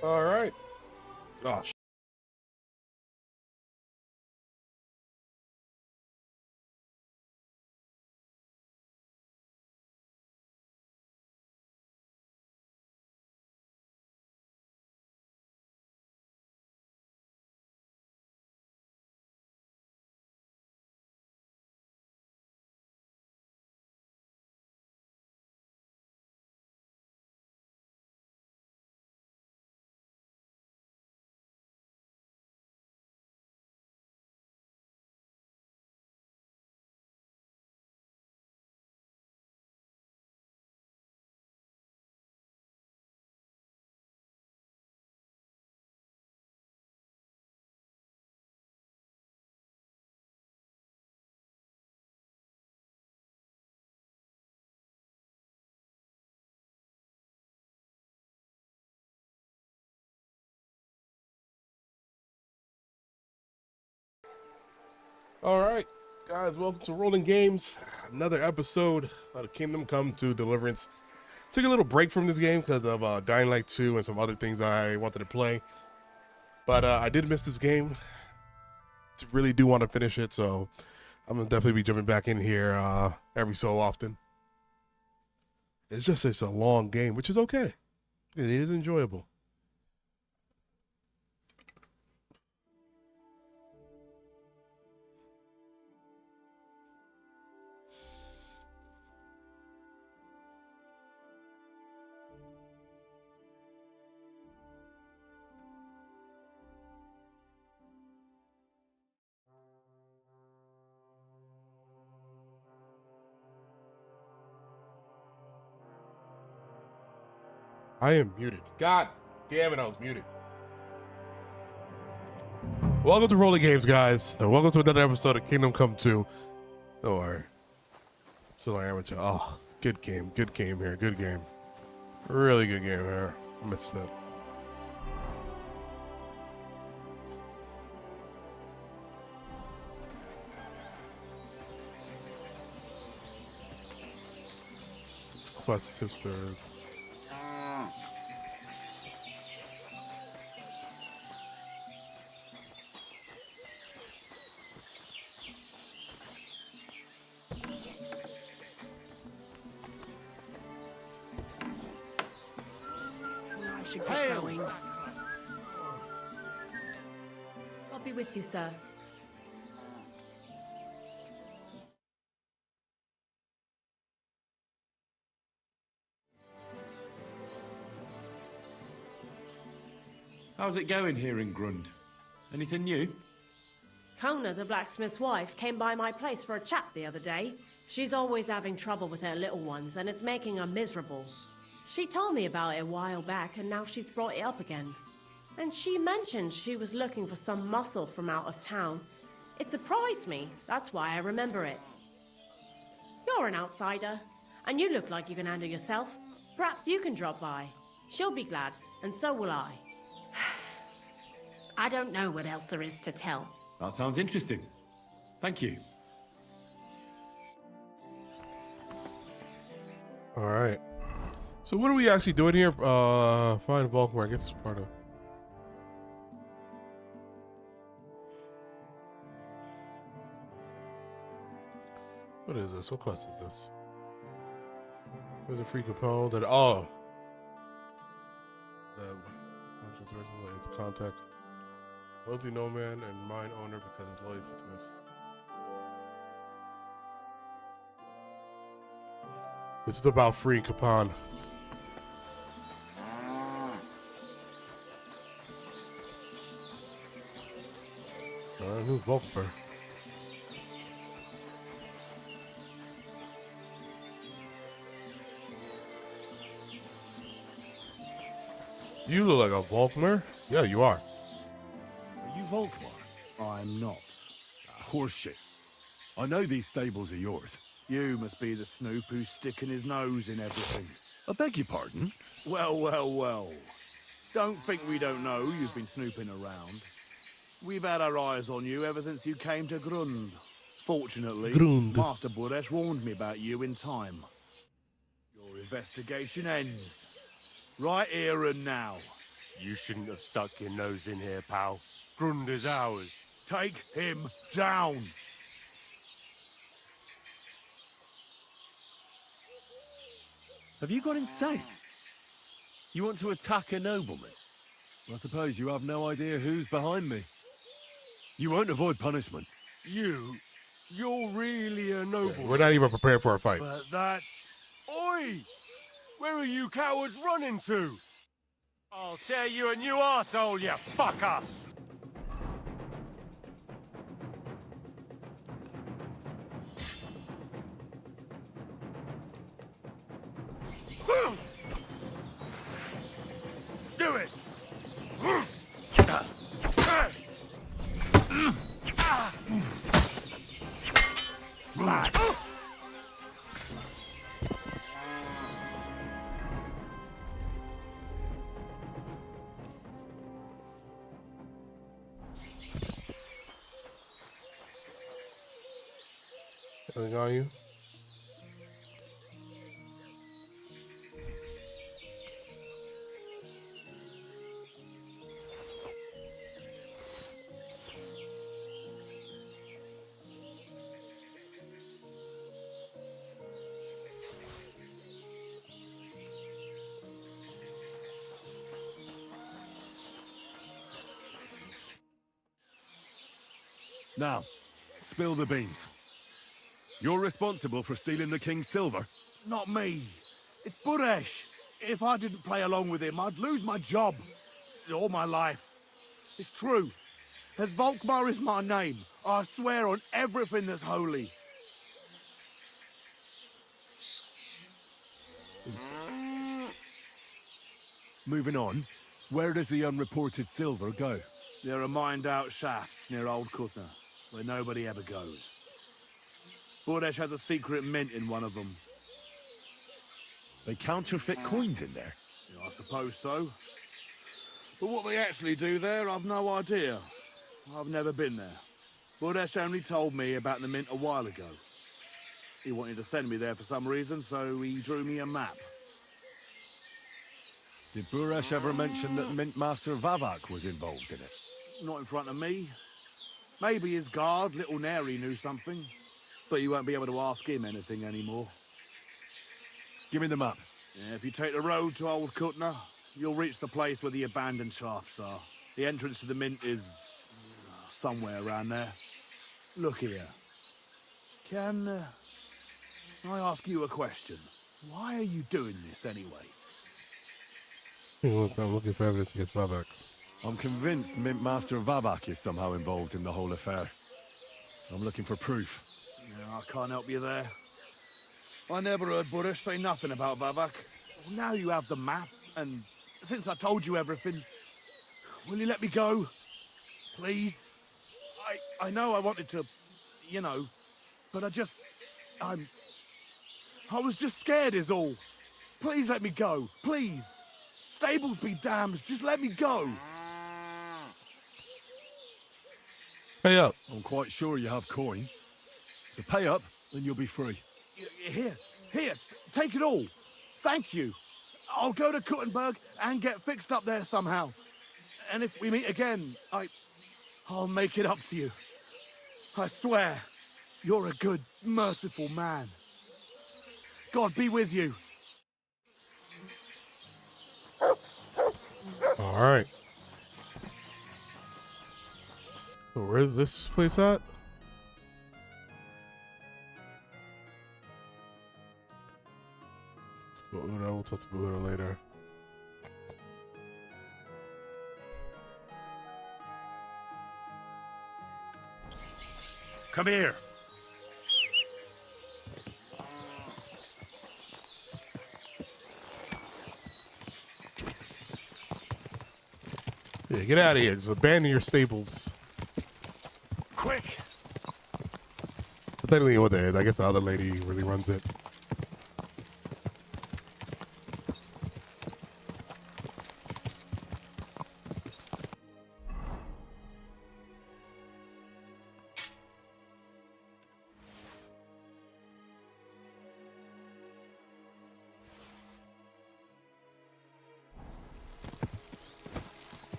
All right. Oh, all right, guys. Welcome to Rolling Games. Another episode of the Kingdom Come to Deliverance. Took a little break from this game because of Dying Light 2 and some other things I wanted to play. But I did miss this game. Really do want to finish it, so I'm gonna definitely be jumping back in here every so often. It's a long game, which is okay. It is enjoyable. I am muted. God damn it, I was muted. Welcome to Rolling Games, guys. And welcome to another episode of Kingdom Come 2. Don't worry. Still on amateur. Oh, good game. Good game here. Good game. Really good game here. I missed that. This quest sisters. I should get going. I'll be with you, sir. How's it going here in Grund? Anything new? Kona, the blacksmith's wife, came by my place for a chat the other day. She's always having trouble with her little ones, and it's making her miserable. She told me about it a while back, and now she's brought it up again. And she mentioned she was looking for some muscle from out of town. It surprised me, that's why I remember it. You're an outsider, and you look like you can handle yourself. Perhaps you can drop by. She'll be glad, and so will I. I don't know what else there is to tell. That sounds interesting. Thank you. All right. So what are we actually doing here? Find Vulcan. I guess it's part of. What is this? What quest is this? There's a free component that it's contact wealthy nomad and mine owner because it's loyalty to us. This is about free Capon. Who's Vulcan? You look like a Volkmer? Yeah, you are. Are you Volkmar? I'm not. Horseshit. I know these stables are yours. You must be the snoop who's sticking his nose in everything. I beg your pardon? Well, well, well. Don't think we don't know you've been snooping around. We've had our eyes on you ever since you came to Grund. Fortunately, Master Buresh warned me about you in time. Your investigation ends. Right here and now. You shouldn't have stuck your nose in here, pal. Grund is ours. Take him down. Have you gone insane? You want to attack a nobleman? I suppose you have no idea who's behind me. You won't avoid punishment. You're really a noble. We're not even prepared for a fight. But that's... Oi! Where are you cowards running to? I'll tear you a new arsehole, you fucker! Do it! Anything on you? Now, spill the beans. You're responsible for stealing the king's silver? Not me. It's Buresh. If I didn't play along with him, I'd lose my job. All my life. It's true. As Volkmar is my name, I swear on everything that's holy. Moving on, where does the unreported silver go? There are mined-out shafts near Old Kutna, where nobody ever goes. Buresh has a secret mint in one of them. They counterfeit coins in there? Yeah, I suppose so. But what they actually do there, I've no idea. I've never been there. Buresh only told me about the mint a while ago. He wanted to send me there for some reason, so he drew me a map. Did Buresh ever mention that Mint Master Vavak was involved in it? Not in front of me. Maybe his guard, Little Neri, knew something. But you won't be able to ask him anything anymore. Give me the map. Yeah, if you take the road to Old Kutna, you'll reach the place where the abandoned shafts are. The entrance to the mint is... somewhere around there. Look here. Can I ask you a question? Why are you doing this anyway? I'm looking for evidence against Vavak. I'm convinced Mint Master Vavak is somehow involved in the whole affair. I'm looking for proof. Yeah, I can't help you there. I never heard Buresh say nothing about Vavak. Well, now you have the map, and since I told you everything, will you let me go? Please? I know I wanted to, you know, but I was just scared is all. Please let me go, please. Stables be damned, just let me go. Pay up. I'm quite sure you have coin. So pay up, and you'll be free. Here, take it all. Thank you. I'll go to Kuttenberg and get fixed up there somehow. And if we meet again, I'll make it up to you. I swear, you're a good, merciful man. God be with you. All right. So where's this place at? Buddha. We'll talk to Buddha later. Come here. Yeah, get out of here. Just abandon your stables. Quick. But technically, what they is, I guess the other lady really runs it.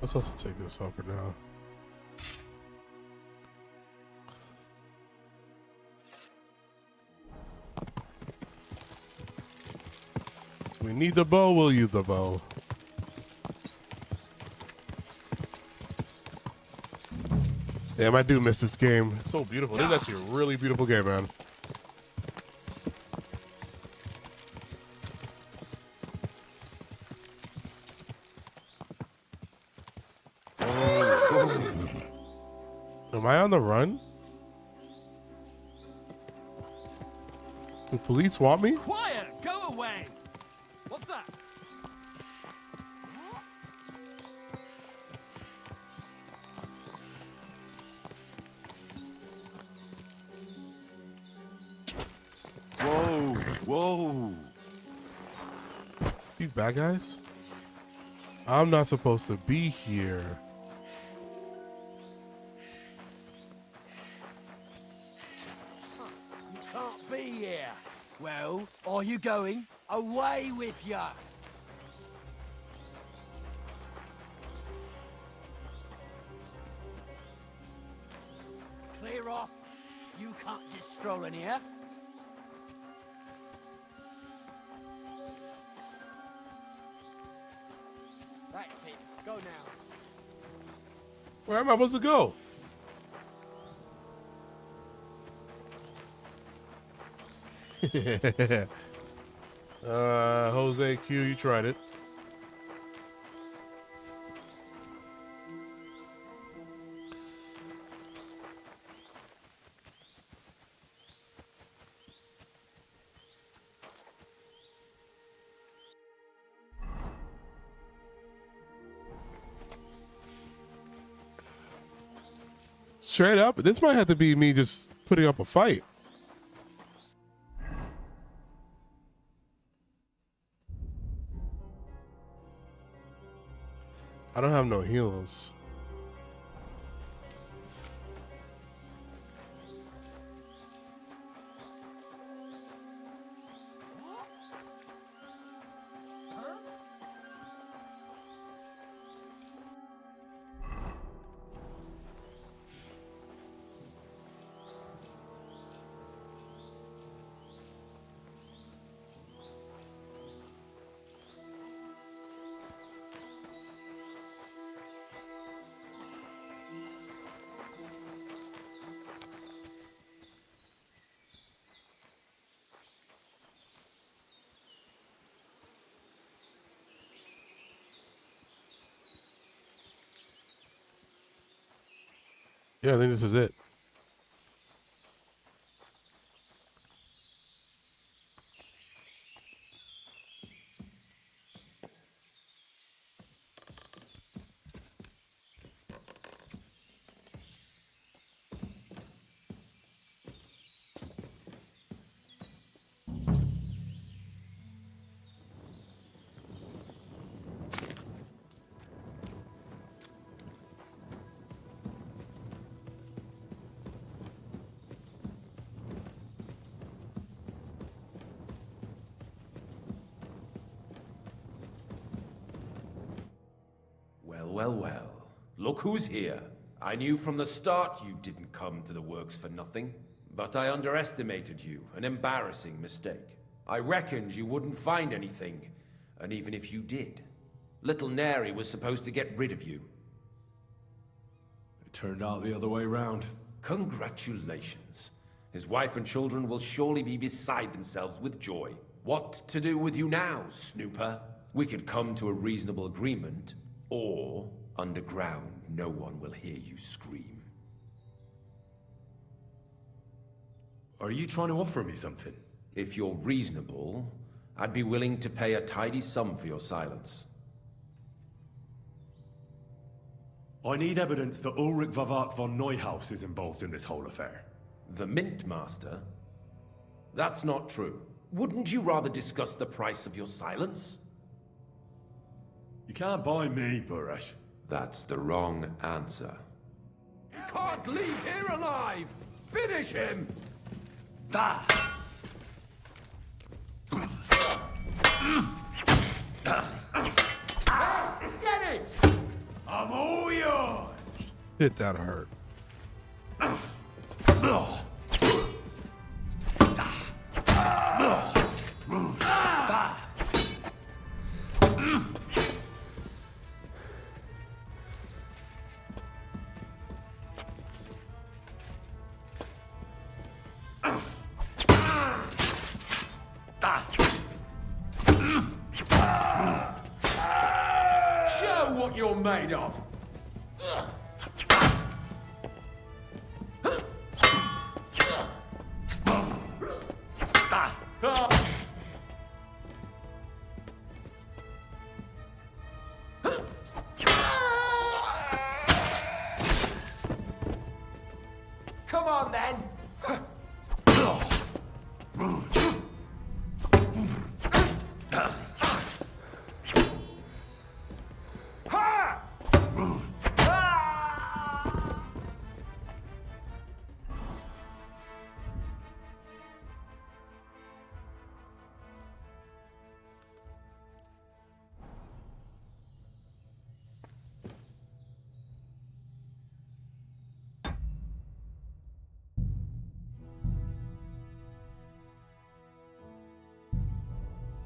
Let's also take this off for now. We need the bow, we'll use the bow. Damn, I do miss this game. It's so beautiful. This is actually a really beautiful game, man. Am I on the run? Do police want me? Quiet! Go away! What's that? Whoa, whoa. These bad guys? I'm not supposed to be here. You can't be here. Well, are you going? Away with ya! Clear off. You can't just stroll in here. That's it. Go now. Where am I supposed to go? Jose Q, you tried it. Straight up, this might have to be me just putting up a fight. I don't have no heals. Yeah, I think this is it. Well. Look who's here. I knew from the start you didn't come to the works for nothing. But I underestimated you. An embarrassing mistake. I reckoned you wouldn't find anything. And even if you did, little Neri was supposed to get rid of you. It turned out the other way round. Congratulations. His wife and children will surely be beside themselves with joy. What to do with you now, Snooper? We could come to a reasonable agreement, or underground, no one will hear you scream. Are you trying to offer me something? If you're reasonable, I'd be willing to pay a tidy sum for your silence. I need evidence that Ulrich Vavart von Neuhaus is involved in this whole affair. The Mint Master? That's not true. Wouldn't you rather discuss the price of your silence? You can't buy me, Burresh. That's the wrong answer. He can't leave here alive! Finish him! Ah! Get him! I'm Shit, that hurt. Show what you're made of! Come on, then!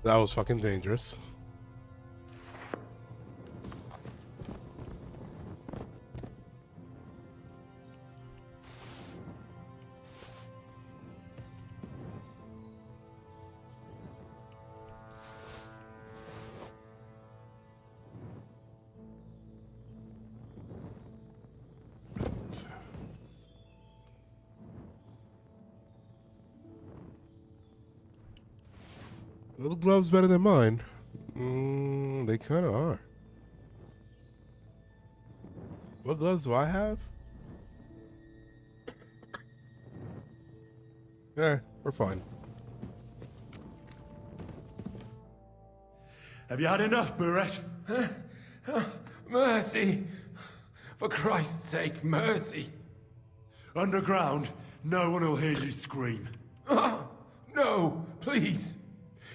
That was fucking dangerous. Little gloves better than mine. They kind of are. What gloves do I have? Yeah, we're fine. Have you had enough, Buret? Mercy! For Christ's sake, mercy! Underground, no one will hear you scream. No, please!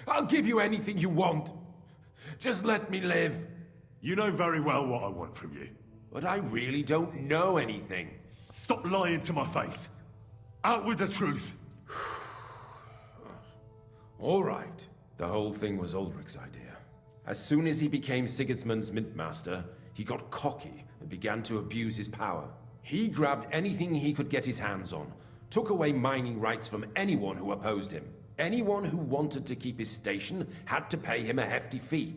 I'll give you anything you want. Just let me live. You know very well what I want from you. But I really don't know anything. Stop lying to my face. Out with the truth. All right. The whole thing was Ulrich's idea. As soon as he became Sigismund's Mintmaster, he got cocky and began to abuse his power. He grabbed anything he could get his hands on, took away mining rights from anyone who opposed him. Anyone who wanted to keep his station had to pay him a hefty fee.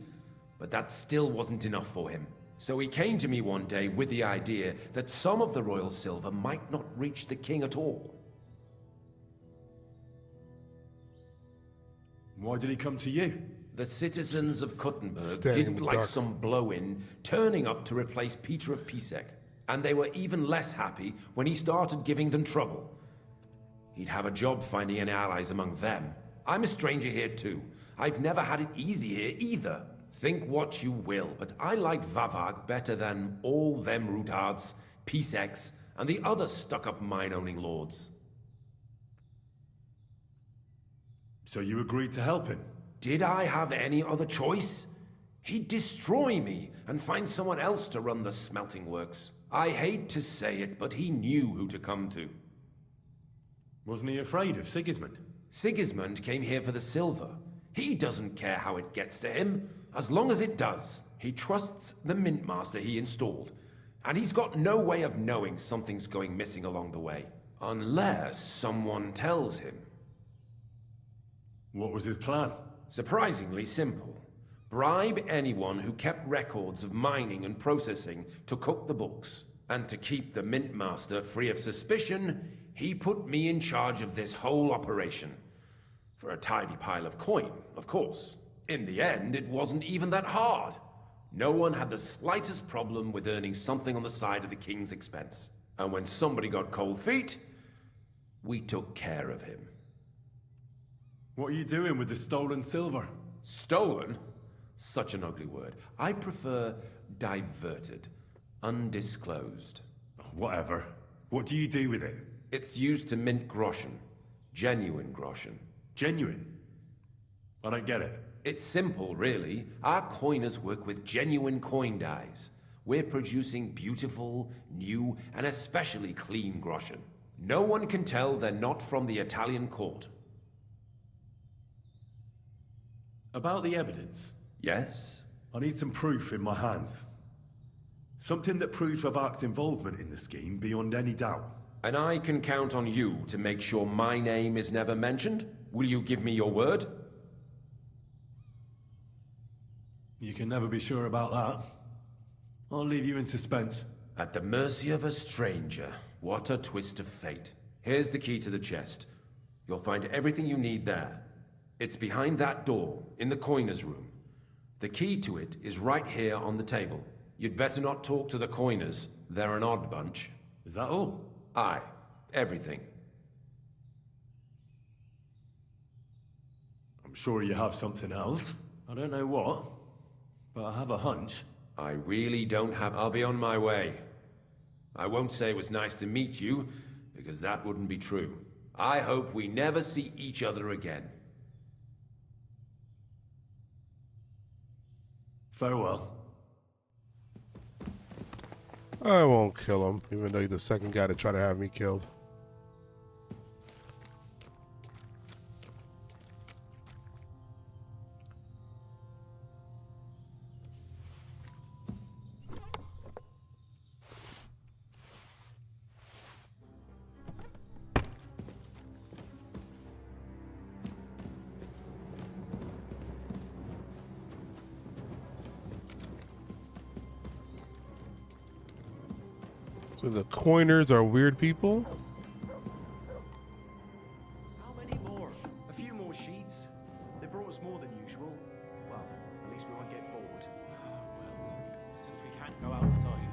But that still wasn't enough for him. So he came to me one day with the idea that some of the royal silver might not reach the king at all. Why did he come to you? The citizens of Kuttenberg Standing in didn't the like dark. some blow-in turning up to replace Peter of Pisek. And they were even less happy when he started giving them trouble. He'd have a job finding any allies among them. I'm a stranger here too. I've never had it easy here either. Think what you will, but I like Vavag better than all them Rutards, Piseks, and the other stuck-up mine-owning lords. So you agreed to help him? Did I have any other choice? He'd destroy me and find someone else to run the smelting works. I hate to say it, but he knew who to come to. Wasn't he afraid of Sigismund? Sigismund came here for the silver. He doesn't care how it gets to him, as long as it does. He trusts the Mintmaster he installed, and he's got no way of knowing something's going missing along the way. Unless someone tells him. What was his plan? Surprisingly simple. Bribe anyone who kept records of mining and processing to cook the books. And to keep the Mintmaster free of suspicion, he put me in charge of this whole operation. For a tidy pile of coin, of course. In the end, it wasn't even that hard. No one had the slightest problem with earning something on the side of the king's expense. And when somebody got cold feet, we took care of him. What are you doing with the stolen silver? Stolen? Such an ugly word. I prefer diverted, undisclosed. Whatever. What do you do with it? It's used to mint groschen. Genuine groschen. Genuine? I don't get it. It's simple, really. Our coiners work with genuine coin dies. We're producing beautiful, new, and especially clean groschen. No one can tell they're not from the Italian court. About the evidence, Yes? I need some proof in my hands. Something that proves Vavak's involvement in the scheme beyond any doubt. And I can count on you to make sure my name is never mentioned? Will you give me your word? You can never be sure about that. I'll leave you in suspense. At the mercy of a stranger. What a twist of fate. Here's the key to the chest. You'll find everything you need there. It's behind that door, in the coiner's room. The key to it is right here on the table. You'd better not talk to the coiners. They're an odd bunch. Is that all? Aye. Everything. I'm sure you have something else. I don't know what, but I have a hunch. I really don't have... I'll be on my way. I won't say it was nice to meet you, because that wouldn't be true. I hope we never see each other again. Farewell. I won't kill him, even though he's the second guy to try to have me killed. So the coiners are weird people? How many more? A few more sheets. They brought us more than usual. Well, at least we won't get bored. Well, since we can't go outside,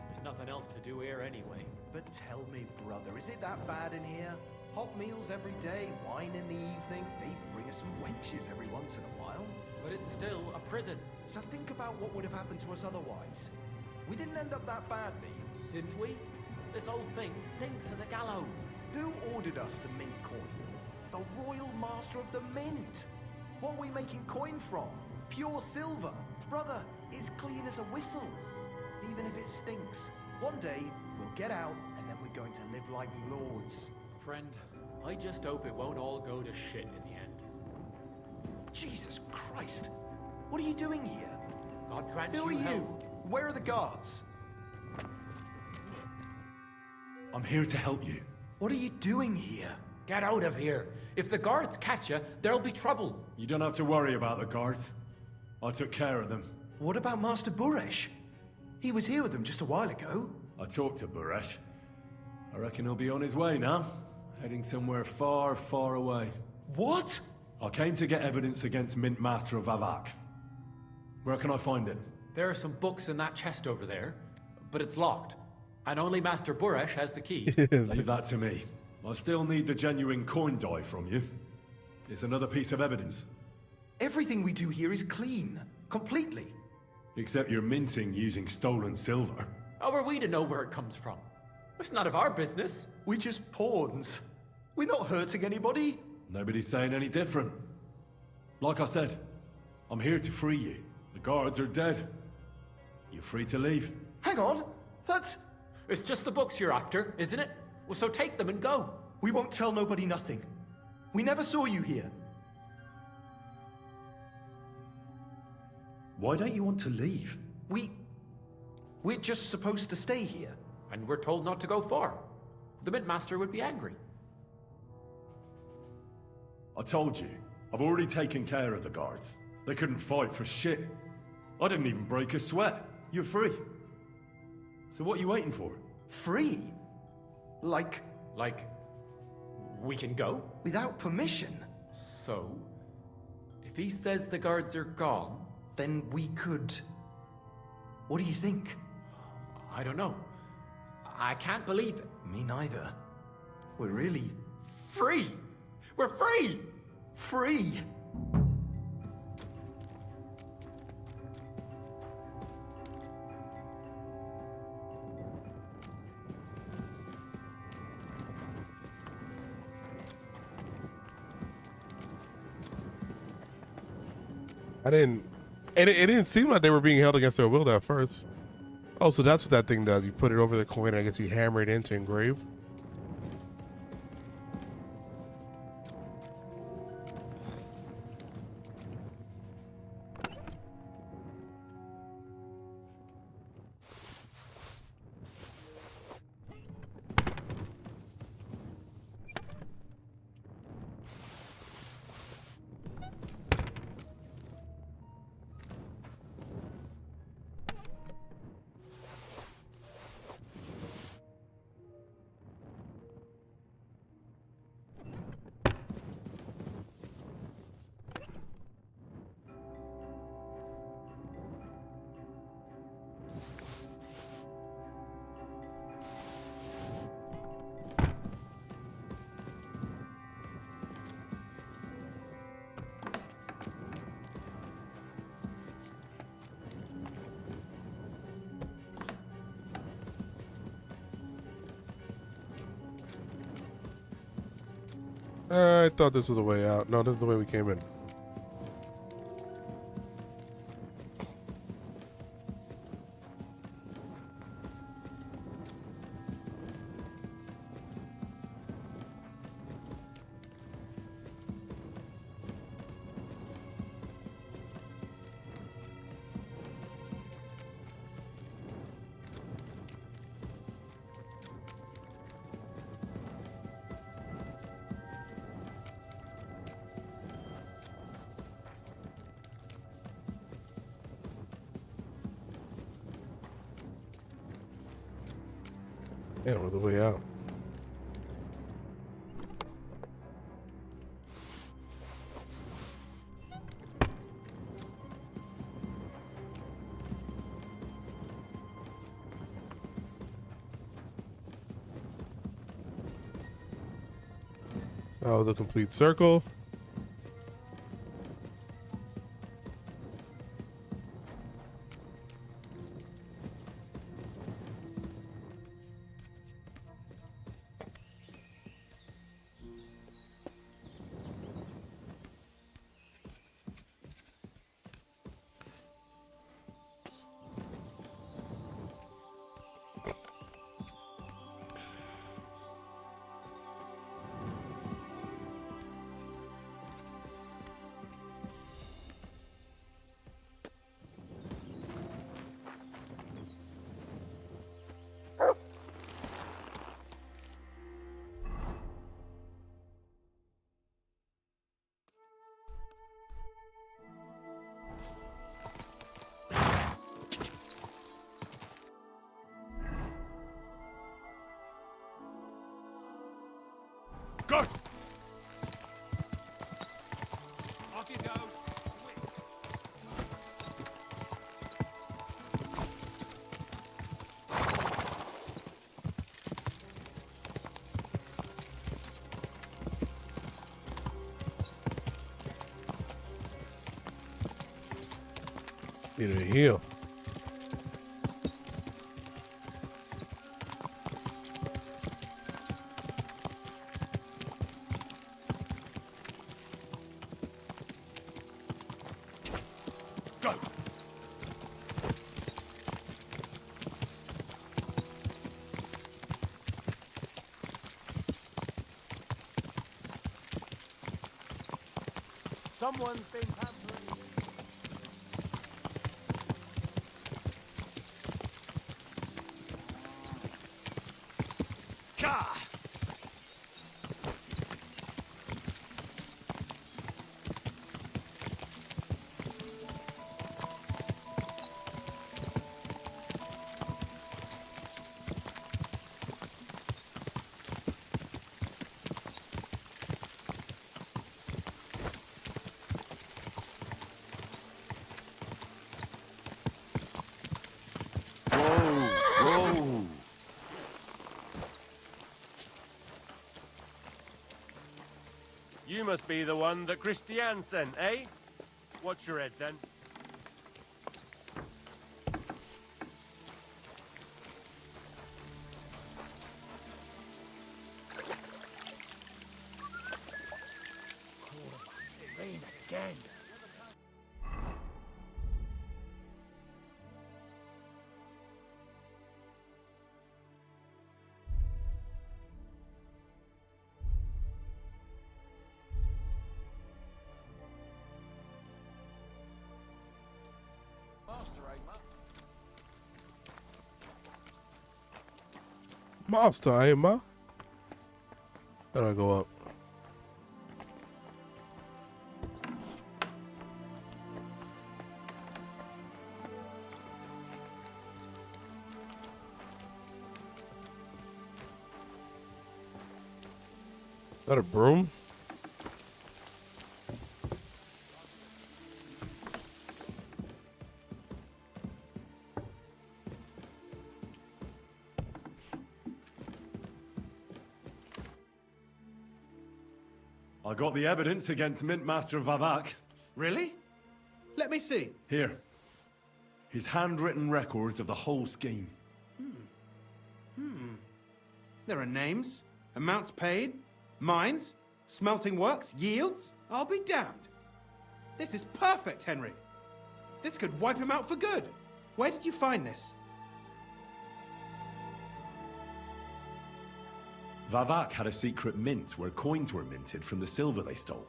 there's nothing else to do here anyway. But tell me, brother, is it that bad in here? Hot meals every day, wine in the evening. They bring us some wenches every once in a while. But it's still a prison, So think about what would have happened to us otherwise. We didn't end up that badly. didn't we? This whole thing stinks of the gallows. Who ordered us to mint coin? The Royal Master of the Mint. What are we making coin from? Pure silver. Brother, it's clean as a whistle. Even if it stinks. One day, we'll get out and then we're going to live like lords. Friend, I just hope it won't all go to shit in the end. Jesus Christ. What are you doing here? God grant Who are you you? health. Where are the guards? I'm here to help you. What are you doing here? Get out of here. If the guards catch you, there'll be trouble. You don't have to worry about the guards. I took care of them. What about Master Buresh? He was here with them just a while ago. I talked to Buresh. I reckon he'll be on his way now, heading somewhere far, far away. What? I came to get evidence against Mint Master of Vavak. Where can I find it? There are some books in that chest over there, but it's locked. And only Master Buresh has the keys. Leave that to me. I still need the genuine coin die from you. It's another piece of evidence. Everything we do here is clean. Completely. Except you're minting using stolen silver. How are we to know where it comes from? It's none of our business. We're just pawns. We're not hurting anybody. Nobody's saying any different. Like I said, I'm here to free you. The guards are dead. You're free to leave. Hang on. That's... It's just the books you're after, isn't it? Well, so take them and go. We won't tell nobody nothing. We never saw you here. Why don't you want to leave? We're just supposed to stay here. And we're told not to go far. The Mint Master would be angry. I told you, I've already taken care of the guards. They couldn't fight for shit. I didn't even break a sweat. You're free. So what are you waiting for? Free? Like, We can go? without permission? So, if he says the guards are gone, Then we could... What do you think? I don't know. I can't believe it. Me neither. We're really... Free! We're free! free! It didn't seem like they were being held against their will at first. Oh, so that's what that thing does. You put it over the coin, and I guess you hammer it in to engrave. I thought this was the way out. No, this is the way we came in. Yeah, we're the way out. Oh, the complete circle. Go! Off you go. Need to heal. Go! Someone's been pampering you. Ka! Whoa! You must be the one that Christiane sent, eh? Watch your head, then. It rained again. Mob's time, huh? How do I go up? Is that a broom? I got the evidence against Mint Master Vavak. Really? Let me see. Here. His handwritten records of the whole scheme. There are names, amounts paid, mines, smelting works, yields. I'll be damned. This is perfect, Henry. This could wipe him out for good. Where did you find this? Vavak had a secret mint where coins were minted from the silver they stole.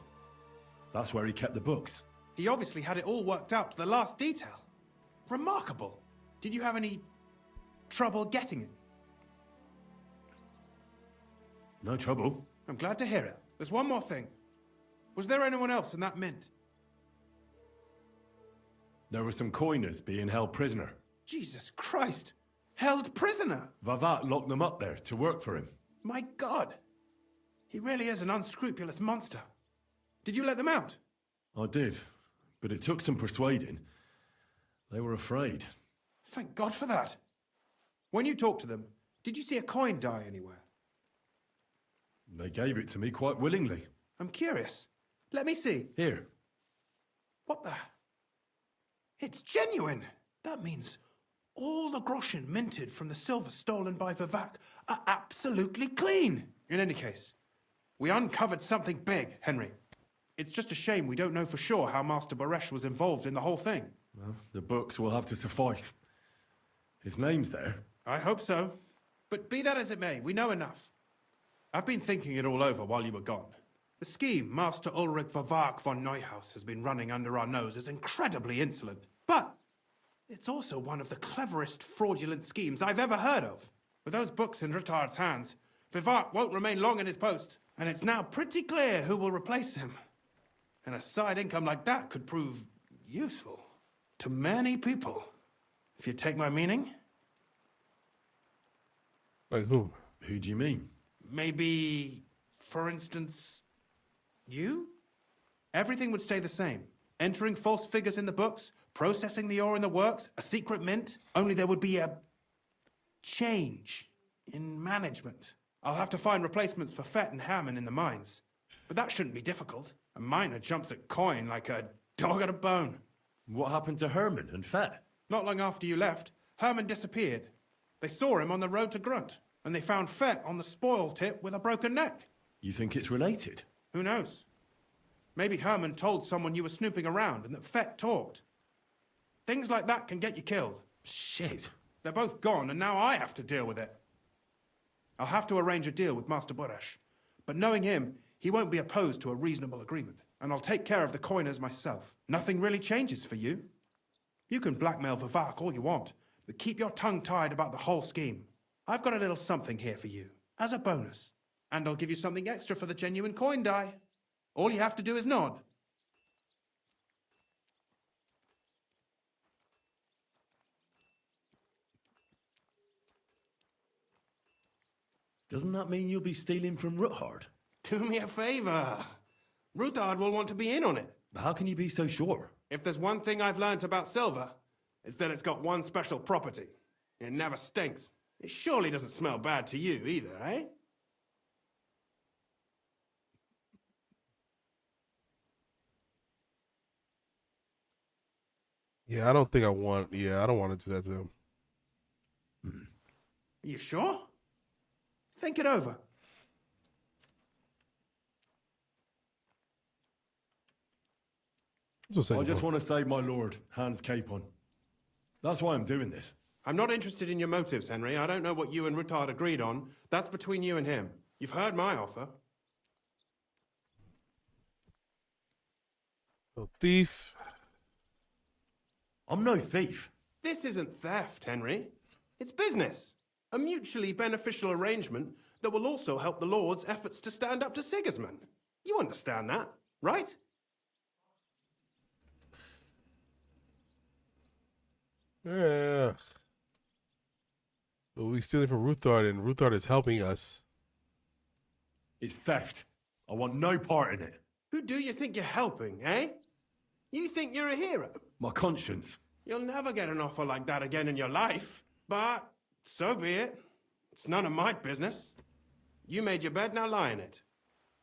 That's where he kept the books. He obviously had it all worked out to the last detail. Remarkable. Did you have any trouble getting it? No trouble. I'm glad to hear it. There's one more thing. Was there anyone else in that mint? There were some coiners being held prisoner. Jesus Christ! Held prisoner! Vavak locked them up there to work for him. My God! He really is an unscrupulous monster. Did you let them out? I did, but it took some persuading. They were afraid. Thank God for that. When you talked to them, did you see a coin die anywhere? They gave it to me quite willingly. I'm curious. Let me see. Here. What the? It's genuine! That means all the groschen minted from the silver stolen by Vivak are absolutely clean. In any case, we uncovered something big, Henry. It's just a shame we don't know for sure how Master Baresh was involved in the whole thing. Well, the books will have to suffice. His name's there. I hope so. But be that as it may, we know enough. I've been thinking it all over while you were gone. The scheme Master Ulrich Vavak von Neuhaus has been running under our nose is incredibly insolent. But it's also one of the cleverest fraudulent schemes I've ever heard of. With those books in Rittard's hands, Vivak won't remain long in his post, and it's now pretty clear who will replace him. And a side income like that could prove useful to many people, if you take my meaning. Like who? Who do you mean? Maybe, for instance, you? Everything would stay the same. Entering false figures in the books, processing the ore in the works, a secret mint, only there would be a change in management. I'll have to find replacements for Fett and Hammond in the mines. But that shouldn't be difficult. A miner jumps at coin like a dog at a bone. What happened to Herman and Fett? Not long after you left, Herman disappeared. They saw him on the road to Grunt, and they found Fett on the spoil tip with a broken neck. You think it's related? Who knows? Maybe Herman told someone you were snooping around and that Fett talked. Things like that can get you killed. Shit. They're both gone, and now I have to deal with it. I'll have to arrange a deal with Master Boresh. But knowing him, he won't be opposed to a reasonable agreement. And I'll take care of the coiners myself. Nothing really changes for you. You can blackmail Vivak all you want, but keep your tongue tied about the whole scheme. I've got a little something here for you, as a bonus. And I'll give you something extra for the genuine coin die. All you have to do is nod. Doesn't that mean you'll be stealing from Ruthard? Do me a favor. Ruthard will want to be in on it. How can you be so sure? If there's one thing I've learnt about silver, it's that it's got one special property. It never stinks. It surely doesn't smell bad to you either, eh? Yeah, I don't think I want. Yeah, I don't want to do that to him. Are you sure? Think it over. I just want to save my lord, Hans Capon. That's why I'm doing this. I'm not interested in your motives, Henry. I don't know what you and Ruttard agreed on. That's between you and him. You've heard my offer. No thief. I'm no thief. This isn't theft, Henry. It's business. A mutually beneficial arrangement that will also help the Lord's efforts to stand up to Sigismund. You understand that, right? Yeah. But we stealing from Ruthard, and Ruthard is helping us. It's theft. I want no part in it. Who do you think you're helping, eh? You think you're a hero? My conscience. You'll never get an offer like that again in your life. But so be it. It's none of my business. You made your bed, now lie in it.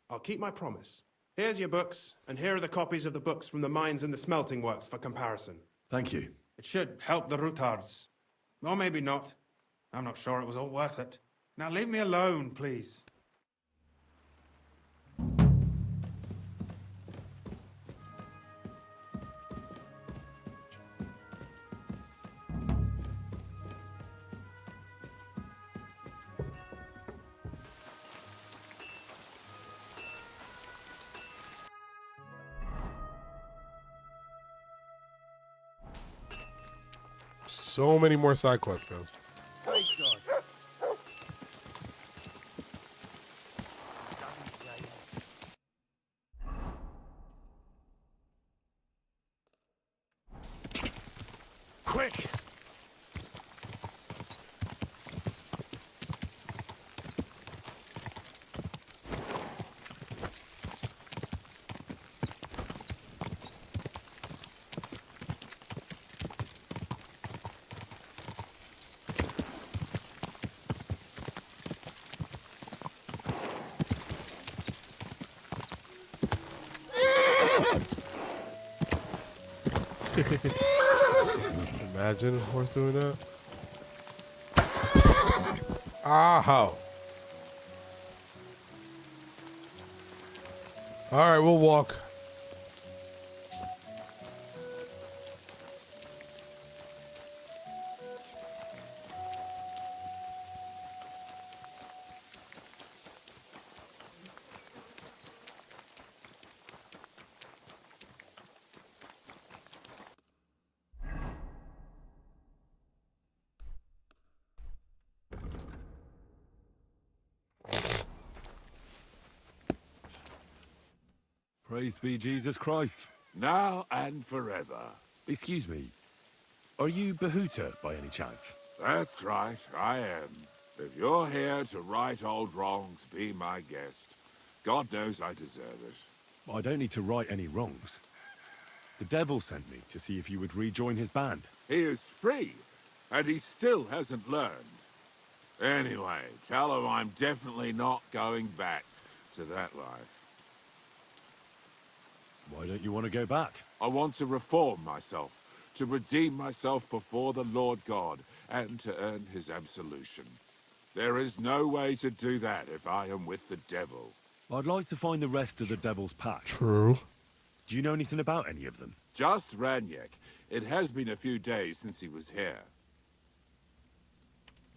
I'll keep my promise. Here's your books, and here are the copies of the books from the mines and the smelting works for comparison. Thank you. It should help the Rutards. Or maybe not. I'm not sure it was all worth it. Now leave me alone, please. So many more side quests, guys. Quick! Imagine a horse doing that. Ah, how? All right, we'll walk. Praise be Jesus Christ. Now and forever. Excuse me. Are you Bahuta by any chance? That's right, I am. If you're here to right old wrongs, be my guest. God knows I deserve it. I don't need to right any wrongs. The devil sent me to see if you would rejoin his band. He is free, and he still hasn't learned. Anyway, tell him I'm definitely not going back to that life. Why don't you want to go back? I want to reform myself, to redeem myself before the Lord God, and to earn his absolution. There is no way to do that if I am with the devil. I'd like to find the rest of the devil's pack. True. Do you know anything about any of them? Just Ranyek. It has been a few days since he was here.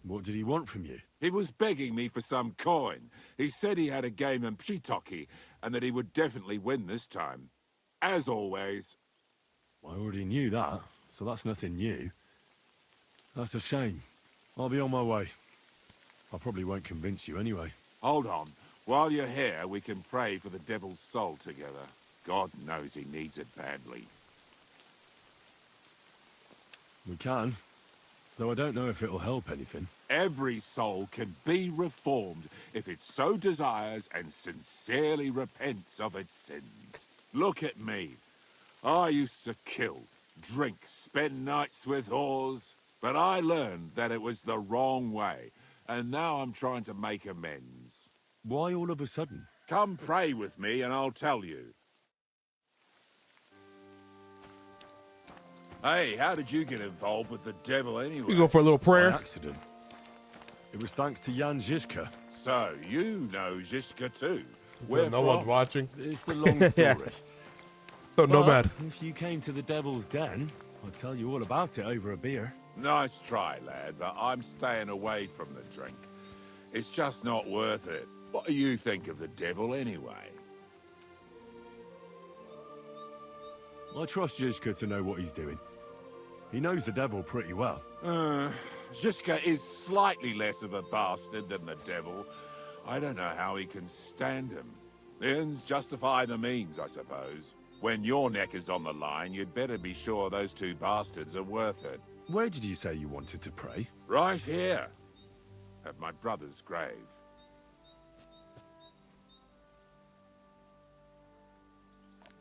What did he want from you? He was begging me for some coin. He said he had a game in Pshitoki, and that he would definitely win this time. As always. I already knew that, so that's nothing new. That's a shame. I'll be on my way. I probably won't convince you anyway. Hold on. While you're here, we can pray for the devil's soul together. God knows he needs it badly. We can, though I don't know if it'll help anything. Every soul can be reformed if it so desires and sincerely repents of its sins. Look at me. I used to kill, drink, spend nights with whores, but I learned that it was the wrong way, and now I'm trying to make amends. Why all of a sudden? Come pray with me and I'll tell you. Hey, how did you get involved with the devil anyway? We go for a little By prayer. accident. It was thanks to Jan Žižka. So, you know Žižka too. So no one's watching. It's a long story. Yeah. So nomad. If you came to the devil's den, I'd tell you all about it over a beer. Nice try, lad, but I'm staying away from the drink. It's just not worth it. What do you think of the devil anyway? I trust Žižka to know what he's doing. He knows the devil pretty well. Zizka is slightly less of a bastard than the devil. I don't know how he can stand him. The ends justify the means, I suppose. When your neck is on the line, you'd better be sure those two bastards are worth it. Where did you say you wanted to pray? Right here, at my brother's grave.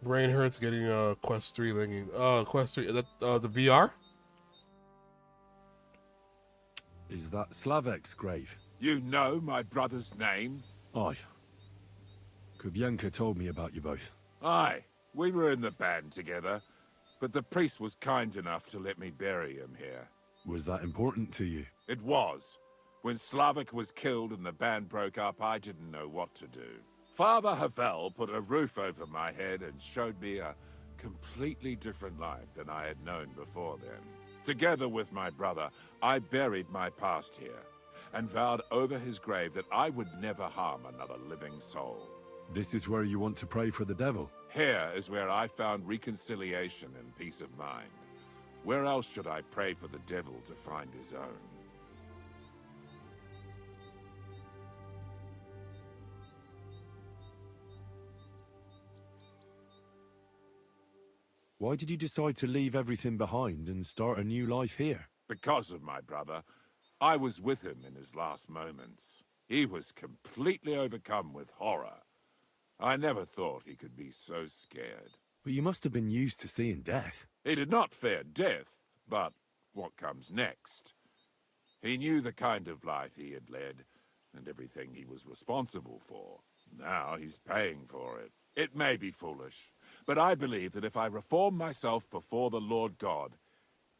Brain hurts getting quest 3 linking. Quest 3, is that the VR? Is that Slavek's grave? You know my brother's name? Aye. Kubyanka told me about you both. Aye, we were in the band together, but the priest was kind enough to let me bury him here. Was that important to you? It was. When Slavik was killed and the band broke up, I didn't know what to do. Father Havel put a roof over my head and showed me a completely different life than I had known before then. Together with my brother, I buried my past here, and vowed over his grave that I would never harm another living soul. This is where you want to pray for the devil? Here is where I found reconciliation and peace of mind. Where else should I pray for the devil to find his own? Why did you decide to leave everything behind and start a new life here? Because of my brother. I was with him in his last moments. He was completely overcome with horror. I never thought he could be so scared. But you must have been used to seeing death. He did not fear death, but what comes next? He knew the kind of life he had led, and everything he was responsible for. Now he's paying for it. It may be foolish, but I believe that if I reform myself before the Lord God,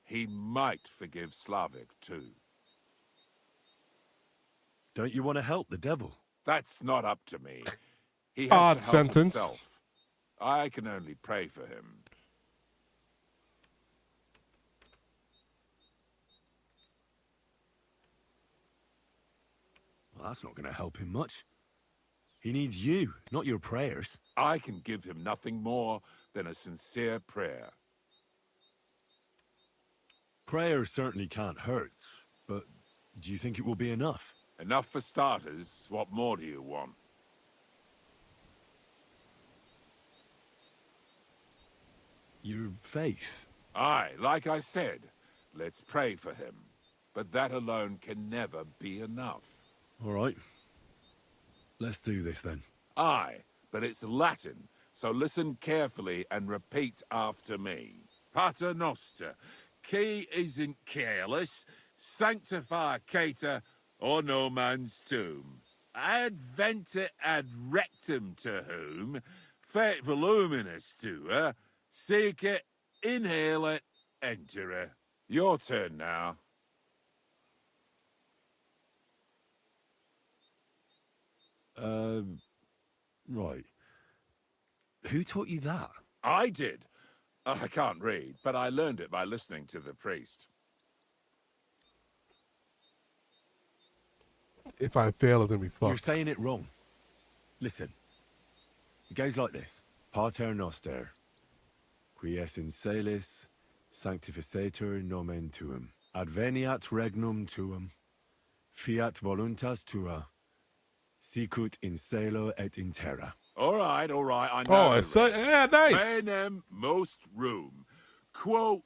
he might forgive Slavik too. Don't you want to help the devil? That's not up to me. He has Odd to help sentence. himself. I can only pray for him. Well, that's not going to help him much. He needs you, not your prayers. I can give him nothing more than a sincere prayer. Prayer certainly can't hurt, but do you think it will be enough? Enough for starters. What more do you want? Your faith. Aye, like I said, let's pray for him. But that alone can never be enough. All right. Let's do this then. Aye, but it's Latin, so listen carefully and repeat after me. Pater Noster, qui isn't careless, sanctify cater, or no man's tomb. Adventure ad rectum to whom, fate voluminous to her, seek it, inhale it, enter her. Your turn now. Right. Who taught you that? I did. I can't read, but I learned it by listening to the priest. If I fail, it's gonna be fucked. You're saying it wrong. Listen. It goes like this. Pater Noster, qui es in celis, sanctificetur nomen tuum. Adveniat regnum tuum. Fiat voluntas tua. Sicut in cielo et in terra. All right, I know. Oh, it's yeah, nice. Panem most room. Quote,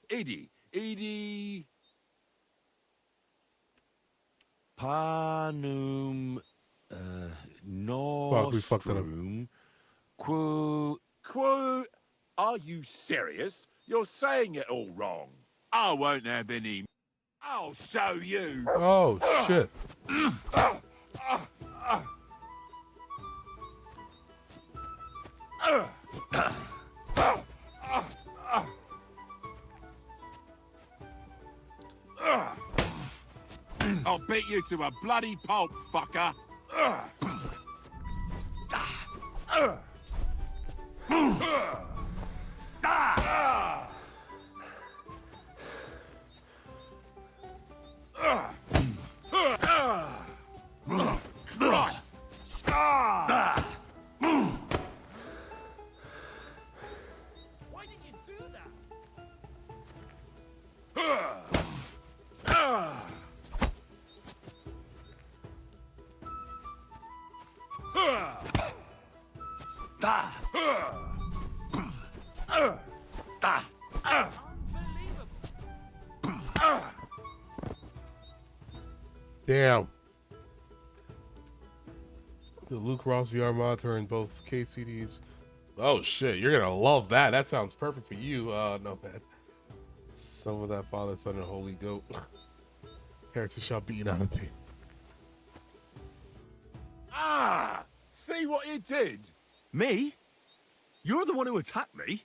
idi. Panum Fuck, we fucked that up. nostrum. Quo. Are you serious? You're saying it all wrong. I won't have any. I'll show you. Oh shit. I'll beat you to a bloody pulp, fucker. Damn. The Luke Ross VR monitor in both KCDs. Oh shit, you're gonna love that. That sounds perfect for you. No man. Some of that Father, Son, and Holy Goat. Heritage shall be out of thee. Ah! See what you did? Me? You're the one who attacked me.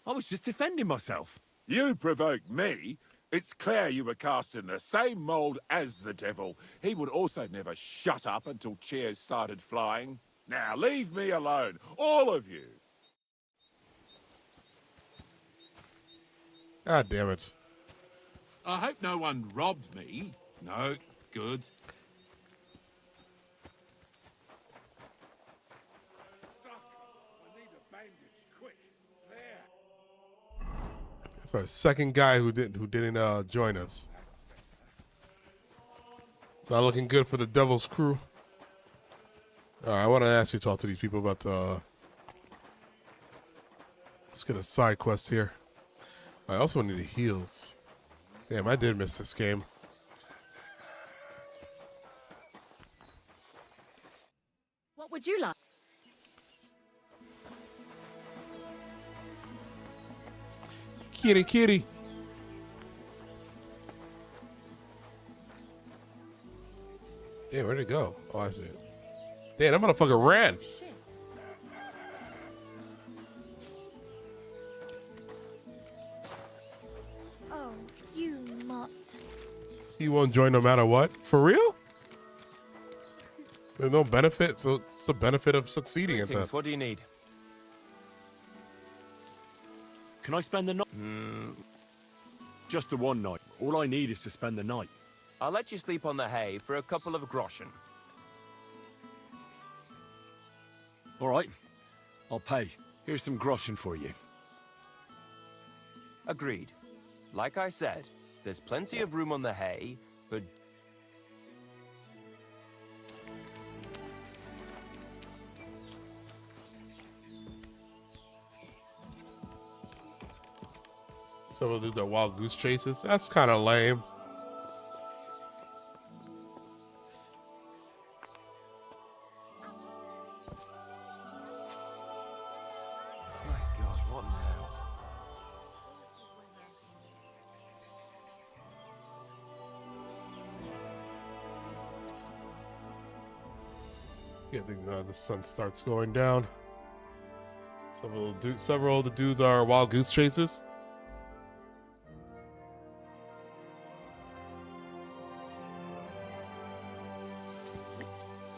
I was just defending myself. You provoked me. It's clear you were cast in the same mold as the devil. He would also never shut up until cheers started flying. Now leave me alone, all of you. God damn it. I hope no one robbed me. No, good. That's our second guy who didn't join us. Not looking good for the Devil's crew. Alright, I want to actually talk to these people about the... Let's get a side quest here. I also need the heals. Damn, I did miss this game. What would you like? Kitty, kitty. Damn, where'd it go? Oh, I see it. Damn, that motherfucker ran. Oh, you mutt. He won't join no matter what. For real? There's no benefit, so it's the benefit of succeeding at that. What do you need? Can I spend the night? Just the one night. All I need is to spend the night. I'll let you sleep on the hay for a couple of groschen. All right. I'll pay. Here's some groschen for you. Agreed. Like I said, there's plenty of room on the hay, but... So we'll do the wild goose chases. That's kind of lame. My God, what now? Yeah, I think the sun starts going down. Several of the dudes are wild goose chases.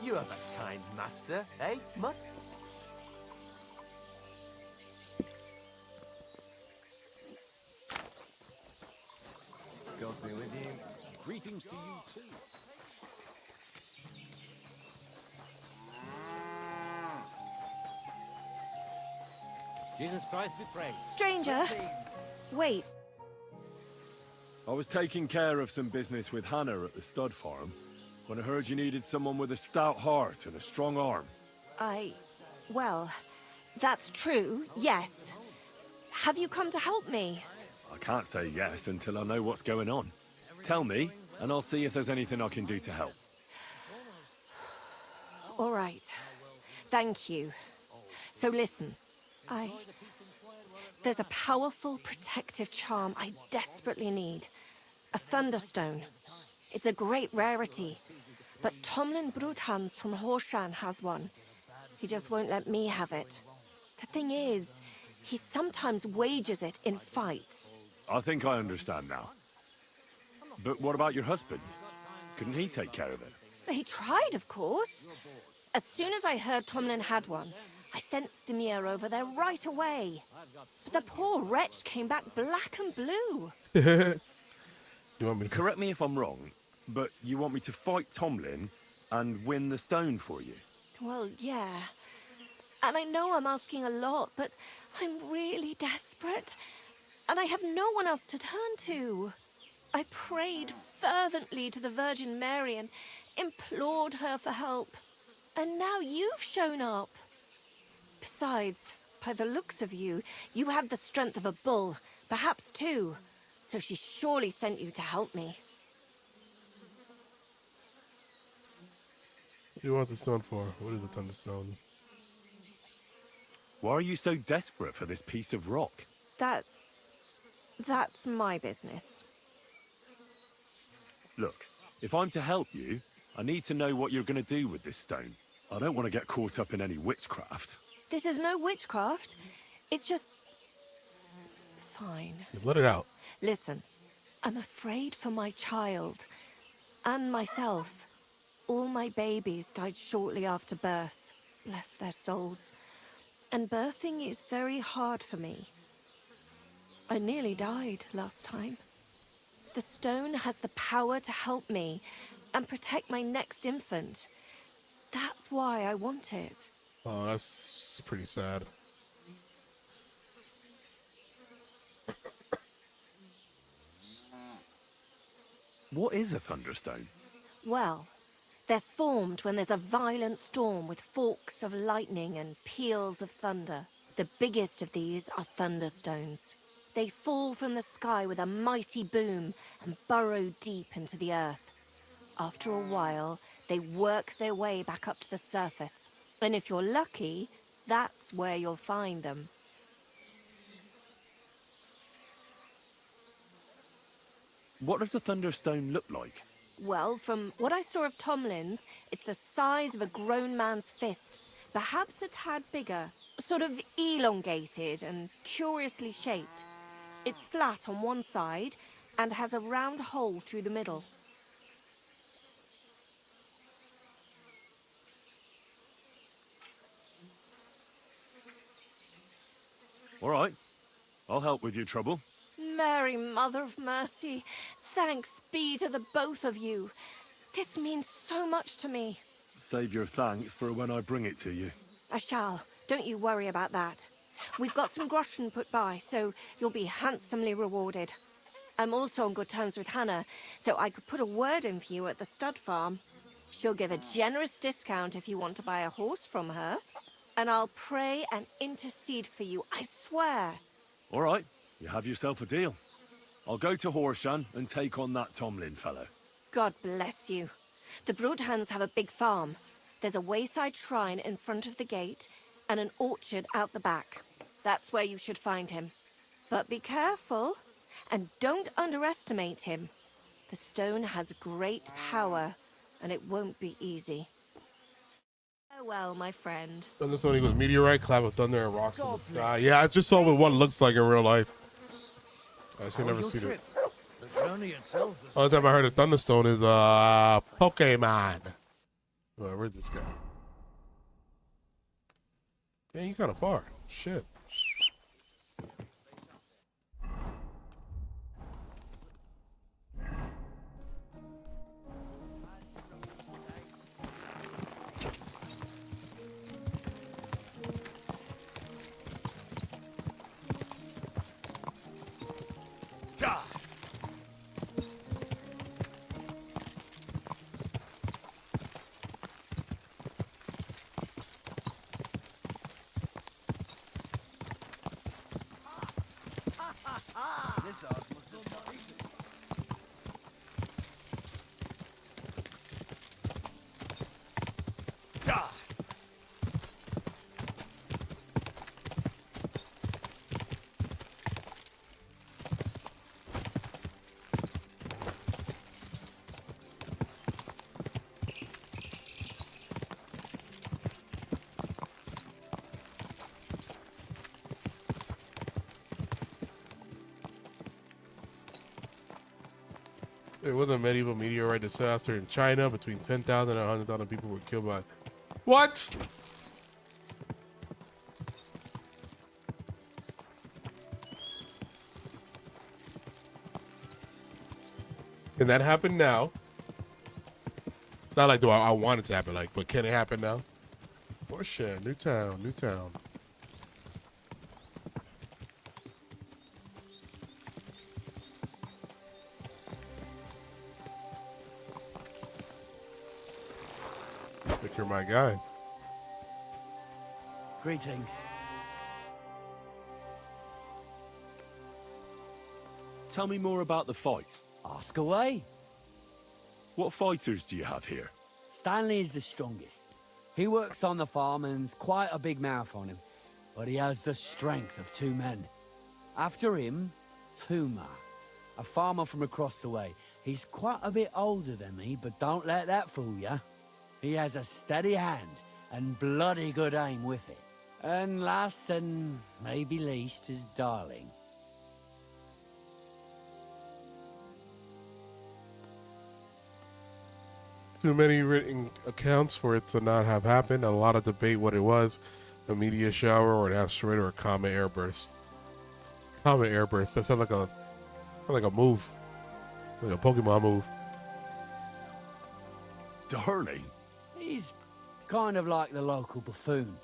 You have a kind master, eh, Mutt? God be with you. Greetings to you too. Jesus Christ be praised. Stranger, wait. I was taking care of some business with Hannah at the stud farm when I heard you needed someone with a stout heart and a strong arm. Well, that's true, yes. Have you come to help me? I can't say yes until I know what's going on. Tell me, and I'll see if there's anything I can do to help. All right. Thank you. So listen, there's a powerful protective charm I desperately need. A Thunderstone. It's a great rarity. But Tomlin Bruthans from Horshan has one. He just won't let me have it. The thing is, he sometimes wages it in fights. I think I understand now. But what about your husband? Couldn't he take care of it? He tried, of course. As soon as I heard Tomlin had one, I sent Stamir over there right away. But the poor wretch came back black and blue. You want me to... Correct me if I'm wrong, but you want me to fight Tomlin and win the stone for you? Well, yeah. And I know I'm asking a lot, but I'm really desperate. And I have no one else to turn to. I prayed fervently to the Virgin Mary and implored her for help. And now you've shown up. Besides, By the looks of you, you have the strength of a bull, perhaps two. So she surely sent you to help me. What do you want the stone for? What is the thunderstone? Why are you so desperate for this piece of rock? That's my business. Look, if I'm to help you, I need to know what you're going to do with this stone. I don't want to get caught up in any witchcraft. This is no witchcraft. It's just... fine. Let it out. Listen, I'm afraid for my child. And myself. All my babies died shortly after birth. Bless their souls. And birthing is very hard for me. I nearly died last time. The stone has the power to help me and protect my next infant. That's why I want it. Oh, that's pretty sad. What is a thunderstone? Well, they're formed when there's a violent storm with forks of lightning and peals of thunder. The biggest of these are thunderstones. They fall from the sky with a mighty boom and burrow deep into the earth. After a while, they work their way back up to the surface. And if you're lucky, that's where you'll find them. What does a thunderstone look like? Well, from what I saw of Tomlin's, it's the size of a grown man's fist. Perhaps a tad bigger. Sort of elongated and curiously shaped. It's flat on one side and has a round hole through the middle. All right, I'll help with your trouble. Mary, Mother of Mercy, thanks be to the both of you. This means so much to me. Save your thanks for when I bring it to you. I shall. Don't you worry about that. We've got some groschen put by, so you'll be handsomely rewarded. I'm also on good terms with Hannah, so I could put a word in for you at the stud farm. She'll give a generous discount if you want to buy a horse from her. And I'll pray and intercede for you, I swear. All right, you have yourself a deal. I'll go to Horshan and take on that Tomlin fellow. God bless you. The Broodhands have a big farm. There's a wayside shrine in front of the gate and an orchard out the back. That's where you should find him. But be careful, and don't underestimate him. The stone has great power, and it won't be easy. Farewell, my friend. Thunderstone equals meteorite, cloud of thunder, and rocks in the sky. Yeah, I just saw what one looks like in real life. I should never see it. The journey itself was... Only time I heard of Thunderstone is Pokemon. Oh, where's this guy? Yeah, you kind of far. Shit. There was a medieval meteorite disaster in China. Between 10,000 and 100,000 people were killed by... What? Can that happen now? Not like, do I want it to happen, like, but can it happen now? For sure. New town, new town. You're my guy. Greetings. Tell me more about the fight. Ask away. What fighters do you have here? Stanley is the strongest. He works on the farm and's quite a big mouth on him, but he has the strength of 2 men. After him, Tuma, a farmer from across the way. He's quite a bit older than me, but don't let that fool ya. He has a steady hand and bloody good aim with it. And last and maybe least is Darling. Too many written accounts for it to not have happened. A lot of debate what it was, a meteor shower or an asteroid or a comet airburst. Comet airburst. That sounds like a move, like a Pokemon move. Darling? He's kind of like the local buffoon.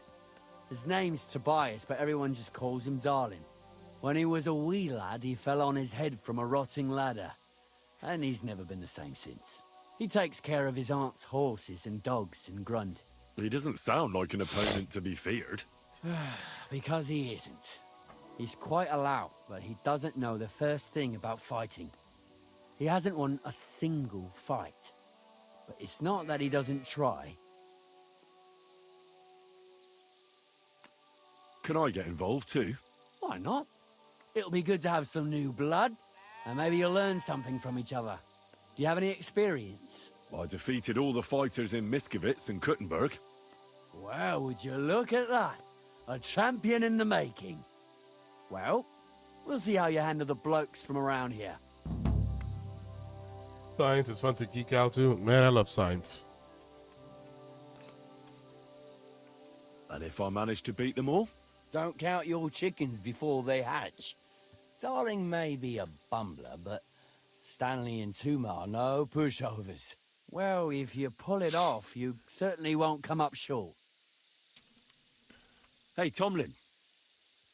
His name's Tobias, but everyone just calls him Darling. When he was a wee lad, he fell on his head from a rotting ladder, and he's never been the same since. He takes care of his aunt's horses and dogs in Grund. He doesn't sound like an opponent to be feared. Because he isn't. He's quite a lout, but he doesn't know the first thing about fighting. He hasn't won a single fight. But it's not that he doesn't try. Can I get involved too? Why not? It'll be good to have some new blood, and maybe you'll learn something from each other. Do you have any experience? I defeated all the fighters in Miskovitz and Kuttenberg. Well, would you look at that? A champion in the making. Well, we'll see how you handle the blokes from around here. Science is fun to geek out to. Man, I love science. And if I manage to beat them all? Don't count your chickens before they hatch. Darling may be a bumbler, but Stanley and Tuma are no pushovers. Well, if you pull it off, you certainly won't come up short. Hey, Tomlin.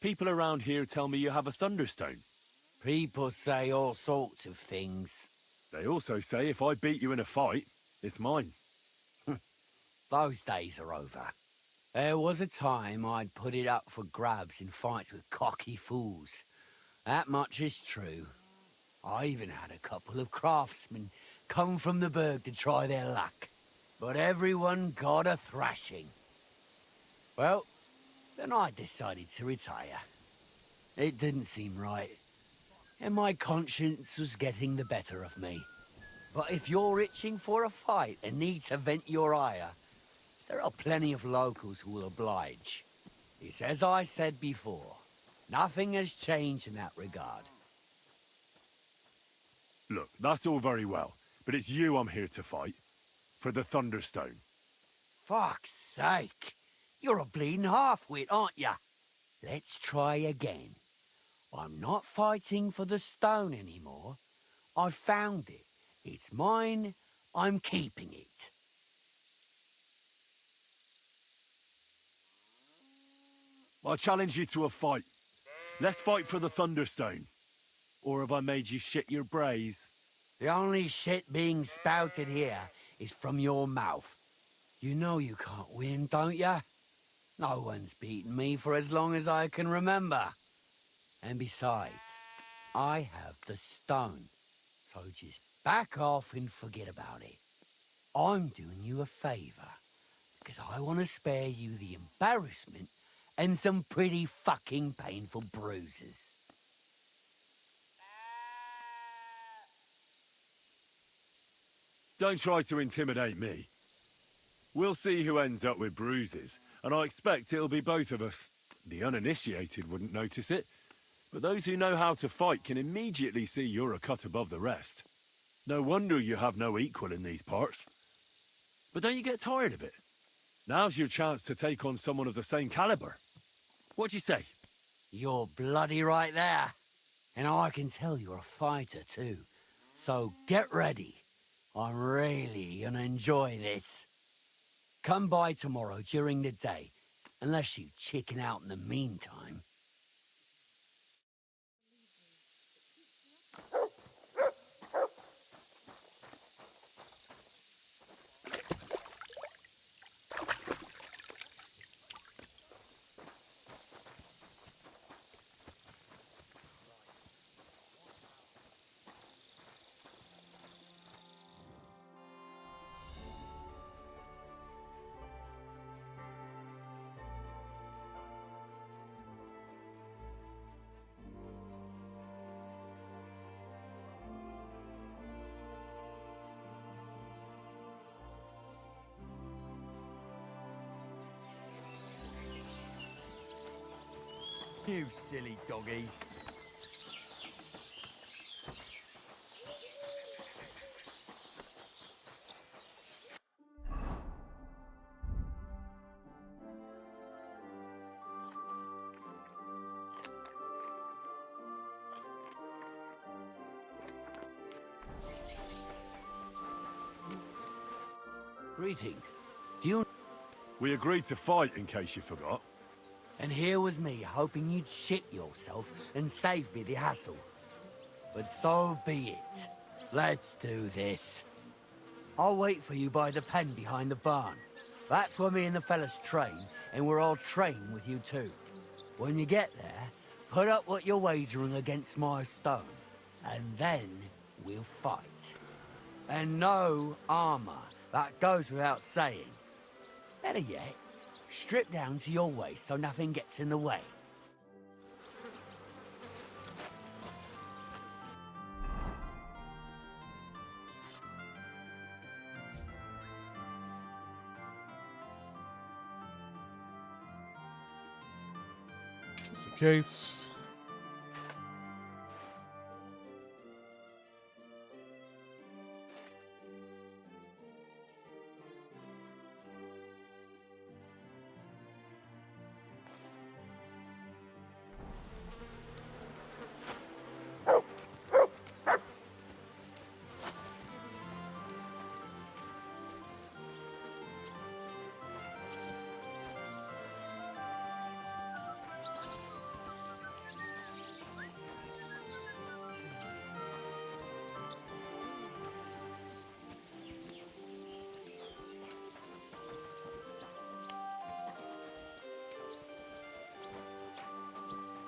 People around here tell me you have a Thunderstone. People say all sorts of things. They also say if I beat you in a fight, it's mine. Those days are over. There was a time I'd put it up for grabs in fights with cocky fools. That much is true. I even had a couple of craftsmen come from the burg to try their luck. But everyone got a thrashing. Well, then I decided to retire. It didn't seem right. And my conscience was getting the better of me. But if you're itching for a fight and need to vent your ire, there are plenty of locals who will oblige. It's as I said before. Nothing has changed in that regard. Look, that's all very well, but it's you I'm here to fight. For the Thunderstone. Fuck's sake! You're a bleeding half-wit, aren't ya? Let's try again. I'm not fighting for the stone anymore. I found it. It's mine. I'm keeping it. I challenge you to a fight. Let's fight for the Thunderstone. Or have I made you shit your brays? The only shit being spouted here is from your mouth. You know you can't win, don't ya? No one's beaten me for as long as I can remember. And besides, I have the stone. So just back off and forget about it. I'm doing you a favor, because I want to spare you the embarrassment and some pretty fucking painful bruises. Don't try to intimidate me. We'll see who ends up with bruises, and I expect it'll be both of us. The uninitiated wouldn't notice it, but those who know how to fight can immediately see you're a cut above the rest. No wonder you have no equal in these parts. But don't you get tired of it? Now's your chance to take on someone of the same caliber. What'd you say? You're bloody right there. And I can tell you're a fighter too. So get ready. I'm really gonna enjoy this. Come by tomorrow during the day, unless you chicken out in the meantime. You silly doggy. Greetings. Do you... We agreed to fight, in case you forgot. And here was me, hoping you'd shit yourself and save me the hassle. But so be it. Let's do this. I'll wait for you by the pen behind the barn. That's where me and the fellas train, and we're all train with you too. When you get there, put up what you're wagering against my stone, and then we'll fight. And no armor. That goes without saying. Better yet, strip down to your waist so nothing gets in the way. Just in case.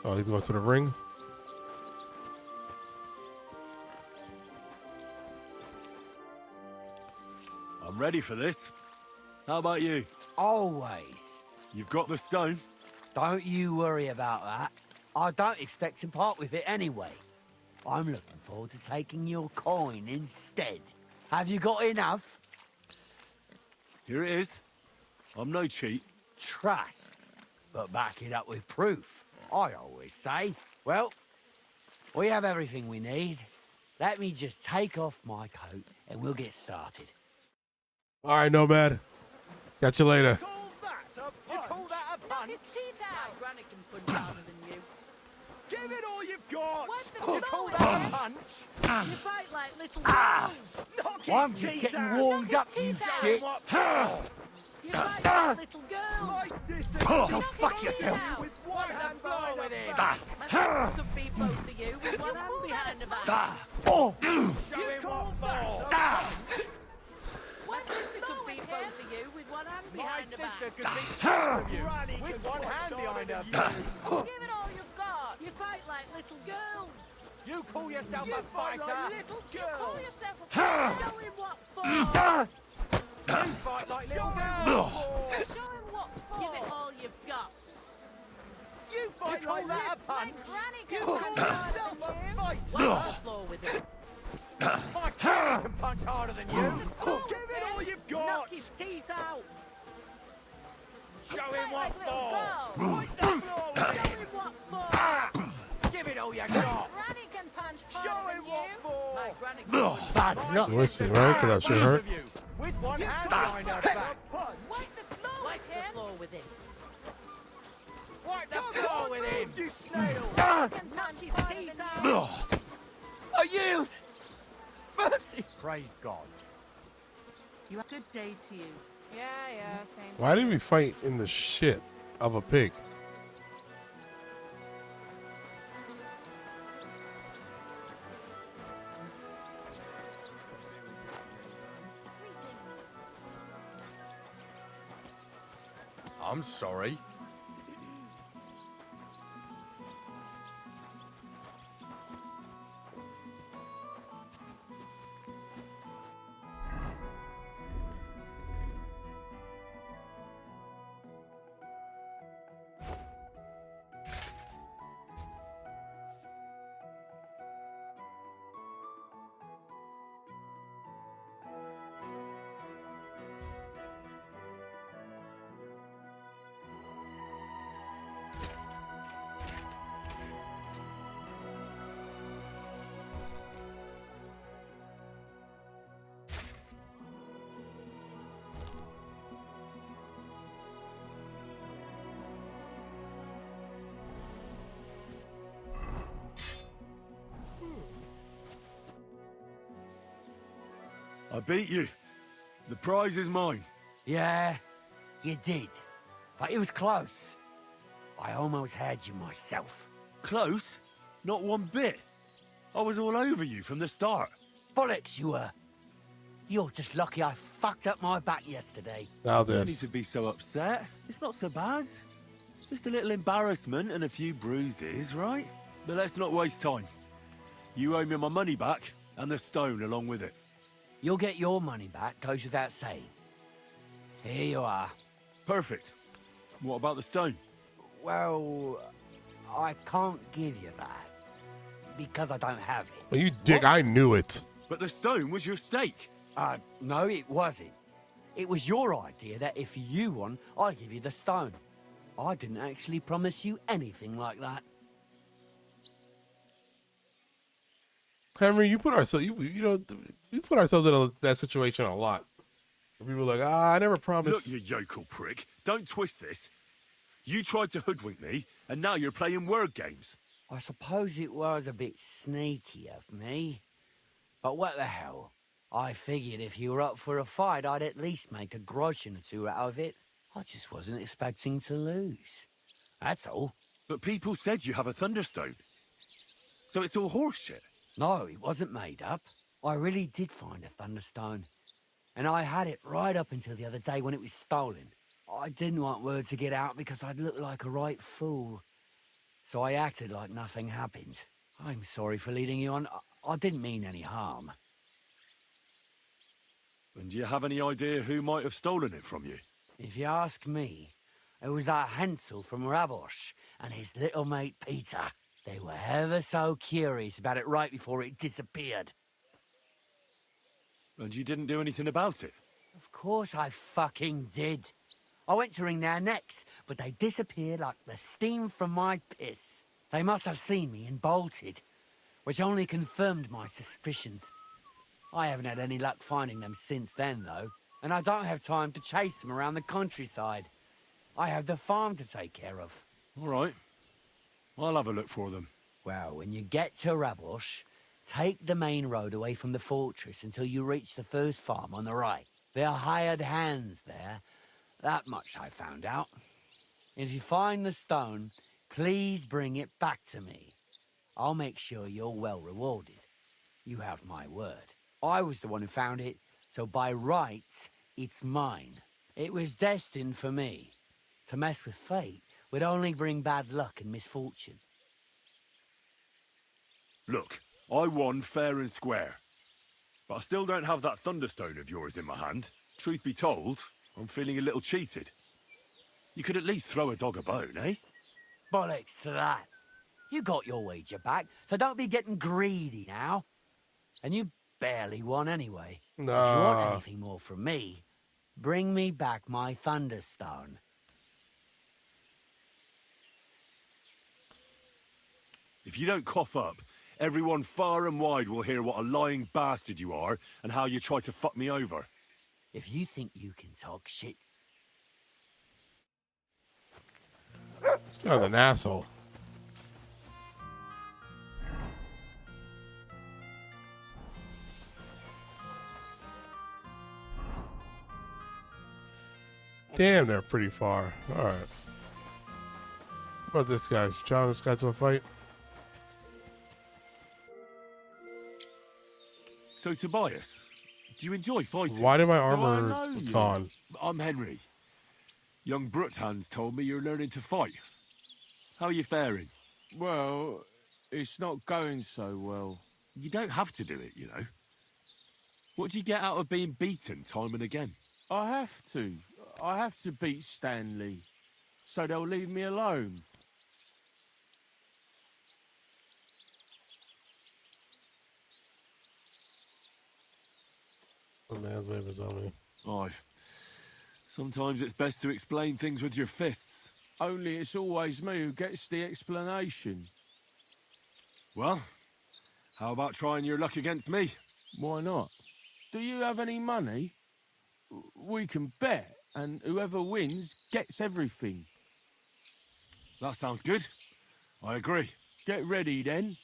Oh, he's going to the ring. I'm ready for this. How about you? Always. You've got the stone? Don't you worry about that. I don't expect to part with it anyway. I'm looking forward to taking your coin instead. Have you got enough? Here it is. I'm no cheat. Trust, but back it up with proof, I always say. Well, we have everything we need. Let me just take off my coat and we'll get started. All right, Nomad. Catch you later. You call that a punch? Knock his teeth out. My granny can punch harder than you. Give it all you've got! Wipe the You floor call with that a it. punch? You fight like little girls. Knock I'm his just teeth getting out. warmed up, you teeth out. shit. What for? You fight like little girls. My sister Go can fuck his yourself. teeth out. with one hand behind with her him. back. Could be both of you with one hand behind the back. Oh. Show him what for. One sister could be both of you with one hand My behind the sister back. could beat Granny with one hand behind her back. Give it all you've got. You fight like little girls. You call yourself You a fight fighter? like little girls. You call yourself a fighter. Show him what for. You fight like little girls. Show him what for. Give it all you've got. You fight like that a punch? Granny You can call punch yourself harder than a you. fighter? Wipe the floor with it. My granny can punch harder than you. Give it all you've got. Knock his teeth out. Show him what Like little for. girls. Wipe the floor with Show it. him what for. Give it all you got. Granny can punch Show harder him than what you. for. My granny can Bad luck. Listen, right? Because that shit Both hurt. of you, with one hand behind her back. wipe the floor with him. The floor with him. Wipe the floor with him. You snail. Can punch his teeth out. I yield. Mercy. Praise God. You have a good day to you. Yeah, same. Why did we fight in the shit of a pig? I'm sorry. I beat you. The prize is mine. Yeah, you did. But it was close. I almost had you myself. Close? Not one bit. I was all over you from the start. Bollocks, you were. You're just lucky I fucked up my back yesterday. Now You don't need this. to be so upset. It's not so bad. Just a little embarrassment and a few bruises, right? But let's not waste time. You owe me my money back, and the stone along with it. You'll get your money back, goes without saying. Here you are. Perfect. What about the stone? Well, I can't give you that. Because I don't have it. Well, you dick, I knew it. But the stone was your stake. No, it wasn't. It was your idea that if you won, I'd give you the stone. I didn't actually promise you anything like that. Henry, you put ourselves, we put ourselves in that situation a lot. People are like, I never promised. Look, you yokel prick. Don't twist this. You tried to hoodwink me, and now you're playing word games. I suppose it was a bit sneaky of me. But what the hell? I figured if you were up for a fight, I'd at least make a groschen or two out of it. I just wasn't expecting to lose. That's all. But people said you have a thunderstone. So it's all horseshit. No, it wasn't made up. I really did find a thunderstone. And I had it right up until the other day when it was stolen. I didn't want word to get out because I'd look like a right fool. So I acted like nothing happened. I'm sorry for leading you on. I didn't mean any harm. And do you have any idea who might have stolen it from you? If you ask me, it was that Hansel from Rabosh and his little mate Peter. They were ever so curious about it right before it disappeared. And you didn't do anything about it? Of course I fucking did. I went to wring their necks, but they disappeared like the steam from my piss. They must have seen me and bolted, which only confirmed my suspicions. I haven't had any luck finding them since then, though, and I don't have time to chase them around the countryside. I have the farm to take care of. All right. I'll have a look for them. Well, when you get to Rabosh, take the main road away from the fortress until you reach the first farm on the right. There are hired hands there. That much I found out. If you find the stone, please bring it back to me. I'll make sure you're well rewarded. You have my word. I was the one who found it, so by rights, it's mine. It was destined for me. To mess with fate would only bring bad luck and misfortune. Look, I won fair and square. But I still don't have that thunderstone of yours in my hand. Truth be told, I'm feeling a little cheated. You could at least throw a dog a bone, eh? Bollocks to that. You got your wager back, so don't be getting greedy now. And you barely won anyway. If you want anything more from me, bring me back my thunderstone. If you don't cough up, everyone far and wide will hear what a lying bastard you are and how you tried to fuck me over. If you think you can talk shit... This guy's an asshole. Damn, they're pretty far. All right. What about this guy? Challenge this guy to a fight? So, Tobias, do you enjoy fighting? Why did my Oh, I armor know you. gone? I'm Henry. Young Bruthan's told me you're learning to fight. How are you faring? Well, it's not going so well. You don't have to do it, you know. What do you get out of being beaten time and again? I have to. I have to beat Stanley, so they'll leave me alone. The man's waving on me. Aye. Sometimes it's best to explain things with your fists. Only it's always me who gets the explanation. Well, how about trying your luck against me? Why not? Do you have any money? We can bet, and whoever wins gets everything. That sounds good. I agree. Get ready, then.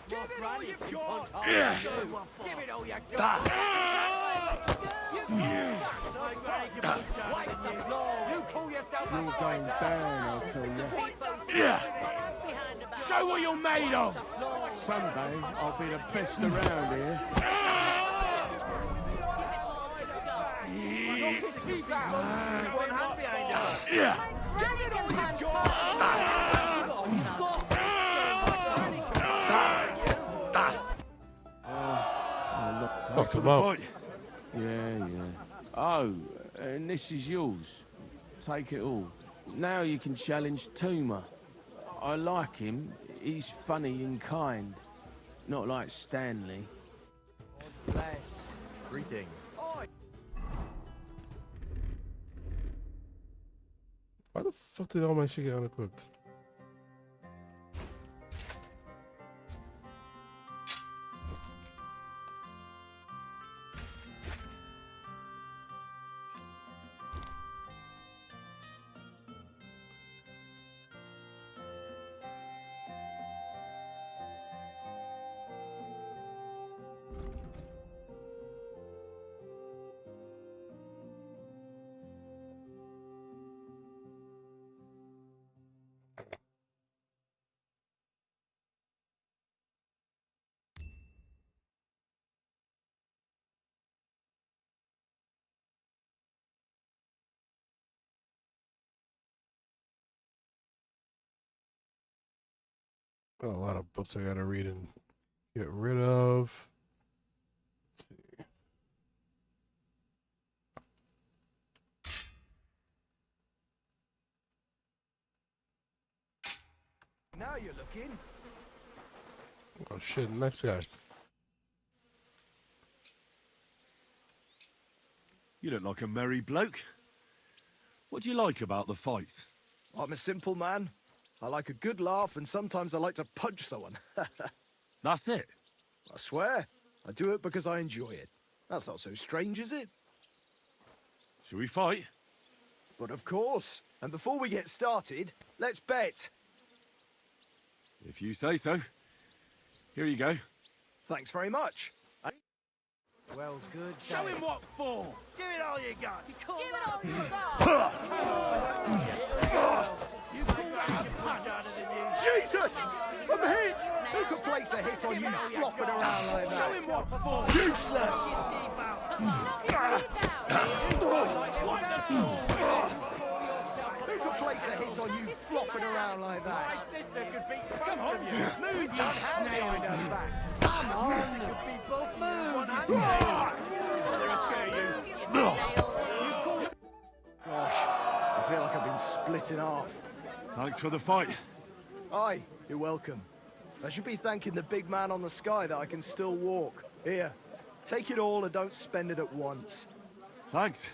Get it all you've got! Give it all you got! You call yourself a You're going down, I'll tell you. Show what you're made of! Someday I'll be the best around here. One hand behind her! Give it all you Fuck him up. Yeah. Oh, and this is yours. Take it all. Now you can challenge Tuma. I like him. He's funny and kind. Not like Stanley. Bless. Greetings. Why the fuck did all my shit get undercooked? A lot of books I gotta read and get rid of. Let's see. Now you're looking. Oh shit, next guy. You look like a merry bloke. What do you like about the fights? I'm a simple man. I like a good laugh, and sometimes I like to punch someone. That's it? I swear. I do it because I enjoy it. That's not so strange, is it? Shall we fight? But of course. And before we get started, let's bet. If you say so. Here you go. Thanks very much. Well, good. Show him what for! Give it all you got! Give it all you got! You call that your punch harder than you? Jesus! I'm hit! Who could place a hit on you flopping around like that? Show him what for! Useless! Who could place a hit on you flopping around like My that? sister could beat both of you! Move your hand behind her back! Come on! She could beat both of you! One hand behind They'll scare you! Gosh, I feel like I've been split in half. Thanks for the fight. Aye, you're welcome. I should be thanking the big man on the sky that I can still walk. Here, take it all and don't spend it at once. Thanks.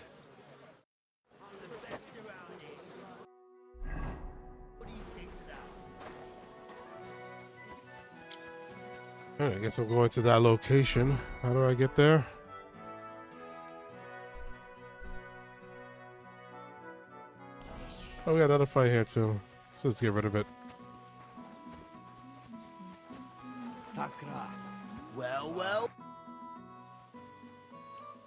Alright, I guess I'm going to that location. How do I get there? Oh, we got another fight here too. So let's get rid of it. Sakra. Well.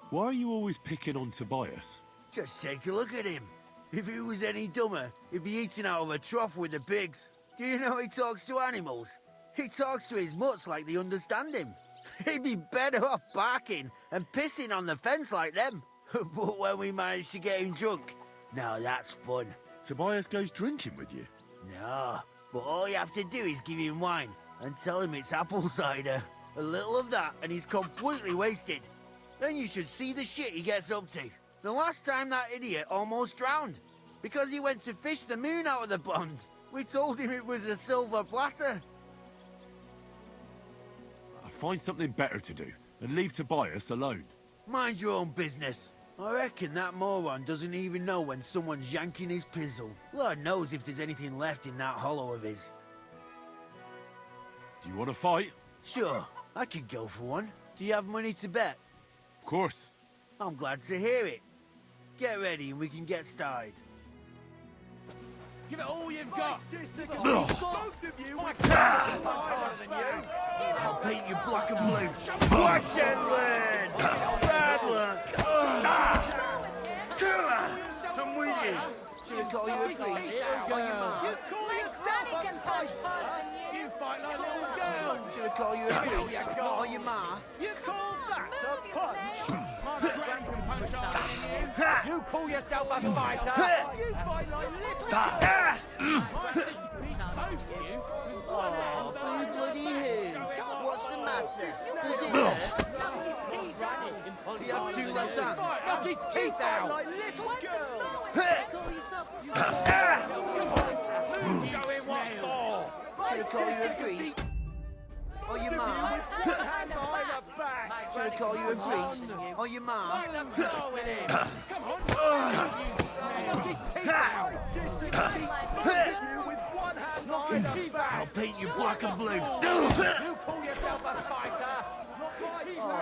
Why are you always picking on Tobias? Just take a look at him. If he was any dumber, he'd be eating out of a trough with the pigs. Do you know he talks to animals? He talks to his mutts like they understand him. He'd be better off barking and pissing on the fence like them. But when we managed to get him drunk, now that's fun. Tobias goes drinking with you? No, but all you have to do is give him wine and tell him it's apple cider. A little of that and he's completely wasted. Then you should see the shit he gets up to. The last time that idiot almost drowned because he went to fish the moon out of the pond. We told him it was a silver platter. I'll find something better to do and leave Tobias alone. Mind your own business. I reckon that moron doesn't even know when someone's yanking his pizzle. Lord knows if there's anything left in that hollow of his. Do you want to fight? Sure, I could go for one. Do you have money to bet? Of course. I'm glad to hear it. Get ready and we can get started. Give it all you've got! Sister, Give it all you've got! both of you! My sister's harder than you! I'll paint you black and blue. Black gentlemen! Bad luck! Come on! I'm with you. Should I call you a priest? On your mark. You call yourself a priest? You fight like little girls. Should I call you a priest? On your mark. You call that a punch? My friend can punch harder than you. You call yourself a fighter? You fight like little girls. My sister beat both of you. Oh, you bloody who? What's the matter? Does it hurt? Do you have two left hands? Knock his teeth out! Like little girls! Going what for? Should I call you a priest? On your mark. Should I call you a priest? On your mark. Come on! Knock his teeth out! Sister beat both of you with one hand behind her back! I'll paint you black and blue. You call yourself a fighter? Oh,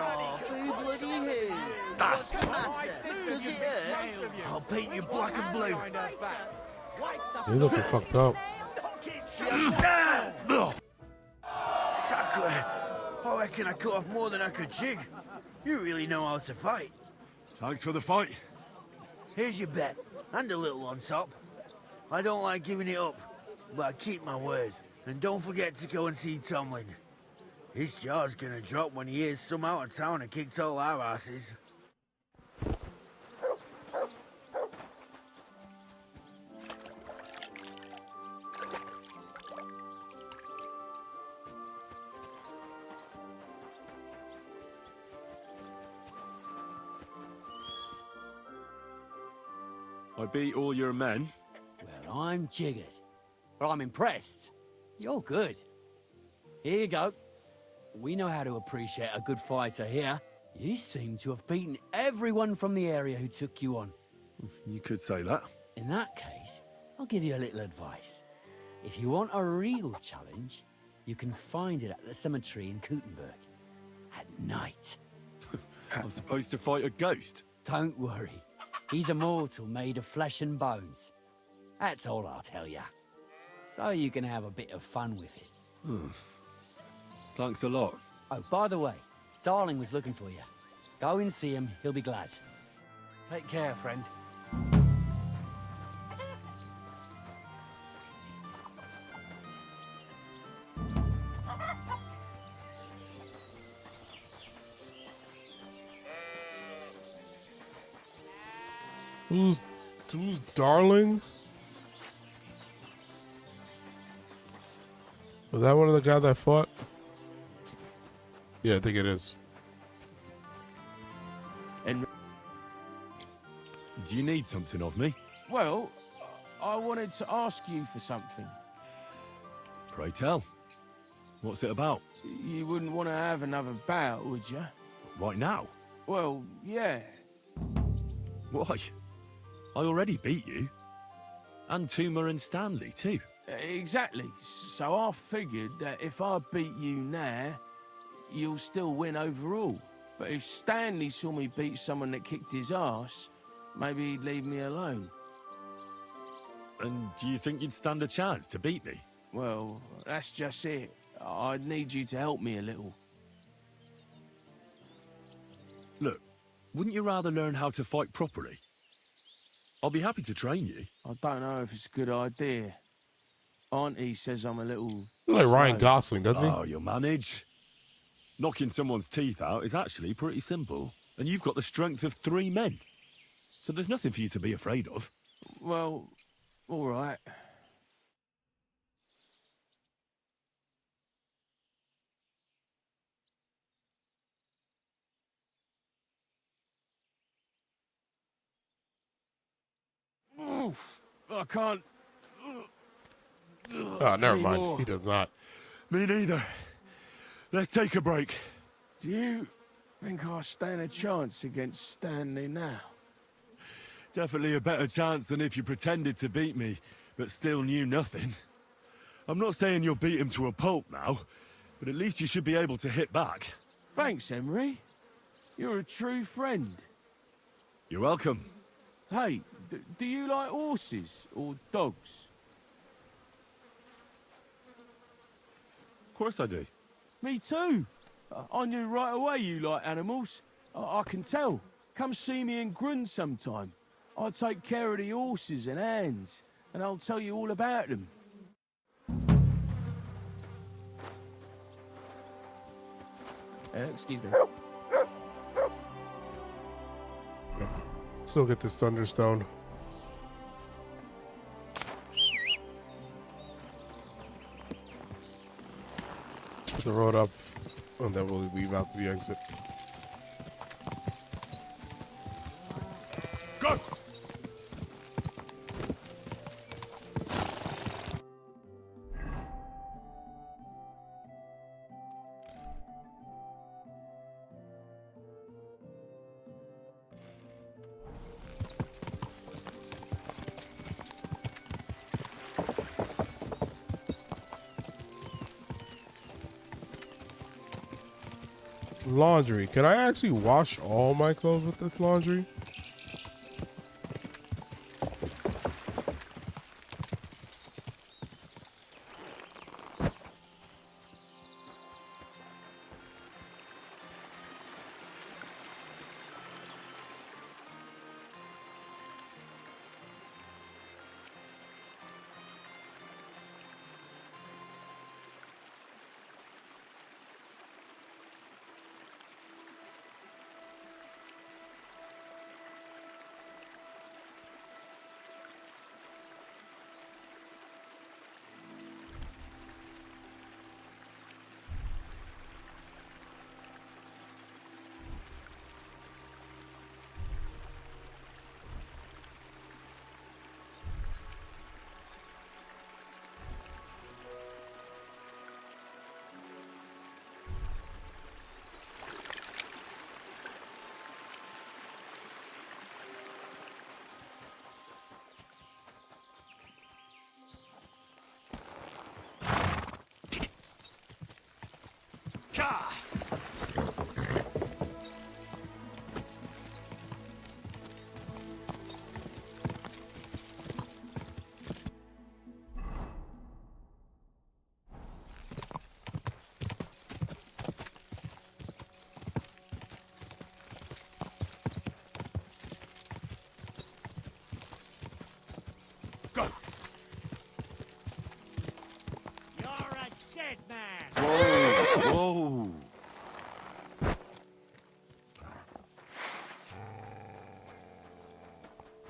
you bloody who? What's the matter? Does it hurt? I'll paint you black and blue. You looking fucked up. Sacre! I reckon I cut off more than I could chew. You really know how to fight. Thanks for the fight. Here's your bet, and a little on top. I don't like giving it up, but I keep my word. And don't forget to go and see Tomlin. His jaw's gonna drop when he hears some out of town and kicked all our asses. I beat all your men. Well, I'm jiggered. But I'm impressed. You're good. Here you go. We know how to appreciate a good fighter here. You seem to have beaten everyone from the area who took you on. You could say that. In that case, I'll give you a little advice. If you want a real challenge, you can find it at the cemetery in Kuttenberg. At night. I'm supposed to fight a ghost. Don't worry. He's a mortal made of flesh and bones. That's all I'll tell you. So you can have a bit of fun with it. Thanks a lot. Oh, by the way, Darling was looking for you. Go and see him, he'll be glad. Take care, friend. Who's Darling? Was that one of the guys that fought? Yeah, I think it is. And do you need something of me? Well, I wanted to ask you for something. Pray tell. What's it about? You wouldn't want to have another bout, would you? Right now? Well, yeah. Why? I already beat you. And Tuma and Stanley, too. Exactly. So I figured that if I beat you now, you'll still win overall. But if Stanley saw me beat someone that kicked his ass, maybe he'd leave me alone. And do you think you'd stand a chance to beat me? Well, that's just it. I'd need you to help me a little. Look, wouldn't you rather learn how to fight properly? I'll be happy to train you. I don't know if it's a good idea. Auntie says I'm a little... Like Ryan Gosling, doesn't he? Oh, you'll manage. Knocking someone's teeth out is actually pretty simple. And you've got the strength of 3 men. So there's nothing for you to be afraid of. Well, all right. Oof, I can't... Oh, never anymore. mind. He does not. Me neither. Let's take a break. Do you think I stand a chance against Stanley now? Definitely a better chance than if you pretended to beat me, but still knew nothing. I'm not saying you'll beat him to a pulp now, but at least you should be able to hit back. Thanks, Emery. You're a true friend. You're welcome. Hey, do you like horses or dogs? Of course I do. Me too. I knew right away you like animals. I can tell. Come see me in Grund sometime. I take care of the horses and hands, and I'll tell you all about them. Excuse me. Let's go get this Thunderstone. Put the road up, and then we'll leave out to the exit. Go! Laundry. Can I actually wash all my clothes with this laundry? Go! You're a dead man! Whoa!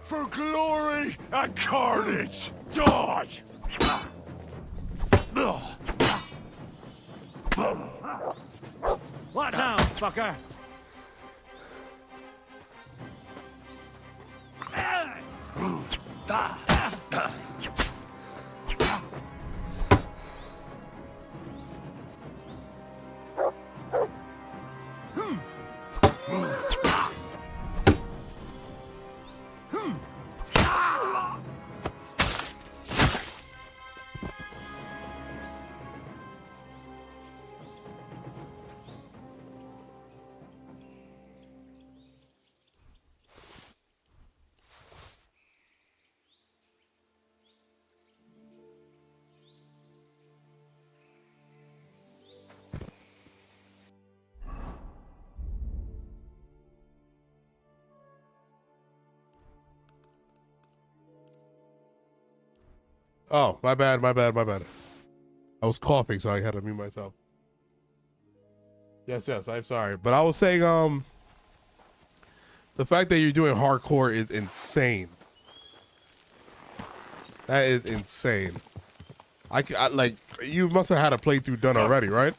For glory and carnage, die! What now, fucker? Oh, my bad, my bad, my bad. I was coughing, so I had to mute myself. Yes, I'm sorry. But I was saying, the fact that you're doing hardcore is insane. That is insane. I like, you must have had a playthrough done already, right?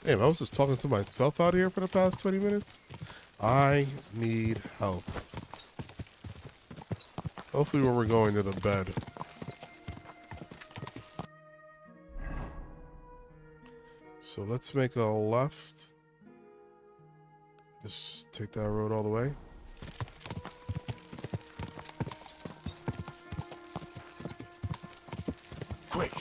Damn, I was just talking to myself out here for the past 20 minutes. I need help. Hopefully when we're going to the bed. So let's make a left. Just take that road all the way. Quick!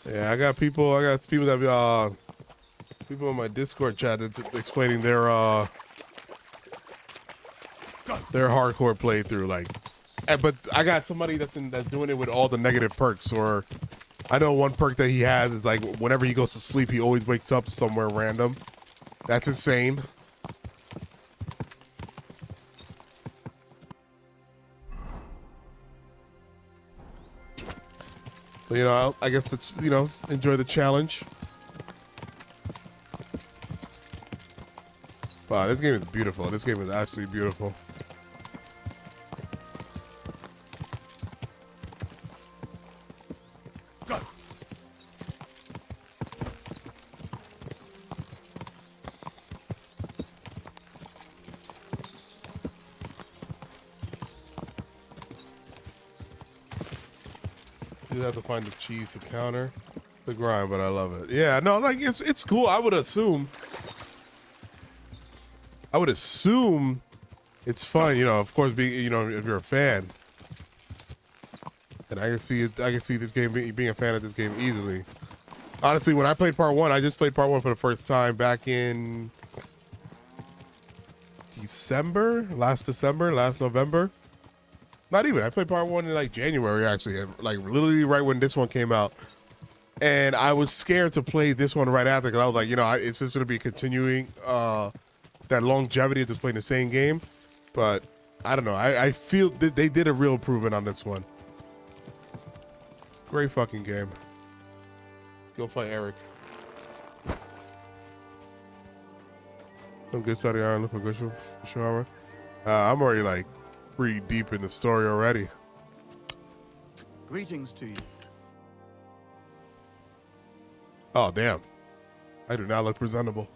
Yeah, I got people that people in my Discord chat that's explaining their hardcore playthrough, like, but I got somebody that's doing it with all the negative perks. Or I know one perk that he has is like whenever he goes to sleep, he always wakes up somewhere random. That's insane. But you know, I guess enjoy the challenge. Wow, this game is beautiful. This game is absolutely beautiful. Go. You have to find the cheese to counter the grind, but I love it. Yeah, no, like it's cool. I would assume it's fun, you know, of course, if you're a fan. And I can see this game being a fan of this game easily. Honestly, when I played part 1, I just played part 1 for the first time back in last November. Not even. I played part 1 in like January, actually, like literally right when this one came out. And I was scared to play this one right after, because I was like, it's just going to be continuing that longevity of just playing the same game. But I don't know. I feel that they did a real improvement on this one. Great fucking game. Go fight Eric. Some good Saudi Iron look for good shower. I'm already like pretty deep in the story already. Greetings to you. Oh damn. I do not look presentable.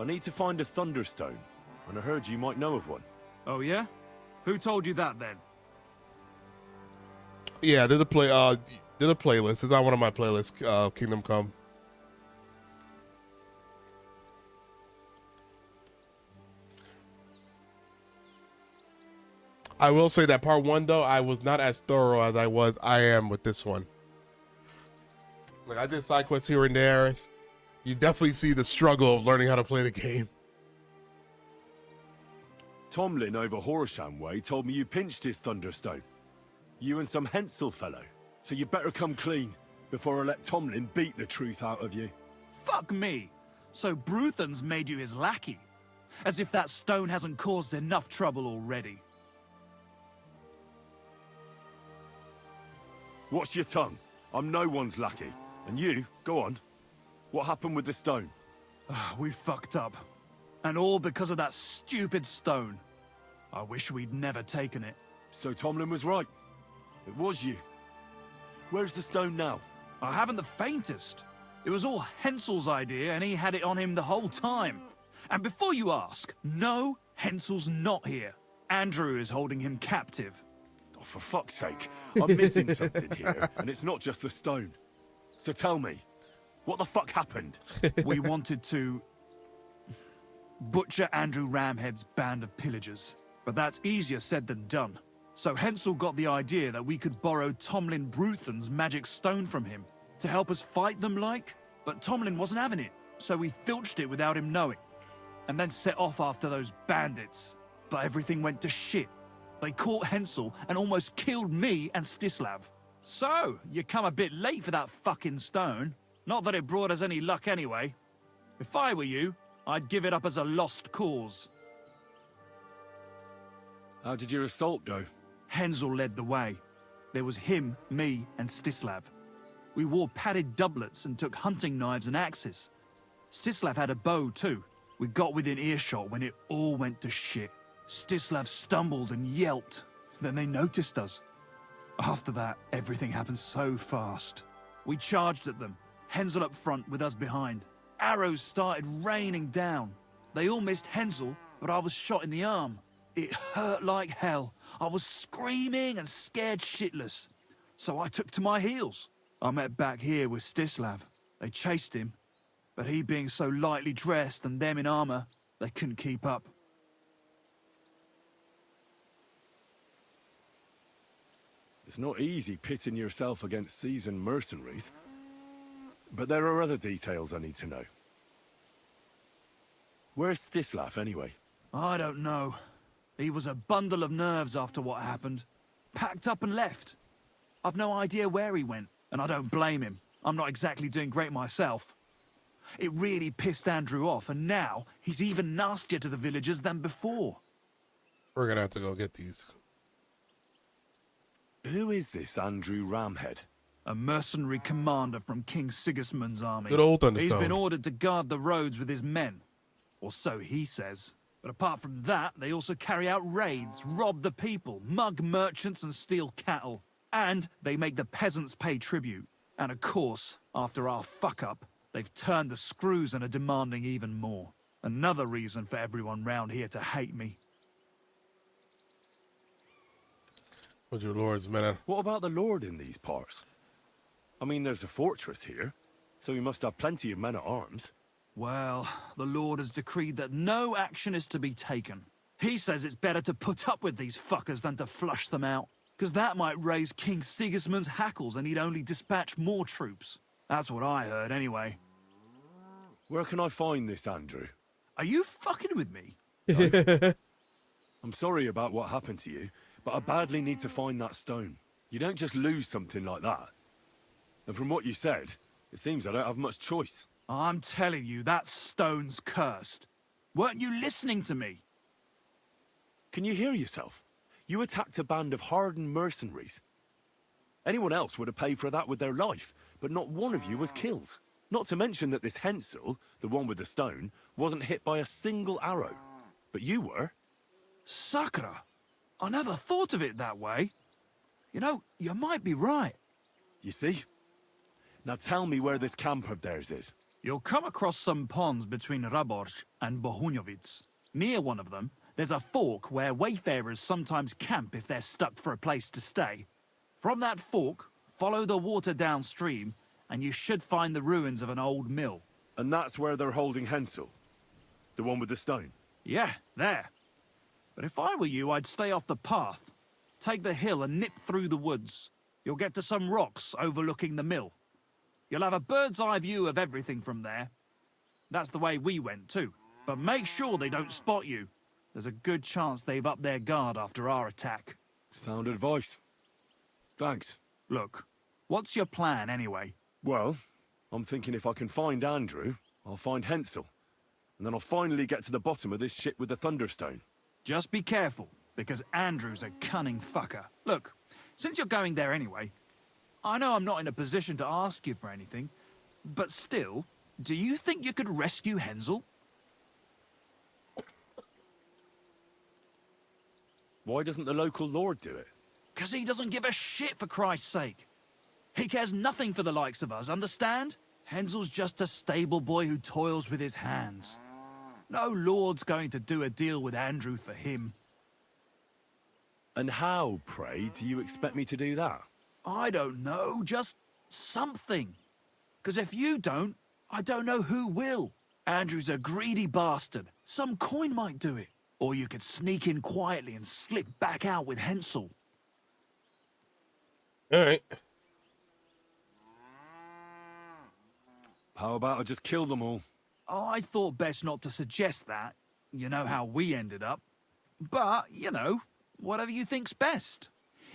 I need to find a Thunderstone, and I heard you might know of one. Oh yeah? Who told you that then? Yeah, there's a playlist. It's not one of my playlists, Kingdom Come. I will say that part 1 though, I was not as thorough as I am with this one. Like, I did side quests here and there. You definitely see the struggle of learning how to play the game. Tomlin over Horsham Way told me you pinched his Thunderstone. You and some Hensel fellow. So you better come clean before I let Tomlin beat the truth out of you. Fuck me! So Bruthan's made you his lackey? As if that stone hasn't caused enough trouble already. Watch your tongue. I'm no one's lackey. And you, go on. What happened with the stone? We fucked up. And all because of that stupid stone. I wish we'd never taken it. So Tomlin was right. It was you. Where's the stone now? I haven't the faintest. It was all Hensel's idea, and he had it on him the whole time. And before you ask, no, Hensel's not here. Andrew is holding him captive. Oh, for fuck's sake. I'm missing something here, and it's not just the stone. So tell me, what the fuck happened? We wanted to butcher Andrew Ramhead's band of pillagers, but that's easier said than done. So Hensel got the idea that we could borrow Tomlin Bruthan's magic stone from him to help us fight them like, but Tomlin wasn't having it, so we filched it without him knowing, and then set off after those bandits. But everything went to shit. They caught Hensel and almost killed me and Stislav. So, you come a bit late for that fucking stone. Not that it brought us any luck anyway. If I were you, I'd give it up as a lost cause. How did your assault go? Hensel led the way. There was him, me, and Stislav. We wore padded doublets and took hunting knives and axes. Stislav had a bow too. We got within earshot when it all went to shit. Stislav stumbled and yelped. Then they noticed us. After that, everything happened so fast. We charged at them, Hensel up front with us behind. Arrows started raining down. They all missed Hensel, but I was shot in the arm. It hurt like hell. I was screaming and scared shitless. So I took to my heels. I met back here with Stislav. They chased him, but he being so lightly dressed and them in armor, they couldn't keep up. It's not easy pitting yourself against seasoned mercenaries. But there are other details I need to know. Where's Stislav, anyway? I don't know. He was a bundle of nerves after what happened. Packed up and left. I've no idea where he went, and I don't blame him. I'm not exactly doing great myself. It really pissed Andrew off, and now he's even nastier to the villagers than before. We're gonna have to go get these. Who is this Andrew Ramhead? A mercenary commander from King Sigismund's army. Good old He's Thunderstone. been ordered to guard the roads with his men. Or so he says. But apart from that, they also carry out raids, rob the people, mug merchants and steal cattle. And they make the peasants pay tribute. And of course, after our fuck-up, they've turned the screws and are demanding even more. Another reason for everyone round here to hate me. With your lords, man. What about the lord in these parts? I mean, there's a fortress here, so he must have plenty of men at arms. Well, the Lord has decreed that no action is to be taken. He says it's better to put up with these fuckers than to flush them out, because that might raise King Sigismund's hackles and he'd only dispatch more troops. That's what I heard, anyway. Where can I find this, Andrew? Are you fucking with me? I'm sorry about what happened to you, but I badly need to find that stone. You don't just lose something like that. And from what you said, it seems I don't have much choice. I'm telling you, that stone's cursed. Weren't you listening to me? Can you hear yourself? You attacked a band of hardened mercenaries. Anyone else would have paid for that with their life, but not one of you was killed. Not to mention that this Hensel, the one with the stone, wasn't hit by a single arrow. But you were. Sakura, I never thought of it that way. You know, you might be right. You see? Now tell me where this camp of theirs is. You'll come across some ponds between Raborz and Bohunjovic. Near one of them, there's a fork where wayfarers sometimes camp if they're stuck for a place to stay. From that fork, follow the water downstream, and you should find the ruins of an old mill. And that's where they're holding Hensel? The one with the stone? Yeah, there. But if I were you, I'd stay off the path. Take the hill and nip through the woods. You'll get to some rocks overlooking the mill. You'll have a bird's-eye view of everything from there. That's the way we went, too. But make sure they don't spot you. There's a good chance they've upped their guard after our attack. Sound advice. Thanks. Look, what's your plan, anyway? Well, I'm thinking if I can find Andrew, I'll find Hensel. And then I'll finally get to the bottom of this shit with the Thunderstone. Just be careful, because Andrew's a cunning fucker. Look, since you're going there anyway, I know I'm not in a position to ask you for anything, but still, do you think you could rescue Hensel? Why doesn't the local lord do it? 'Cause he doesn't give a shit, for Christ's sake. He cares nothing for the likes of us, understand? Hensel's just a stable boy who toils with his hands. No lord's going to do a deal with Andrew for him. And how, pray, do you expect me to do that? I don't know, just something. 'Cause if you don't, I don't know who will. Andrew's a greedy bastard. Some coin might do it. Or you could sneak in quietly and slip back out with Hensel. All right. How about I just kill them all? I thought best not to suggest that. You know how we ended up. But, you know, whatever you think's best.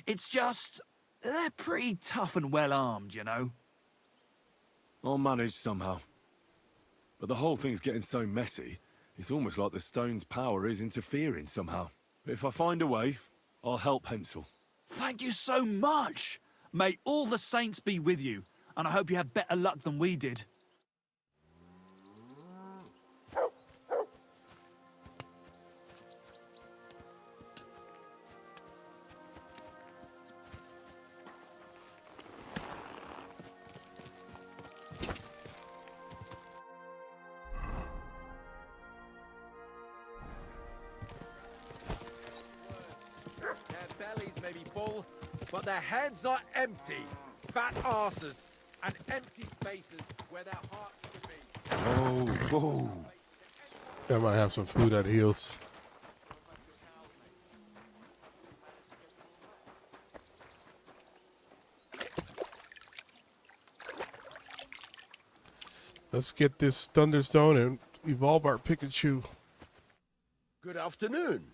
It's just, they're pretty tough and well-armed, you know. I'll manage somehow. But the whole thing's getting so messy, it's almost like the stone's power is interfering somehow. But if I find a way, I'll help Hensel. Thank you so much! May all the saints be with you, and I hope you have better luck than we did. May be full, but their heads are empty. Fat arses and empty spaces where their hearts should be. Oh. I might have some food that heals. let's get this Thunderstone and evolve our Pikachu. Good afternoon.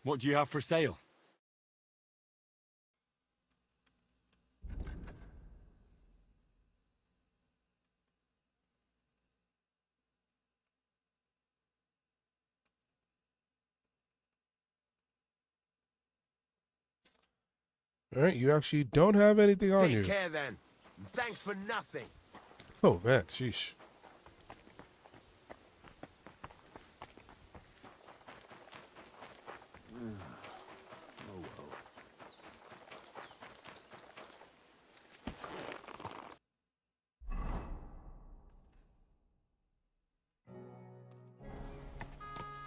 What do you have for sale? All right, you actually don't have anything on you. Take care then. Thanks for nothing. Oh man, sheesh.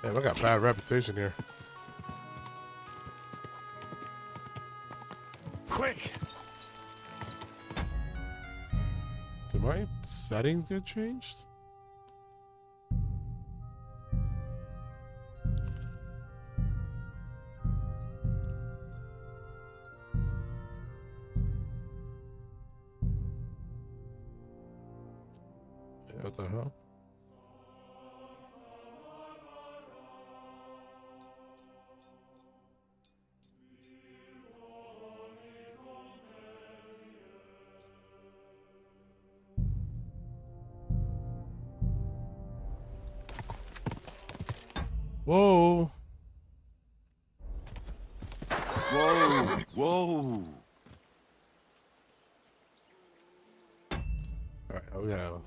Damn, I got bad reputation here. Quick! Did my settings get changed? Yeah, what the hell? Whoa. Whoa! Whoa! All right, we gotta.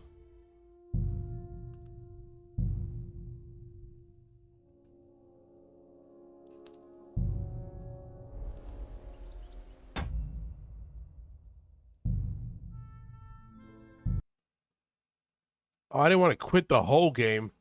Oh, I didn't want to quit the whole game.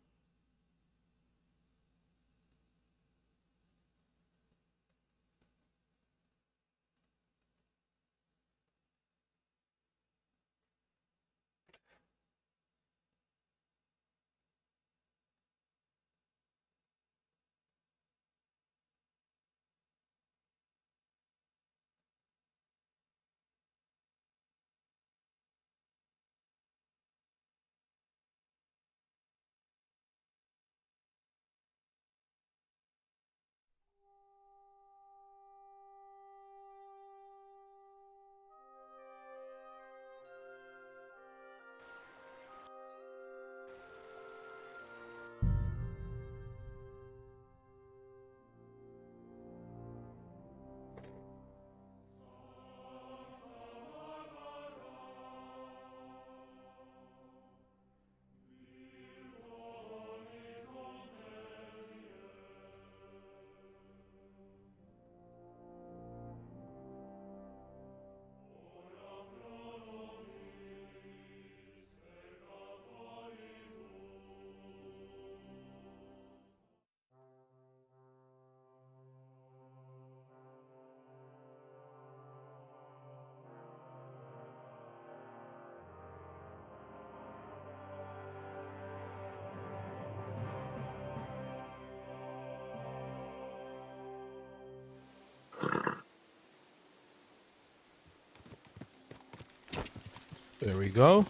There we go.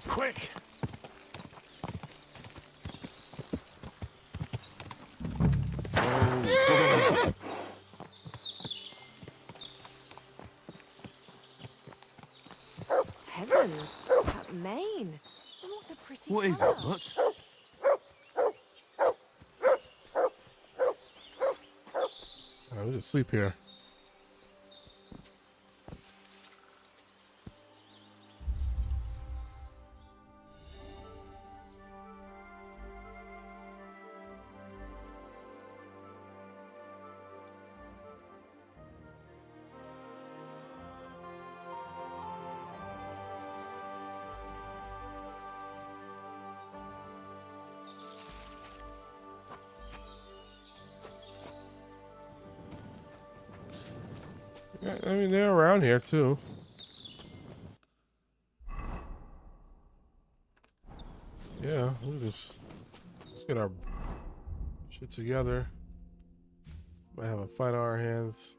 Quick! Heavens, that mane. What a pretty What is colour. it, Mutt? We'll just sleep here. Yeah, I mean, they're around here too. Yeah, let's get our shit together. Might have a fight on our hands.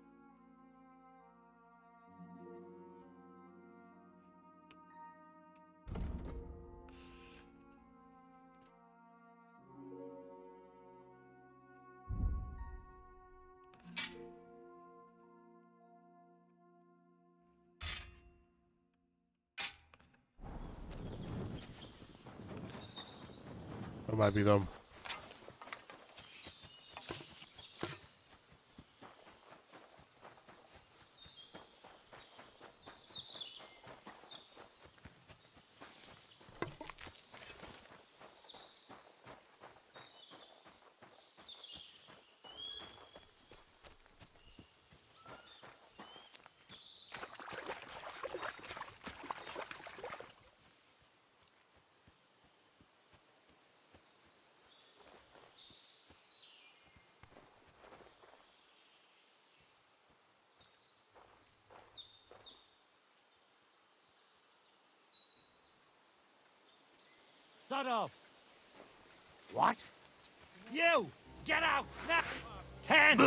might be them. Son of! What? You! Get out! Now! 10!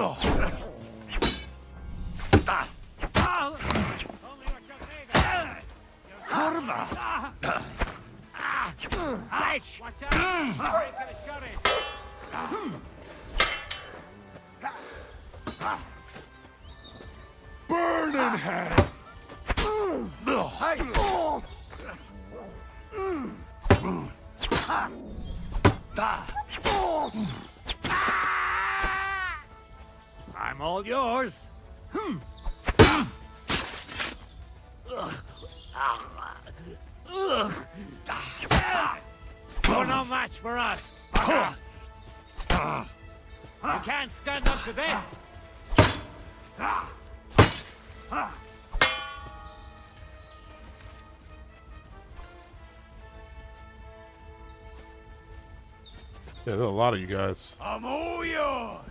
Kurva! Bitch! Watch out! Breaking a shot in! Burning hand! Hey! I'm all yours. You're no match for us. You can't stand up to this. Yeah, there's a lot of you guys. I'm all yours.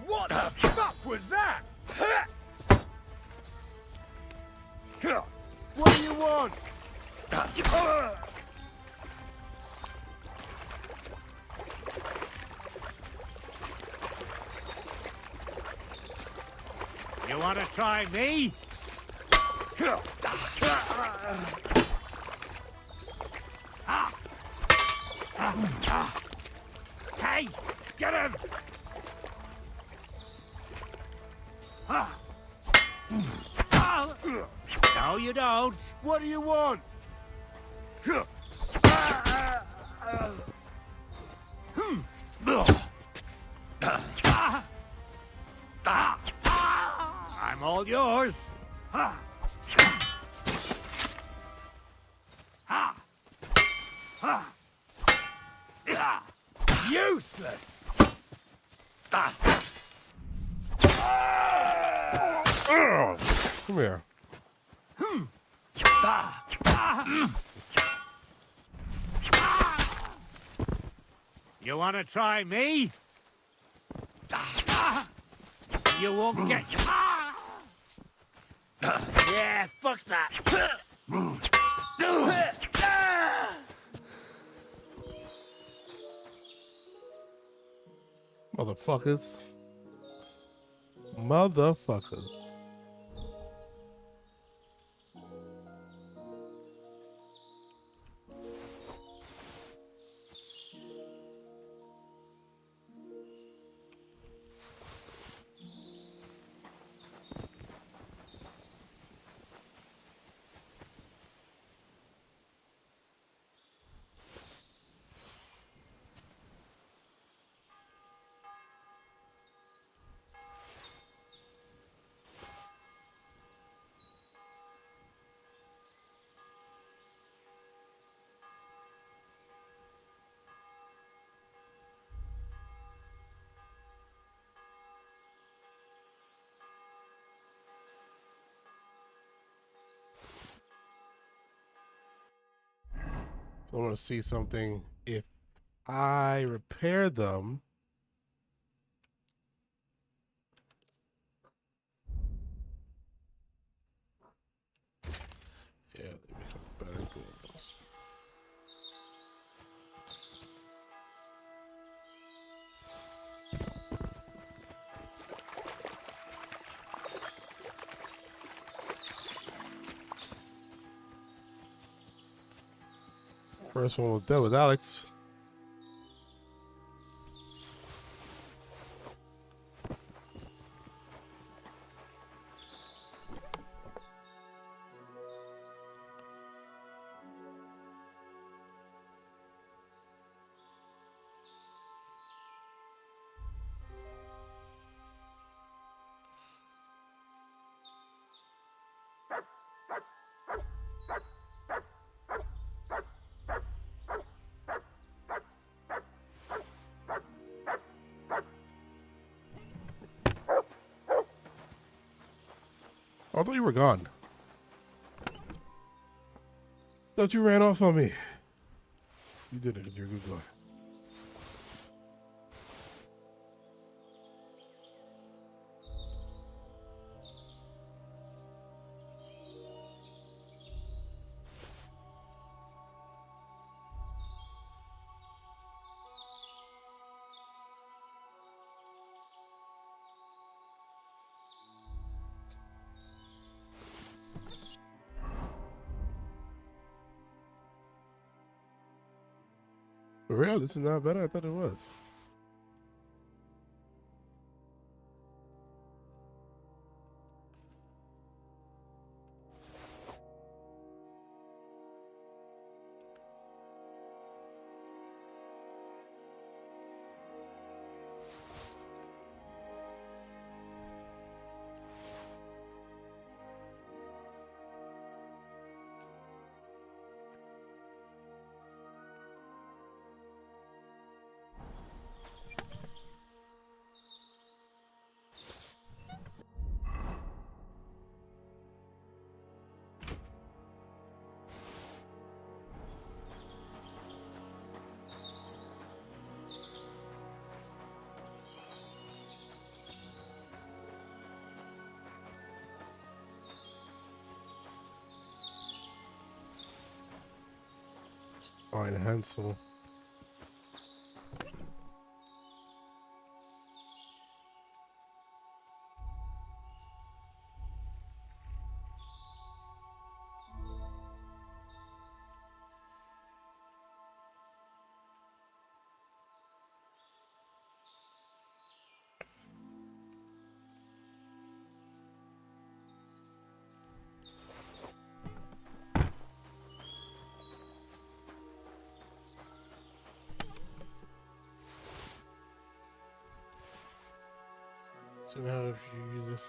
What the fuck was that? What do you want? You want to try me? Hey, get him! No, you don't. What do you want? I'm all yours. Useless. Come here. You want to try me? You won't get... Yeah, fuck that. Motherfuckers. Motherfuckers. So I want to see something. If I repair them, yeah, they become better tools. First one was dead with Alex. I thought you were gone. Thought you ran off on me. You didn't. You're a good guy. For real, this is not better. I thought it was. Fine, Hansel. So now if you use this.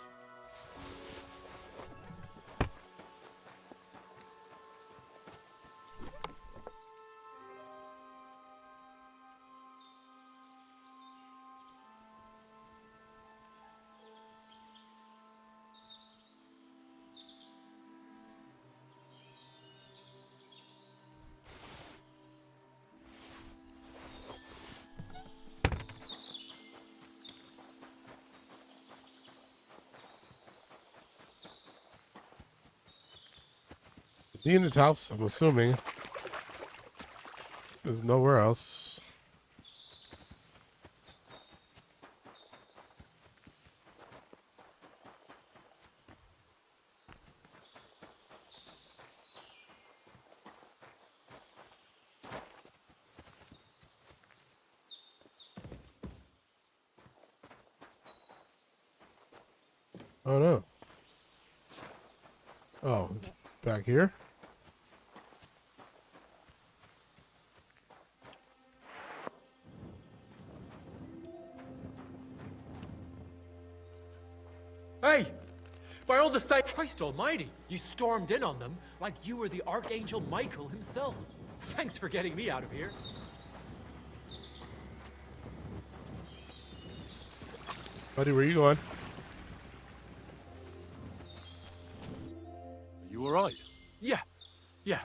In its house, I'm assuming. There's nowhere else. Oh no. Oh, back here? Hey! By all the saints, Christ almighty, you stormed in on them like you were the Archangel Michael himself. Thanks for getting me out of here. Buddy, where you going? Are you alright? Yeah,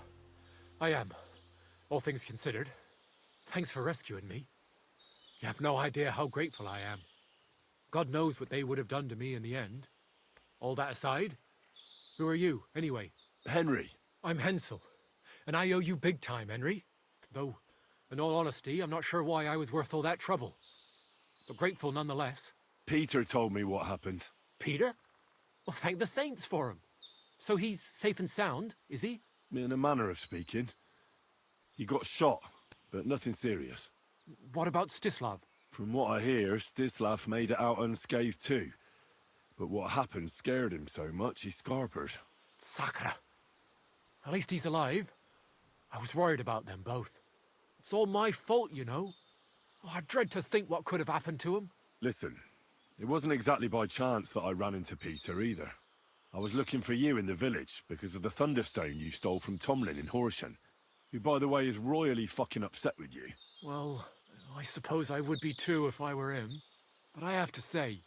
I am. All things considered. Thanks for rescuing me. You have no idea how grateful I am. God knows what they would have done to me in the end. All that aside, who are you, anyway? Henry. I'm Hensel, and I owe you big time, Henry. Though, in all honesty, I'm not sure why I was worth all that trouble. But grateful nonetheless. Peter told me what happened. Peter? Well, thank the saints for him. So he's safe and sound, is he? In a manner of speaking. He got shot, but nothing serious. What about Stislav? From what I hear, Stislav made it out unscathed too. But what happened scared him so much he scarpered. Sakra. At least he's alive. I was worried about them both. It's all my fault, you know. Oh, I dread to think what could have happened to him. Listen, it wasn't exactly by chance that I ran into Peter either. I was looking for you in the village because of the Thunderstone you stole from Tomlin in Horsham, who, by the way, is royally fucking upset with you. Well, I suppose I would be too if I were him. But I have to say,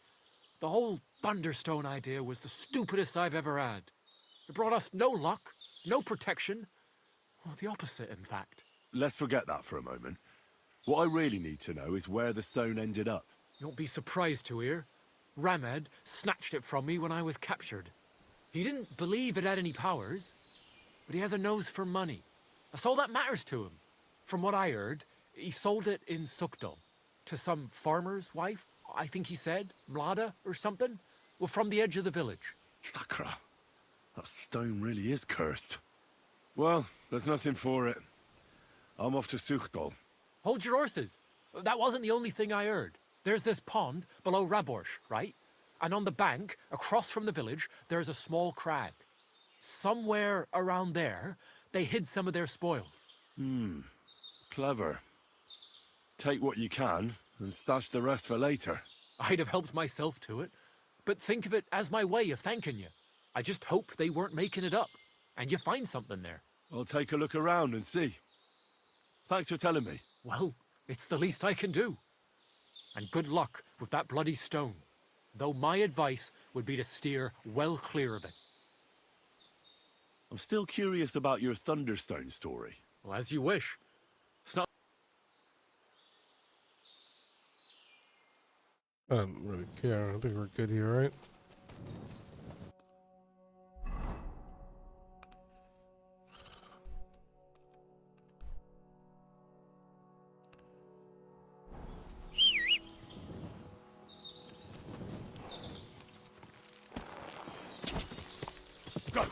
The whole Thunderstone idea was the stupidest I've ever had. It brought us no luck, no protection. Well, the opposite, in fact. Let's forget that for a moment. What I really need to know is where the stone ended up. You won't be surprised to hear. Ramed snatched it from me when I was captured. He didn't believe it had any powers, but he has a nose for money. That's all that matters to him. From what I heard, he sold it in Kingdome to some farmer's wife, I think he said, Mlada or something. Well, from the edge of the village. Sakra. That stone really is cursed. Well, there's nothing for it. I'm off to Kingdome. Hold your horses. That wasn't the only thing I heard. There's this pond below Warhorse, right? And on the bank, across from the village, there's a small crag. Somewhere around there, they hid some of their spoils. Clever. Take what you can, and stash the rest for later. I'd have helped myself to it, but think of it as my way of thanking you. I just hope they weren't making it up, and you find something there. I'll take a look around and see. Thanks for telling me. Well, it's the least I can do. And good luck with that bloody stone. Though my advice would be to steer well clear of it. I'm still curious about your Thunderstone story. Well, as you wish. It's not... I don't really care. I think we're good here, right? Go!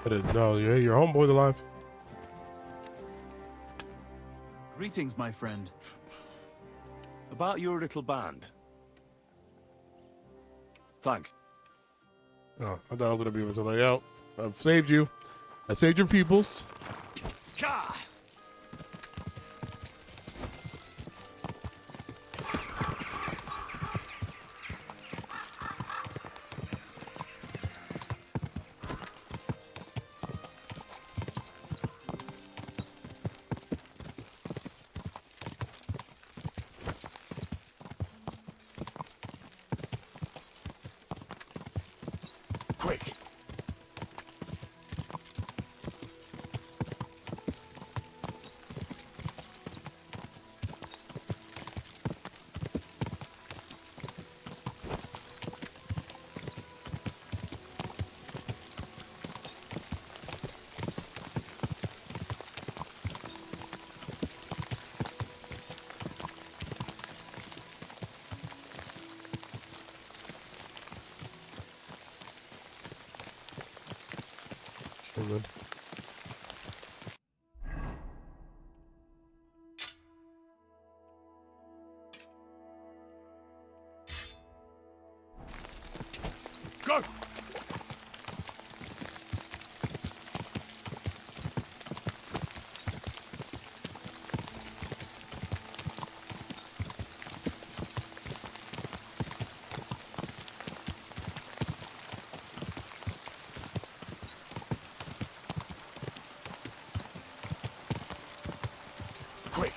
I didn't know. Yeah, your homeboy's alive. Greetings, my friend. About your little band. Thanks. Oh, I thought I was gonna be able to lay out. I've saved you. I saved your peoples. Ka! Quick! Amen. Go! Quick!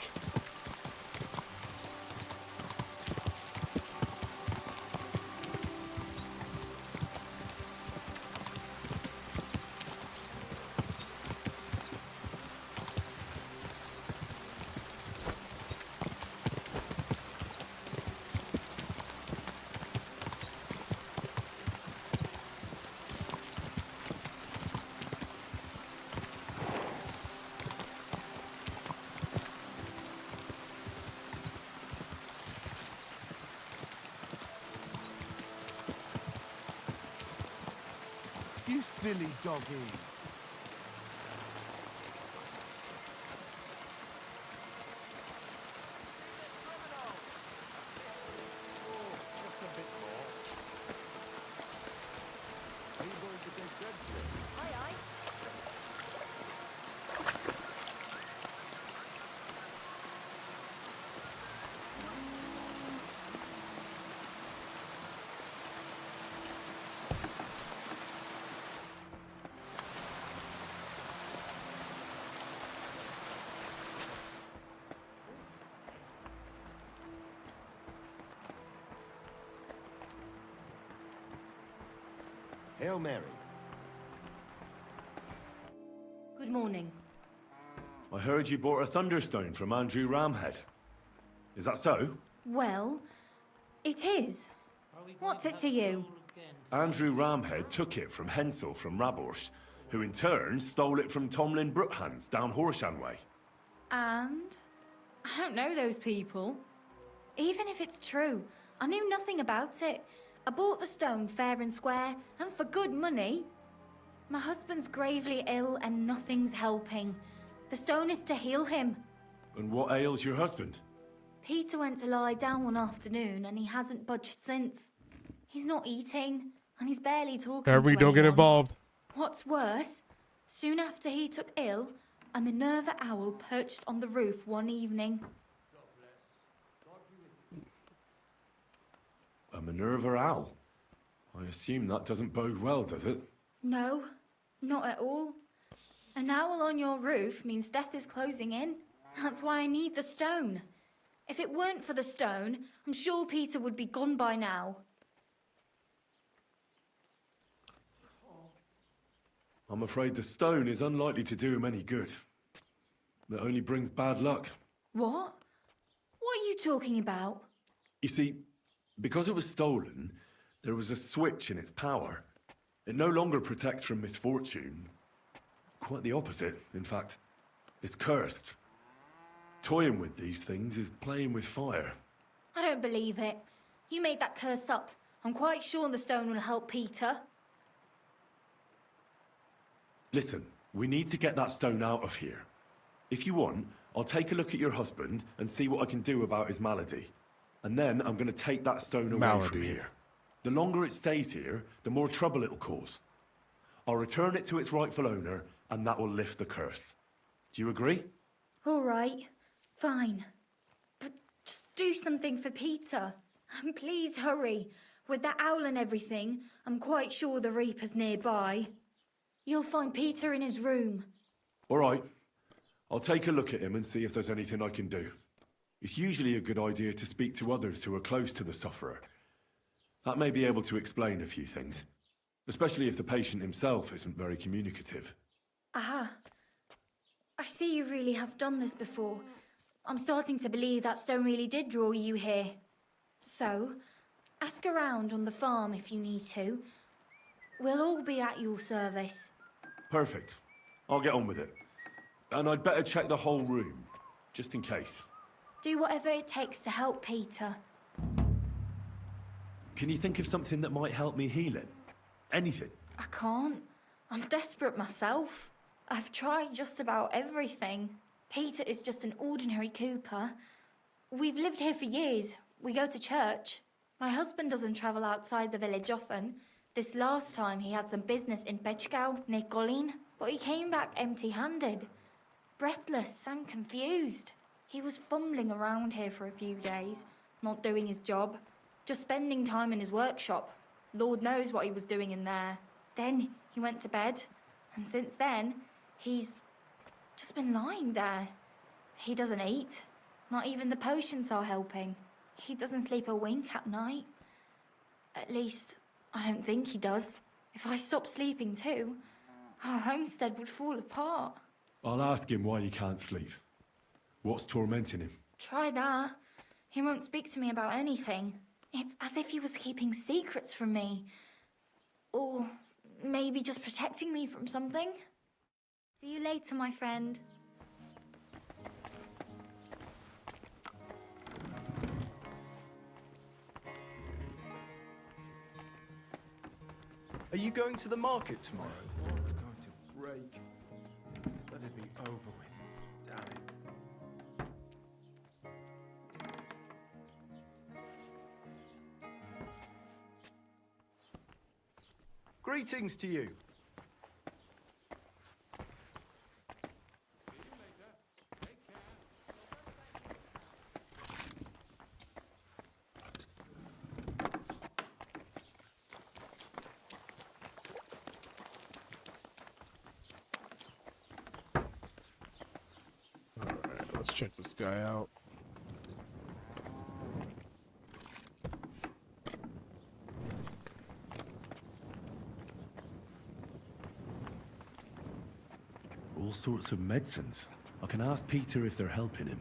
You silly doggy. Hail Mary. Good morning. I heard you bought a Thunderstone from Andrew Ramhead. Is that so? Well, it is. What's it to you? Andrew Ramhead took it from Hensel from Warhorse, who in turn stole it from Tomlin Brookhans down Horshan way. And? I don't know those people. Even if it's true, I knew nothing about it. I bought the stone fair and square, and for good money. My husband's gravely ill and nothing's helping. The stone is to heal him. And what ails your husband? Peter went to lie down one afternoon and he hasn't budged since. He's not eating, and he's barely talking Harry, to don't get anyone. involved. What's worse, soon after he took ill, a Minerva owl perched on the roof one evening. A Minerva owl? I assume that doesn't bode well, does it? No, not at all. An owl on your roof means death is closing in. That's why I need the stone. If it weren't for the stone, I'm sure Peter would be gone by now. I'm afraid the stone is unlikely to do him any good. It only brings bad luck. What? What are you talking about? You see, because it was stolen, there was a switch in its power. It no longer protects from misfortune. Quite the opposite, in fact. It's cursed. Toying with these things is playing with fire. I don't believe it. You made that curse up. I'm quite sure the stone will help Peter. Listen, we need to get that stone out of here. If you want, I'll take a look at your husband and see what I can do about his malady. And then I'm going to take that stone away from here. The longer it stays here, the more trouble it'll cause. I'll return it to its rightful owner, and that will lift the curse. Do you agree? All right, fine. But just do something for Peter. And please hurry. With that owl and everything, I'm quite sure the Reaper's nearby. You'll find Peter in his room. All right. I'll take a look at him and see if there's anything I can do. It's usually a good idea to speak to others who are close to the sufferer. That may be able to explain a few things, especially if the patient himself isn't very communicative. Aha. I see you really have done this before. I'm starting to believe that stone really did draw you here. So, ask around on the farm if you need to. We'll all be at your service. Perfect. I'll get on with it. And I'd better check the whole room, just in case. Do whatever it takes to help Peter. Can you think of something that might help me heal it? Anything? I can't. I'm desperate myself. I've tried just about everything. Peter is just an ordinary cooper. We've lived here for years. We go to church. My husband doesn't travel outside the village often. This last time he had some business in Pechgau, near Kolin, but he came back empty-handed. Breathless and confused. He was fumbling around here for a few days, not doing his job, just spending time in his workshop. Lord knows what he was doing in there. Then he went to bed, and since then, he's just been lying there. He doesn't eat. Not even the potions are helping. He doesn't sleep a wink at night. At least, I don't think he does. If I stopped sleeping too, our homestead would fall apart. I'll ask him why he can't sleep. What's tormenting him? Try that. He won't speak to me about anything. It's as if he was keeping secrets from me. Or maybe just protecting me from something. See you later, my friend. Are you going to the market tomorrow? It's going to break. Let it be over with. Damn it. Greetings to you. Let's check this guy out. All sorts of medicines. I can ask Peter if they're helping him.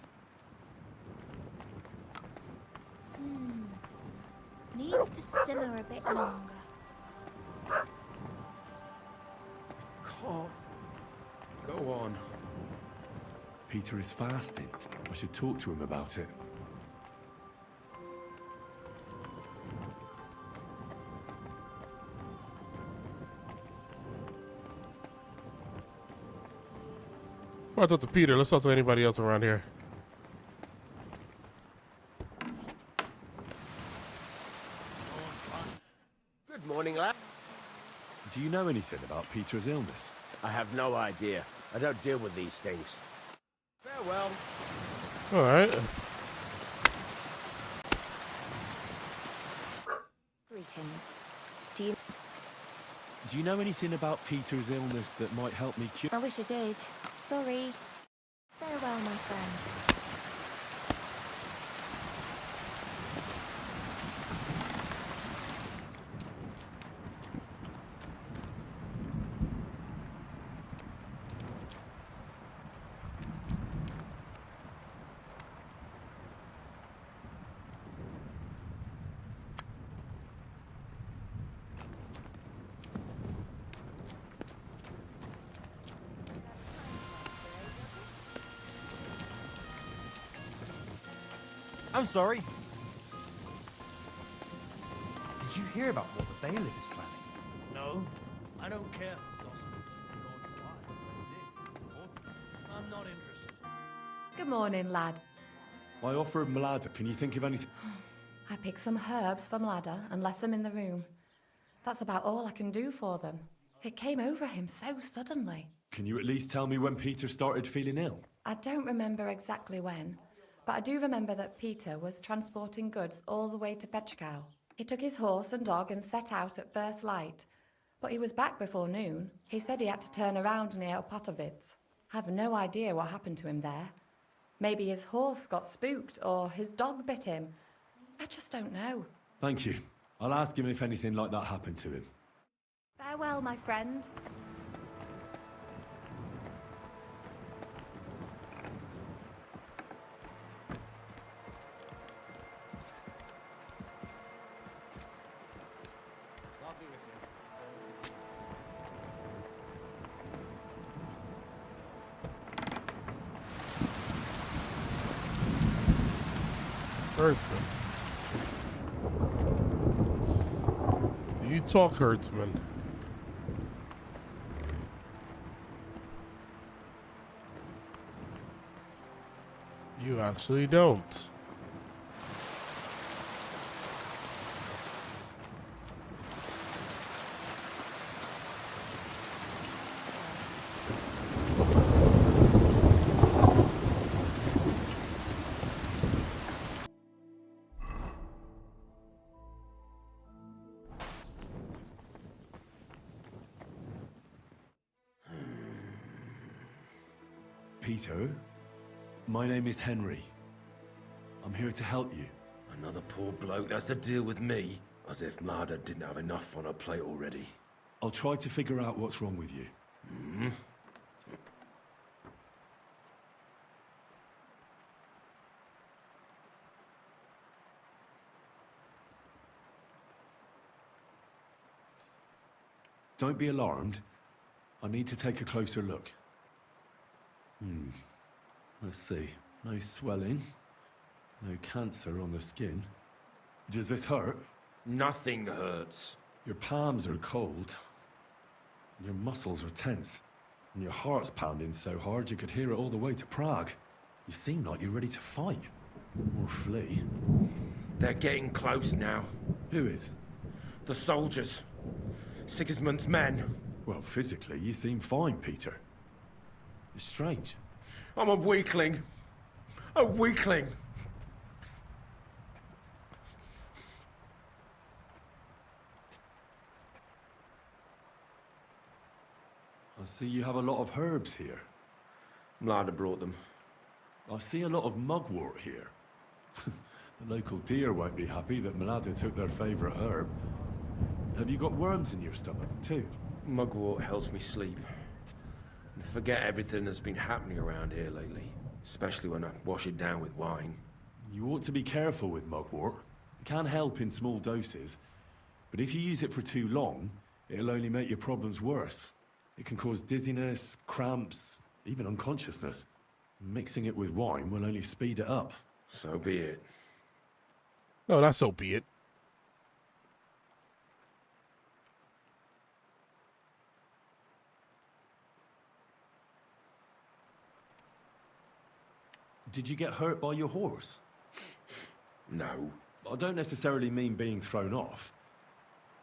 Needs to simmer a bit longer. Can't. Go on. Peter is fasting. I should talk to him about it. Before I talk to Peter, let's talk to anybody else around here. Good morning, lad. Do you know anything about Peter's illness? I have no idea. I don't deal with these things. Farewell. All right. Greetings. Do you know anything about Peter's illness that might help me cure? I wish I did. Sorry. Farewell, my friend. I'm sorry. Did you hear about what the bailiff is planning? No, I don't care. I'm not interested. Good morning, lad. I offered Mlada. Can you think of anything? I picked some herbs for Mlada and left them in the room. That's about all I can do for them. It came over him so suddenly. Can you at least tell me when Peter started feeling ill? I don't remember exactly when, but I do remember that Peter was transporting goods all the way to Pechkow. He took his horse and dog and set out at first light, but he was back before noon. He said he had to turn around near Opatovitz. I have no idea what happened to him there. Maybe his horse got spooked or his dog bit him. I just don't know. Thank you. I'll ask him if anything like that happened to him. Farewell, my friend. Herdsman. You talk, herdsman. You actually don't. Peter, my name is Henry. I'm here to help you. Another poor bloke that's to deal with me. As if Mlada didn't have enough on her plate already. I'll try to figure out what's wrong with you. Don't be alarmed. I need to take a closer look. Let's see. No swelling. No cancer on the skin. Does this hurt? Nothing hurts. Your palms are cold. Your muscles are tense. And your heart's pounding so hard you could hear it all the way to Prague. You seem like you're ready to fight. Or flee. They're getting close now. Who is? The soldiers. Sigismund's men. Well, physically, you seem fine, Peter. It's strange. I'm a weakling. A weakling. I see you have a lot of herbs here. Mlada brought them. I see a lot of mugwort here. The local deer won't be happy that Mlada took their favorite herb. Have you got worms in your stomach, too? Mugwort helps me sleep. and forget everything that's been happening around here lately. Especially when I wash it down with wine. You ought to be careful with mugwort. It can help in small doses, but if you use it for too long, it'll only make your problems worse. It can cause dizziness, cramps, even unconsciousness. Mixing it with wine will only speed it up. So be it. No, not so be it. Did you get hurt by your horse? No. I don't necessarily mean being thrown off.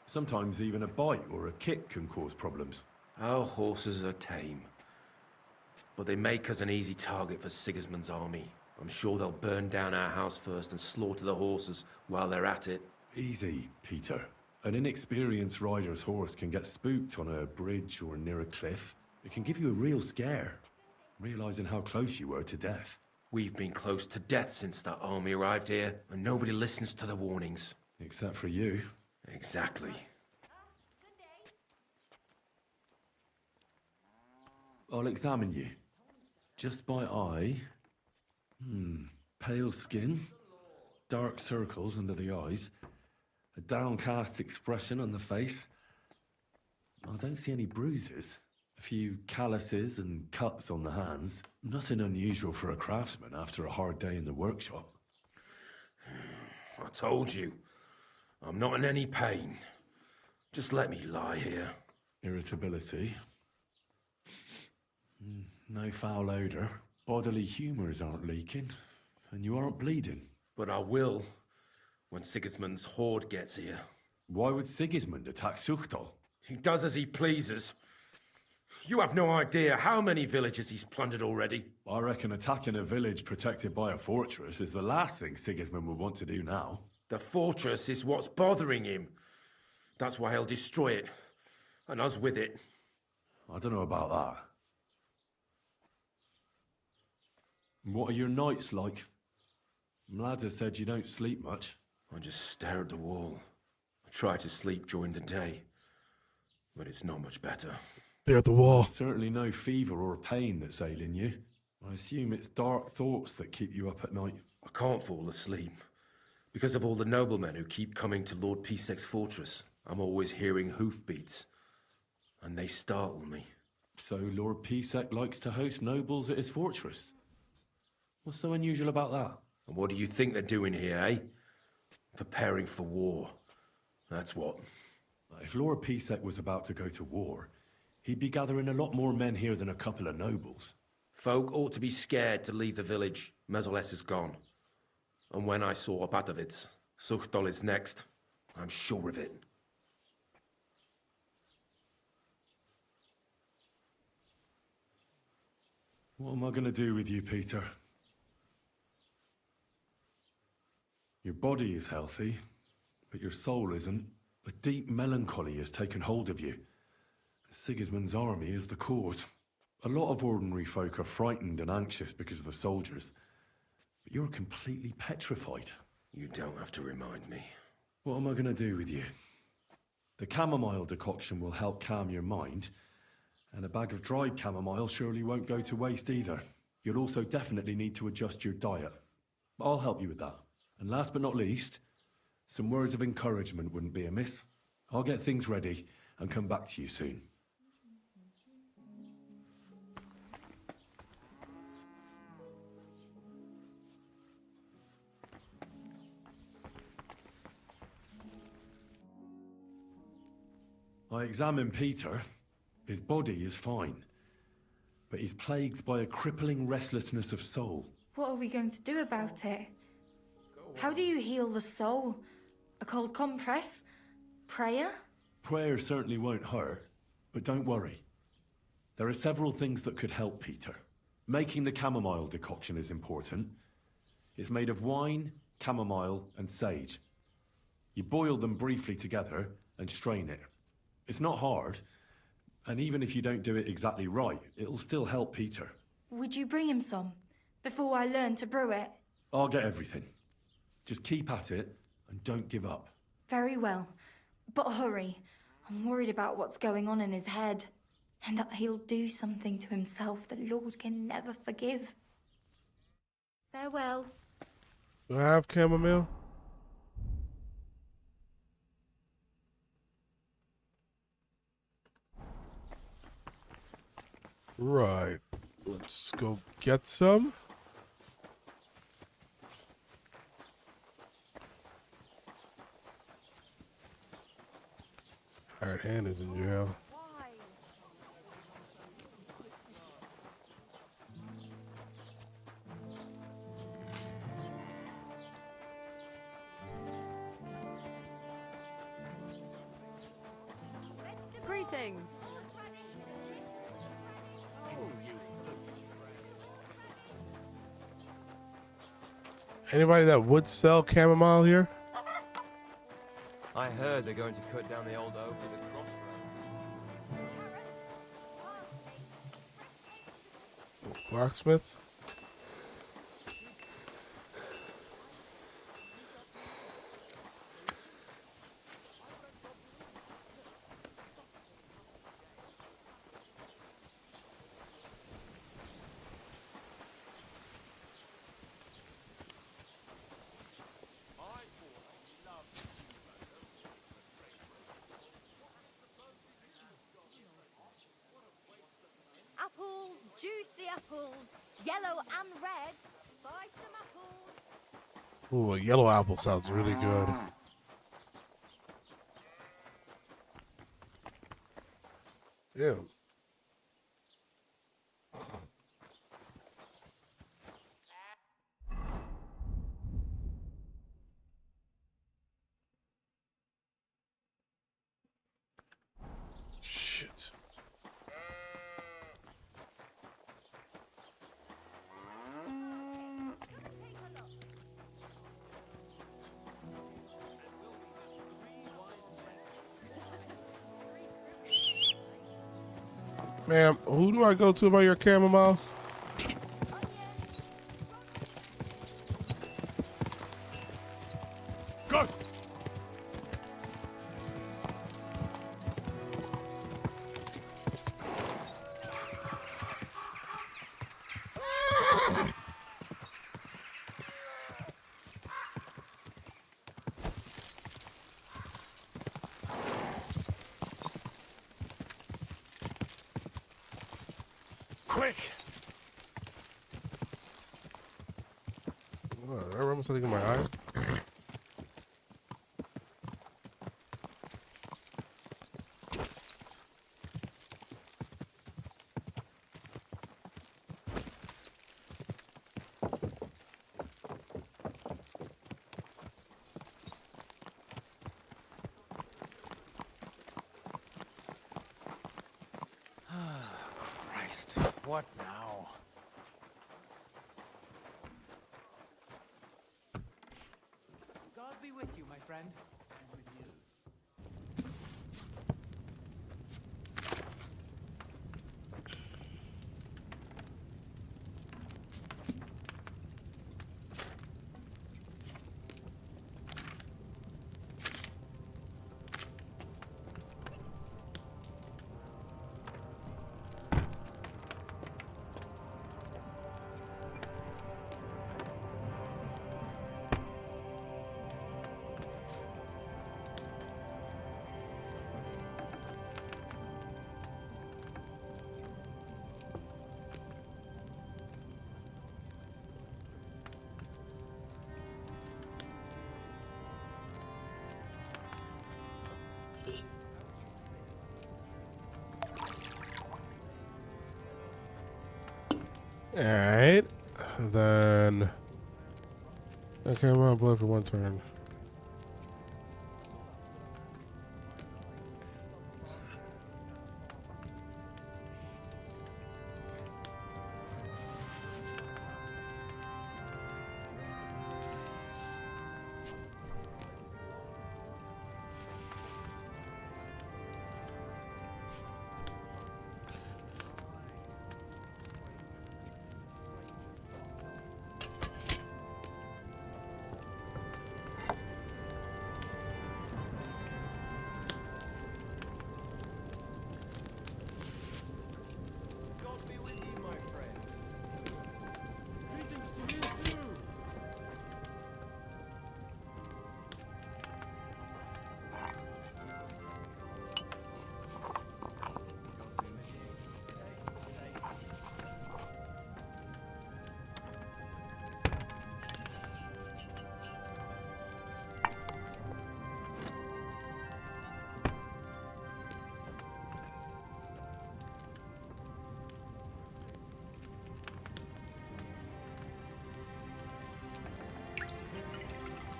Sometimes even a bite or a kick can cause problems. Our horses are tame. But they make us an easy target for Sigismund's army. I'm sure they'll burn down our house first and slaughter the horses while they're at it. Easy, Peter. An inexperienced rider's horse can get spooked on a bridge or near a cliff. It can give you a real scare, realizing how close you were to death. We've been close to death since that army arrived here, and nobody listens to the warnings. Except for you. Exactly. I'll examine you. Just by eye. Pale skin. Dark circles under the eyes. A downcast expression on the face. I don't see any bruises. A few calluses and cuts on the hands. Nothing unusual for a craftsman after a hard day in the workshop. I told you. I'm not in any pain. Just let me lie here. Irritability. No foul odor. Bodily humours aren't leaking. And you aren't bleeding. But I will when Sigismund's horde gets here. Why would Sigismund attack Suchtal? He does as he pleases. You have no idea how many villages he's plundered already. I reckon attacking a village protected by a fortress is the last thing Sigismund would want to do now. The fortress is what's bothering him. That's why he'll destroy it. And us with it. I don't know about that. What are your nights like? Mlad has said you don't sleep much. I just stare at the wall. I try to sleep during the day. But it's not much better. Stare at the wall. Certainly no fever or pain that's ailing you. I assume it's dark thoughts that keep you up at night. I can't fall asleep. Because of all the noblemen who keep coming to Lord Pisek's fortress. I'm always hearing hoofbeats. And they startle me. So Lord Pisek likes to host nobles at his fortress? What's so unusual about that? And what do you think they're doing here, eh? Preparing for war. That's what. If Lord Pisek was about to go to war, he'd be gathering a lot more men here than a couple of nobles. Folk ought to be scared to leave the village. Mezoles is gone. And when I saw Opatovitz, Suchtol is next. I'm sure of it. What am I going to do with you, Peter? Your body is healthy, but your soul isn't. A deep melancholy has taken hold of you. Sigismund's army is the cause. A lot of ordinary folk are frightened and anxious because of the soldiers. But you're completely petrified. You don't have to remind me. What am I going to do with you? The chamomile decoction will help calm your mind, and a bag of dried chamomile surely won't go to waste either. You'll also definitely need to adjust your diet. I'll help you with that. And last but not least, some words of encouragement wouldn't be amiss. I'll get things ready and come back to you soon. I examine Peter. His body is fine, but he's plagued by a crippling restlessness of soul. What are we going to do about it? How do you heal the soul? A cold compress? Prayer? Prayer certainly won't hurt, but don't worry. There are several things that could help Peter. Making the chamomile decoction is important. It's made of wine, chamomile, and sage. You boil them briefly together and strain it. It's not hard, and even if you don't do it exactly right, it'll still help Peter. Would you bring him some, before I learn to brew it? I'll get everything. Just keep at it, and don't give up. Very well. But hurry. I'm worried about what's going on in his head. and that he'll do something to himself the Lord can never forgive. Farewell. Do I have chamomile? Right. Let's go get some. Hired hand is in jail. Greetings. Anybody that would sell chamomile here? I heard they're going to cut down the old oak at the crossroads. Blacksmith? Apples, juicy apples, yellow and red. Buy some apples. Ooh, a yellow apple sounds really good. Ew. Shit. Ma'am, who do I go to about your chamomile? Go! Quick! What, did I rub something in my eye? Christ, what now? God be with you, my friend. And with you. Alright. Then. Okay, I'm gonna blow for one turn.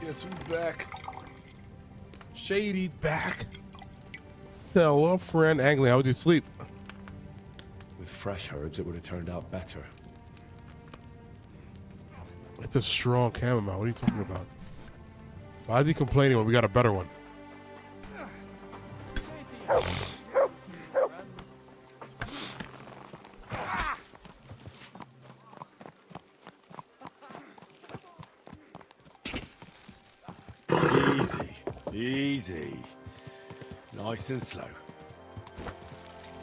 Guess who's back? Shady's back. Hello, friend. Angley, how would you sleep? With fresh herbs, it would have turned out better. It's a strong chamomile. What are you talking about? Why is he complaining when we got a better one? Easy. Nice and slow.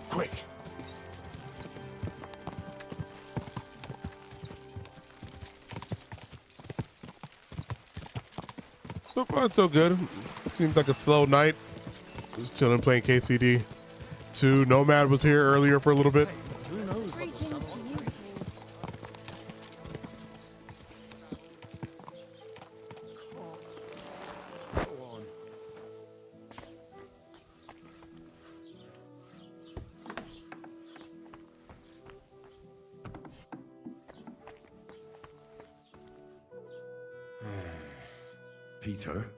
Quick. So far, it's so good. Seems like a slow night. Just chilling, playing KCD. 2. Nomad was here earlier for a little bit. Peter,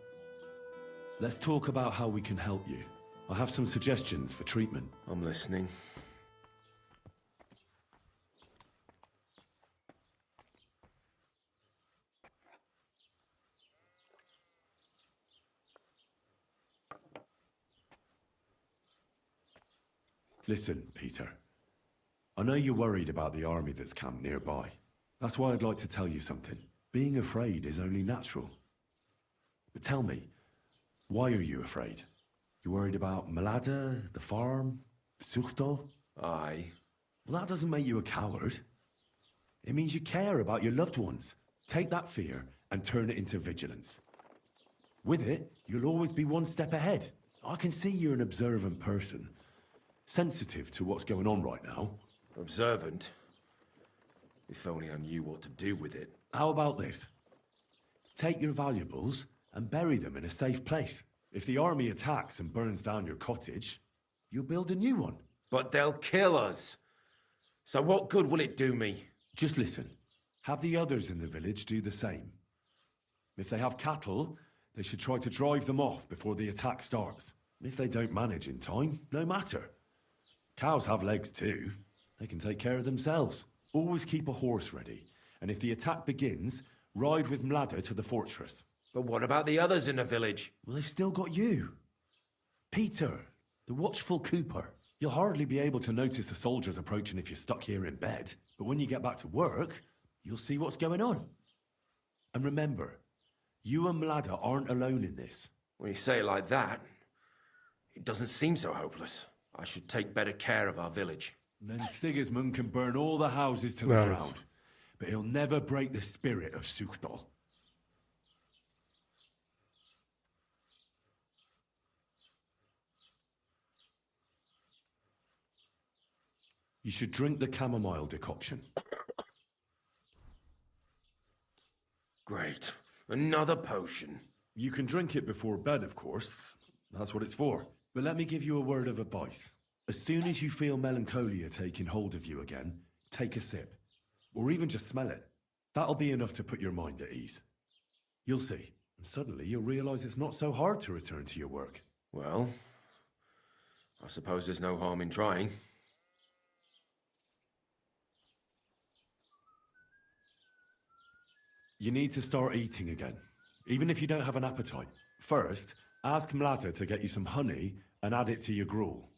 let's talk about how we can help you. I have some suggestions for treatment. I'm listening. Listen, Peter. I know you're worried about the army that's camped nearby. That's why I'd like to tell you something. Being afraid is only natural. But tell me, why are you afraid? You worried about Malada, the farm, Suchdal? Aye. Well, that doesn't make you a coward. It means you care about your loved ones. Take that fear and turn it into vigilance. With it, you'll always be one step ahead. I can see you're an observant person. Sensitive to what's going on right now. Observant? If only I knew what to do with it. How about this? Take your valuables and bury them in a safe place. If the army attacks and burns down your cottage, you'll build a new one. But they'll kill us. So what good will it do me? Just listen. Have the others in the village do the same. If they have cattle, they should try to drive them off before the attack starts. If they don't manage in time, no matter. Cows have legs too. They can take care of themselves. Always keep a horse ready. And if the attack begins, ride with Mlada to the fortress. But what about the others in the village? Well, they've still got you. Peter, the watchful Cooper. You'll hardly be able to notice the soldiers approaching if you're stuck here in bed. But when you get back to work, you'll see what's going on. And remember, you and Mlada aren't alone in this. When you say it like that, it doesn't seem so hopeless. I should take better care of our village. Then Sigismund can burn all the houses to the ground. But he'll never break the spirit of Suchdal. You should drink the chamomile decoction. Great. Another potion. You can drink it before bed, of course. That's what it's for. But let me give you a word of advice. As soon as you feel melancholia taking hold of you again, take a sip. Or even just smell it. That'll be enough to put your mind at ease. You'll see. And suddenly you'll realize it's not so hard to return to your work. Well, I suppose there's no harm in trying. You need to start eating again, even if you don't have an appetite. First, ask Mlada to get you some honey and add it to your gruel.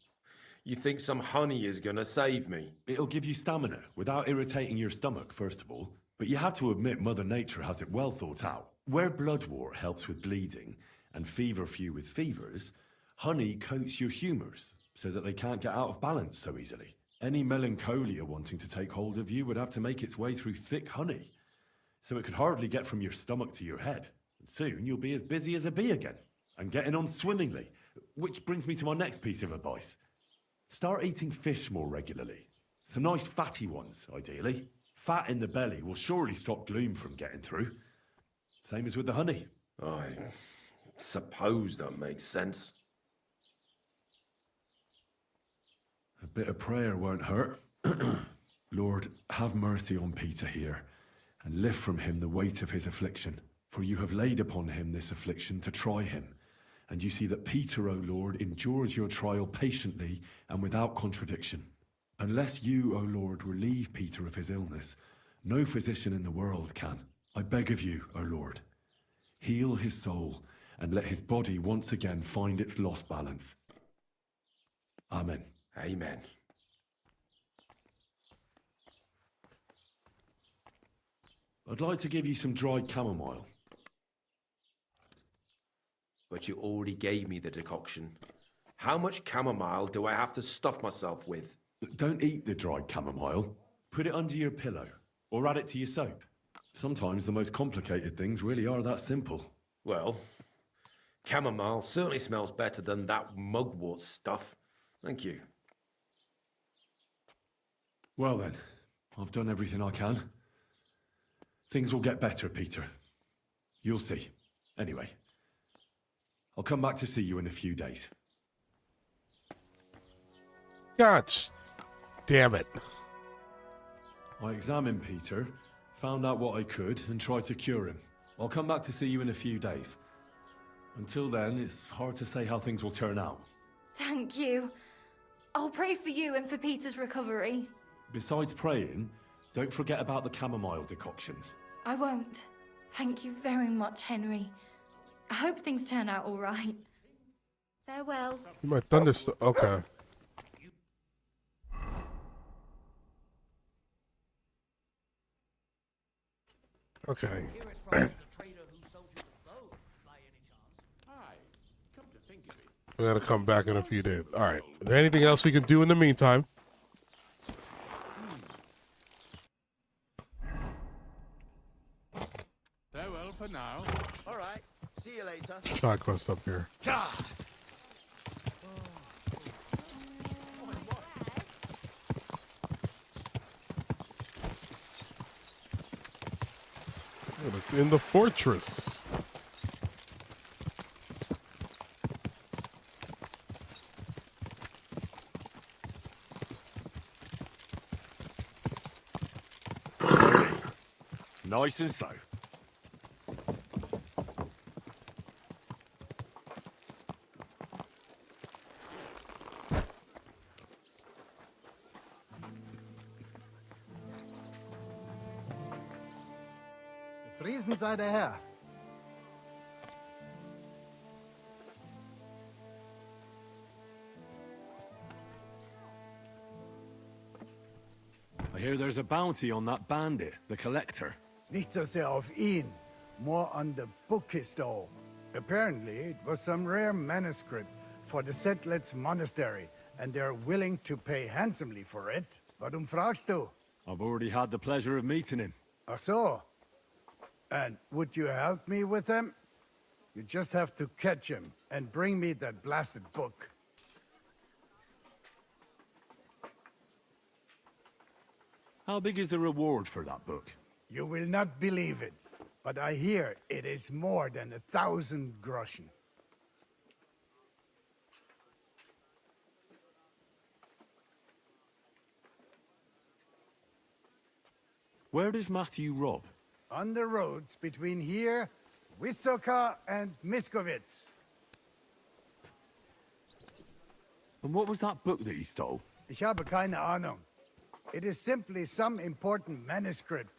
You think some honey is gonna save me? It'll give you stamina without irritating your stomach, first of all. But you have to admit Mother Nature has it well thought out. Where bloodwort helps with bleeding and feverfew with fevers, honey coats your humours so that they can't get out of balance so easily. Any melancholia wanting to take hold of you would have to make its way through thick honey. So it could hardly get from your stomach to your head. And soon you'll be as busy as a bee again, and getting on swimmingly. Which brings me to my next piece of advice. Start eating fish more regularly. Some nice fatty ones, ideally. Fat in the belly will surely stop gloom from getting through. Same as with the honey. I suppose that makes sense. A bit of prayer won't hurt. Lord, have mercy on Peter here, and lift from him the weight of his affliction. For you have laid upon him this affliction to try him. And you see that Peter, O Lord, endures your trial patiently and without contradiction. Unless you, O Lord, relieve Peter of his illness, no physician in the world can. I beg of you, O Lord, heal his soul and let his body once again find its lost balance. Amen. Amen. I'd like to give you some dried chamomile. But you already gave me the decoction. How much chamomile do I have to stuff myself with? Don't eat the dried chamomile. Put it under your pillow, or add it to your soap. Sometimes the most complicated things really are that simple. Well, chamomile certainly smells better than that mugwort stuff. Thank you. Well then, I've done everything I can. Things will get better, Peter. You'll see. Anyway, I'll come back to see you in a few days. Gosh, damn it. I examined Peter, found out what I could, and tried to cure him. I'll come back to see you in a few days. Until then, it's hard to say how things will turn out. Thank you. I'll pray for you and for Peter's recovery. Besides praying, don't forget about the chamomile decoctions. I won't. Thank you very much, Henry. I hope things turn out all right. Farewell. My thunderstorm. Okay. Okay. We gotta come back in a few days. All right. Is there anything else we can do in the meantime? Farewell for now. All right. See you later. Side quest up here. Oh, it's in the fortress. Nice and slow. Priesen sei der Herr. I hear there's a bounty on that bandit, the collector. Nicht so sehr auf ihn, more on the book he stole. Apparently, it was some rare manuscript for the Settlers monastery, and they're willing to pay handsomely for it. Warum fragst du? I've already had the pleasure of meeting him. Ach so. And would you help me with him? You just have to catch him and bring me that blasted book. How big is the reward for that book? You will not believe it, but I hear it is more than 1,000 groschen. Where does Matthew rob? On the roads between here, Wysoka, and Miskovitz. And what was that book that he stole? Ich habe keine Ahnung. It is simply some important manuscript.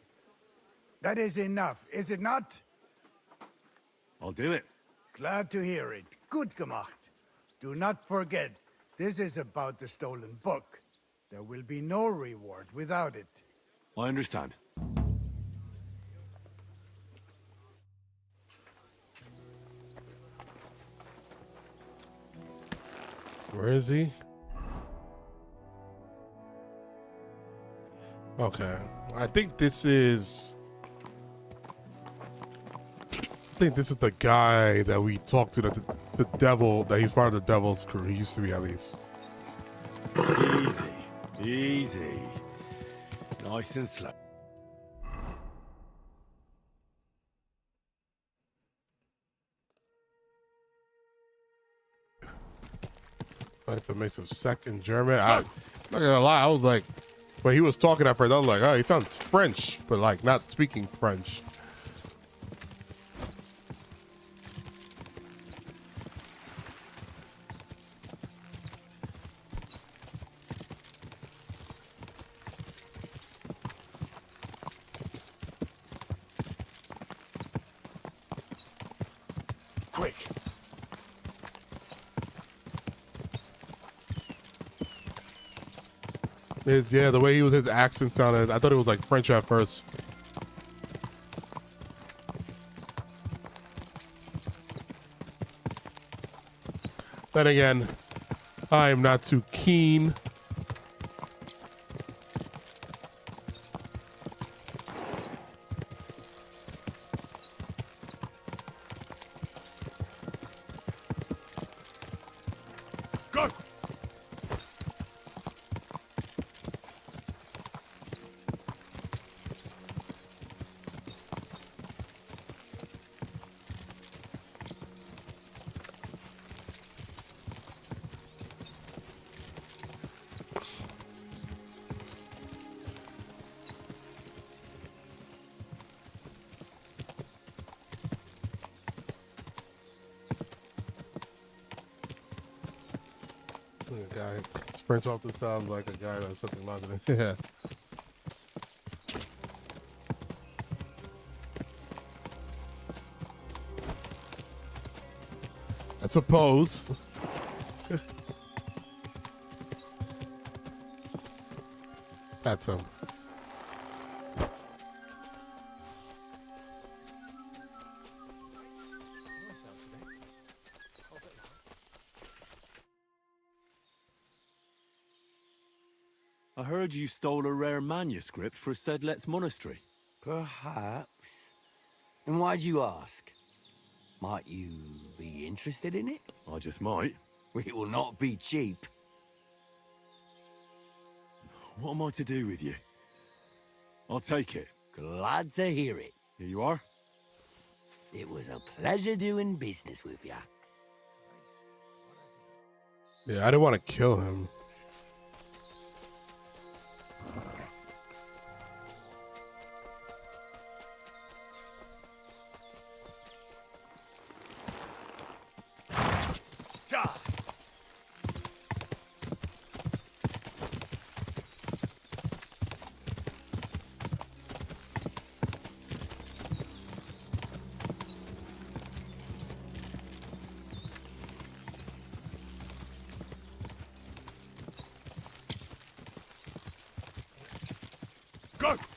That is enough, is it not? I'll do it. Glad to hear it. Gut gemacht. Do not forget, this is about the stolen book. There will be no reward without it. I understand. Where is he? Okay. I think this is the guy that we talked to, that the devil, that he's part of the devil's crew. He used to be, at least. Easy. Easy. Nice and slow. I have to make some second German. I'm not gonna lie, I was like, when he was talking at first, I was like, oh, he sounds French, but like not speaking French. Yeah, the way his accent sounded, I thought it was like French at first. Then again, I am not too keen. Go! Look, a guy sprints off the sound like a guy that's something louder than. Yeah. I suppose. That's him. I heard you stole a rare manuscript for Sedlet's monastery. Perhaps. And why'd you ask? Might you be interested in it? I just might. It will not be cheap. What am I to do with you? I'll take it. Glad to hear it. Here you are. It was a pleasure doing business with you. Yeah, I didn't want to kill him.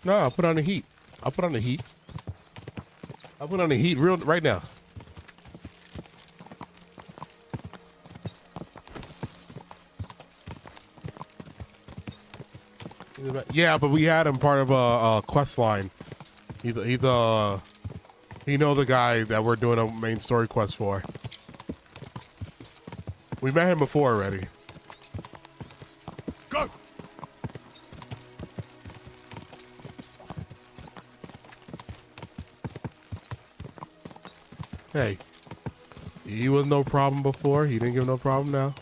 No, I'll put on the heat. I'll put on the heat. I'll put on the heat right now. Yeah, but we had him part of a quest line. He know the guy that we're doing a main story quest for. We met him before already. Go! Hey, he was no problem before. He didn't give no problem now.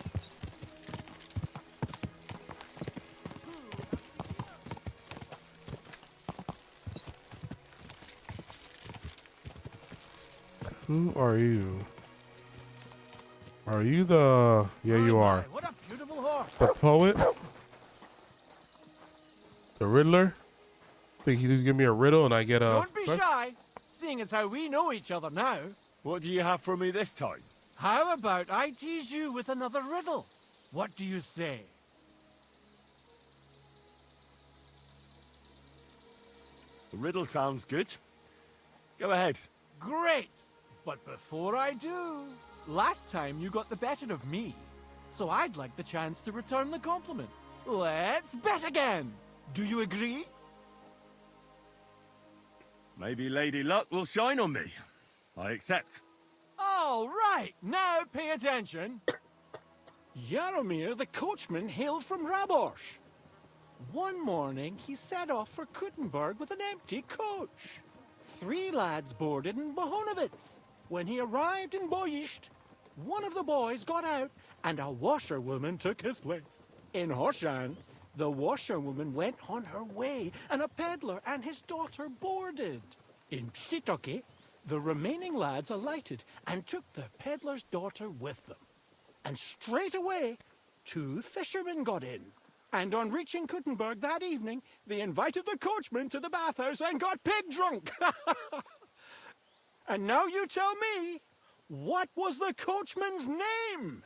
Who are you? Are you the... Yeah, you are. What a beautiful horse. The poet? The Riddler? Think he just give me a riddle and I get a... Don't be shy, seeing as how we know each other now. What do you have for me this time? How about I tease you with another riddle? What do you say? The riddle sounds good. Go ahead. Great! But before I do, last time you got the better of me, so I'd like the chance to return the compliment. Let's bet again! Do you agree? Maybe Lady Luck will shine on me. I accept. All right, now pay attention. Jaromir the coachman hailed from Rabosh. One morning, he set off for Kuttenberg with an empty coach. 3 lads boarded in Bohonovitz. When he arrived in Boyisht, one of the boys got out and a washerwoman took his place. In Horshan, the washerwoman went on her way and a peddler and his daughter boarded. In Psitoke, the remaining lads alighted and took the peddler's daughter with them. And straight away, 2 fishermen got in. And on reaching Kuttenberg that evening, they invited the coachman to the bathhouse and got pig drunk. And now you tell me, what was the coachman's name?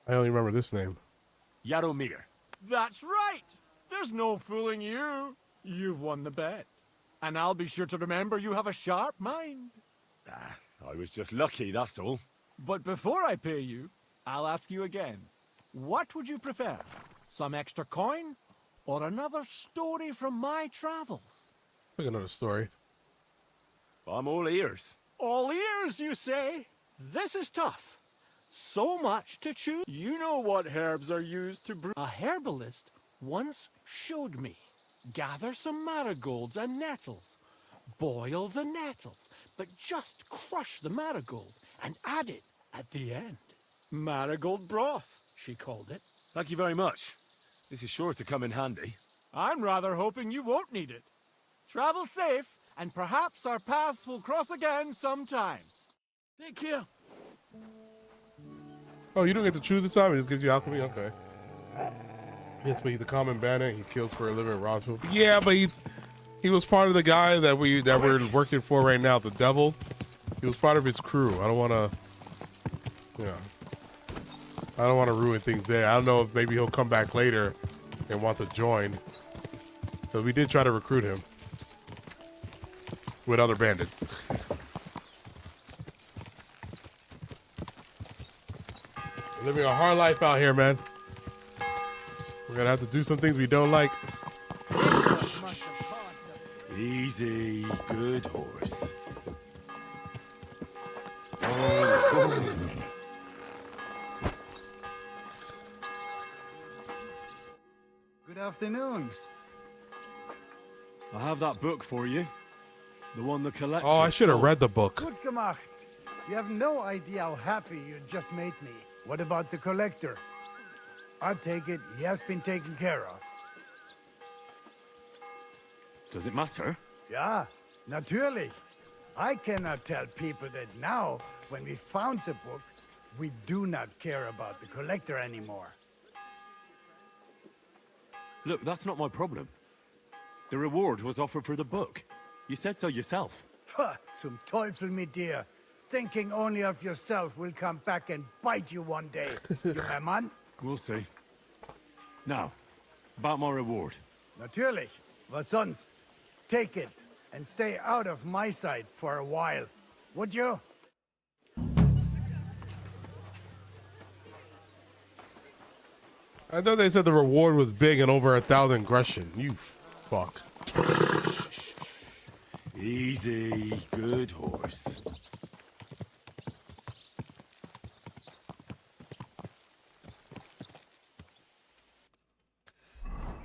I only remember this name. Yaromir. That's right! There's no fooling you. You've won the bet. And I'll be sure to remember you have a sharp mind. I was just lucky, that's all. But before I pay you, I'll ask you again. What would you prefer? Some extra coin? Or another story from my travels? Pick another story. I'm all ears. All ears, you say? This is tough. So much to choose. You know what herbs are used to brew. A herbalist once showed me. Gather some marigolds and nettles. Boil the nettles, but just crush the marigold and add it at the end. Marigold broth, she called it. Thank you very much. This is sure to come in handy. I'm rather hoping you won't need it. Travel safe, and perhaps our paths will cross again sometime. Take care. Oh, you don't get to choose this time? It just gives you alchemy? Okay. Yes, but he's a common bandit. He kills for a living at Roswell. Yeah, but he was part of the guy that we're working for right now, the devil. He was part of his crew. I don't want to, I don't want to ruin things there. I don't know if maybe he'll come back later and want to join. Because we did try to recruit him with other bandits. Living a hard life out here, man. We're gonna have to do some things we don't like. Easy, good horse. Good afternoon. I have that book for you. The one the collector. Oh, I should have read the book. Good gemacht. You have no idea how happy you just made me. What about the collector? I take it he has been taken care of. Does it matter? Yeah, natürlich. I cannot tell people that now, when we found the book, we do not care about the collector anymore. Look, that's not my problem. The reward was offered for the book. You said so yourself. Pah, zum Teufel mit dir. Thinking only of yourself will come back and bite you one day, junger Mann. We'll see. Now, about my reward. Natürlich. Was sonst? Take it and stay out of my sight for a while. Would you? I thought they said the reward was big and over 1,000 Grecian. You fuck. Easy, good horse.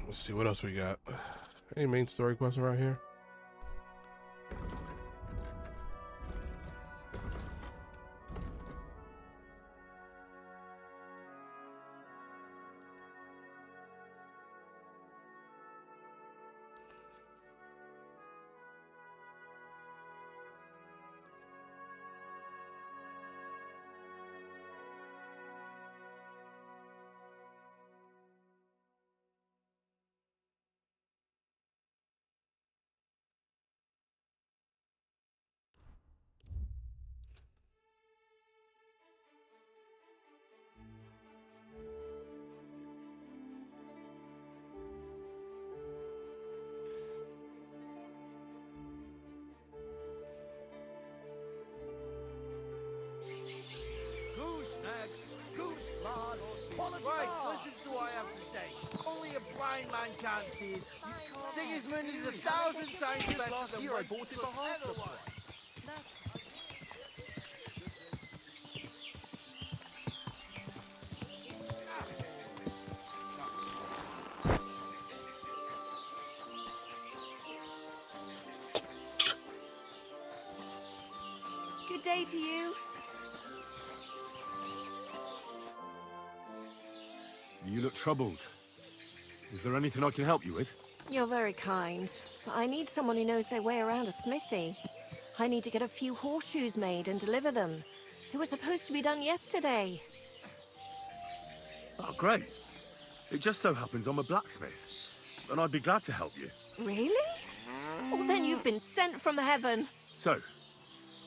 Let's see what else we got. Any main story quests around here? Right, listen to what I have to say. Only a blind man can't see it. Sigismund is 1,000 times better last than year I what bought it you for half ever the was. Good day to you. You look troubled. Is there anything I can help you with? You're very kind. I need someone who knows their way around a smithy. I need to get a few horseshoes made and deliver them. They were supposed to be done yesterday. Oh, great. It just so happens I'm a blacksmith, and I'd be glad to help you. Really? Well, then you've been sent from heaven. So,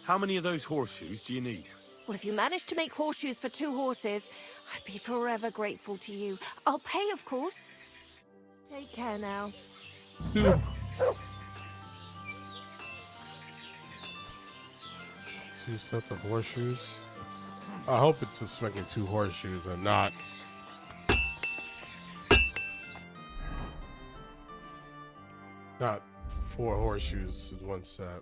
how many of those horseshoes do you need? Well, if you manage to make horseshoes for 2 horses, I'd be forever grateful to you. I'll pay, of course. Take care now. 2 sets of horseshoes. I hope it's just making 2 horseshoes and not not 4 horseshoes is 1 set.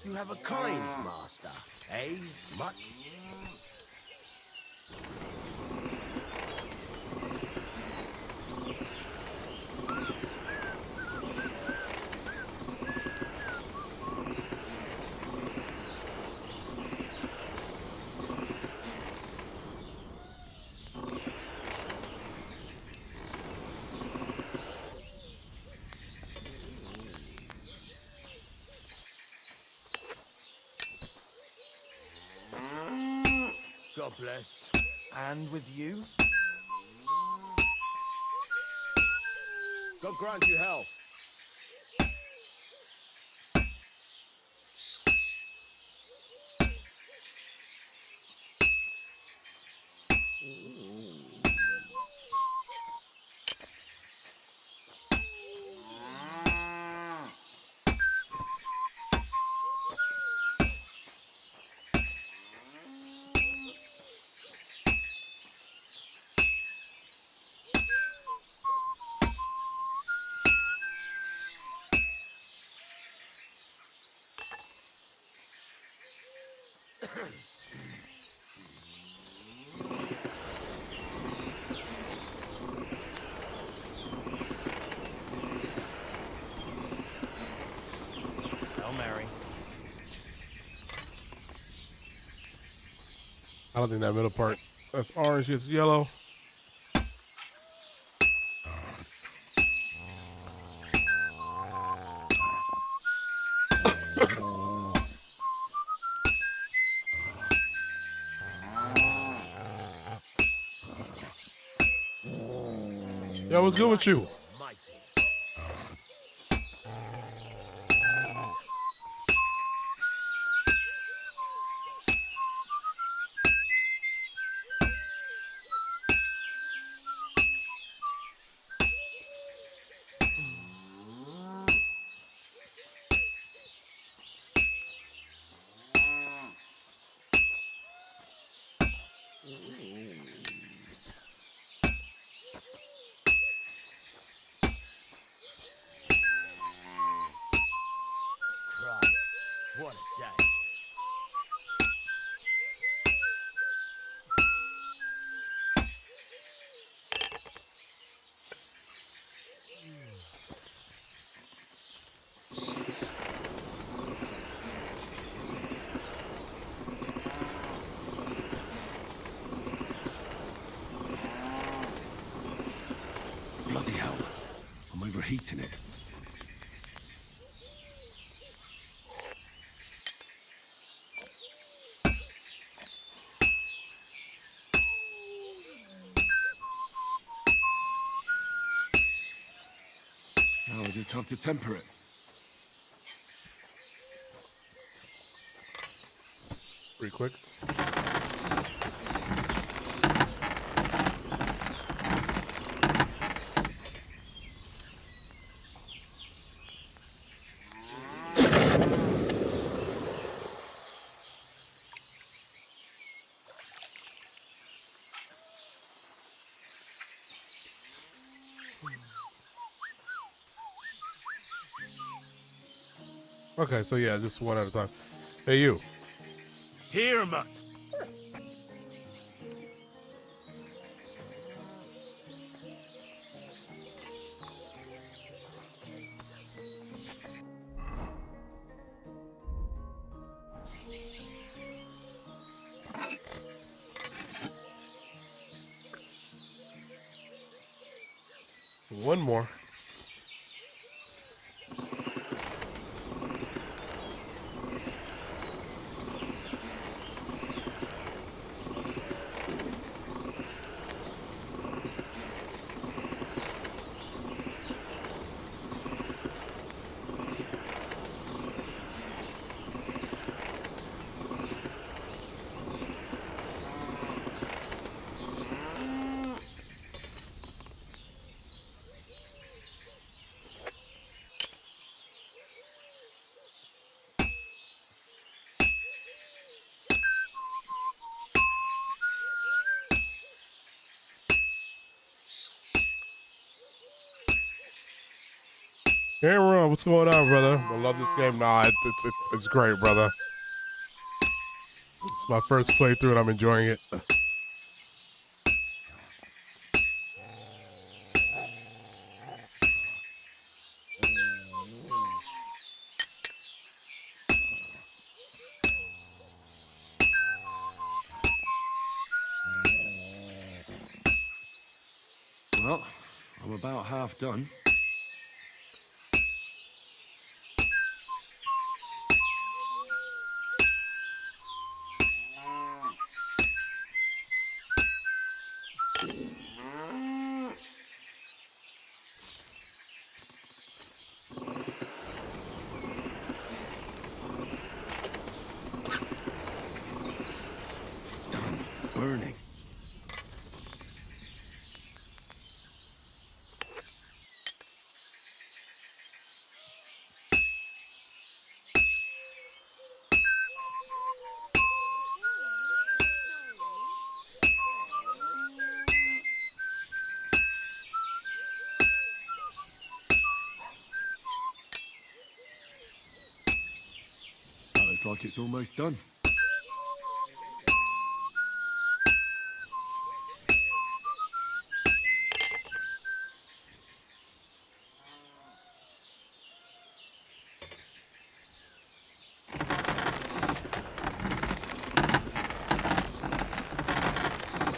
You have a kind master, eh, Mutt? God bless. And with you? God grant you health. Hail Mary. I don't think that middle part. That's orange. It's yellow. Yo, what's good with you? Christ, what a day. Bloody hell. I'm overheating it. Now I just have to temper it. Pretty quick. Okay, so yeah, just one at a time. Hey, you. Here, Mutt. One more. Cameron, what's going on, brother? I love this game. Nah, it's great, brother. It's my first playthrough and I'm enjoying it. Well, I'm about half done. Damn, it's burning. Looks like it's almost done.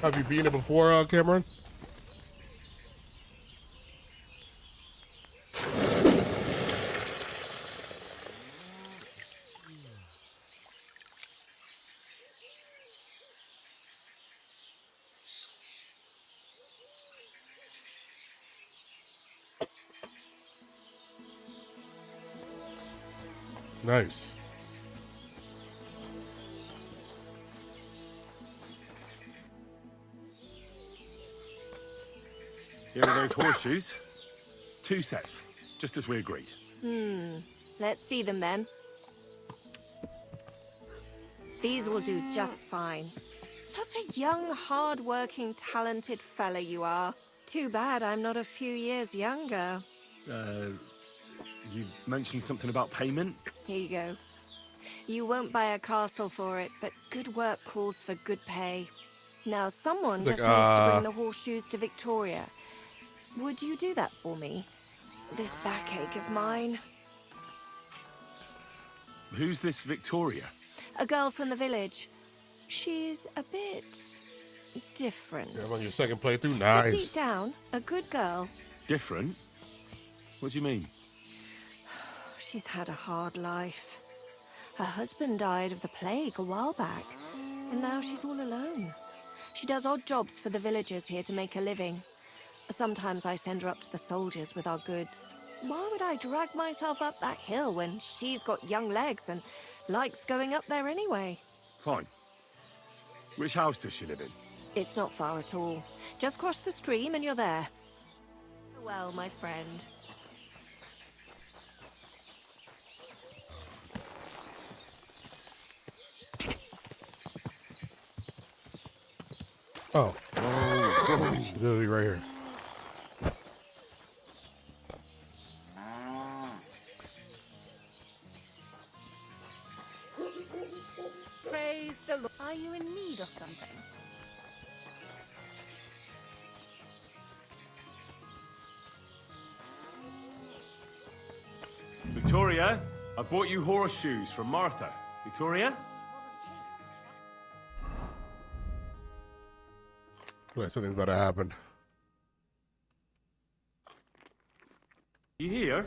Have you beaten it before, Cameron? Nice. Here are those horseshoes. 2 sets, just as we agreed. Let's see them then. These will do just fine. Such a young, hard-working, talented fella you are. Too bad I'm not a few years younger. You mentioned something about payment? Here you go. You won't buy a castle for it, but good work calls for good pay. Now, someone just needs to bring the horseshoes to Victoria. Would you do that for me? This backache of mine. Who's this Victoria? A girl from the village. She's a bit different. Yeah, I'm on your second playthrough. But Nice. deep down, a good girl. Different? What do you mean? She's had a hard life. Her husband died of the plague a while back, and now she's all alone. She does odd jobs for the villagers here to make a living. Sometimes I send her up to the soldiers with our goods. Why would I drag myself up that hill when she's got young legs and likes going up there anyway? Fine. Which house does she live in? It's not far at all. Just cross the stream and you're there. Well, my friend. Oh. Literally right here. Praise the Lord. Are you in need of something? Victoria, I bought you horseshoes from Martha. Victoria? Wait, something's about to happen. You here?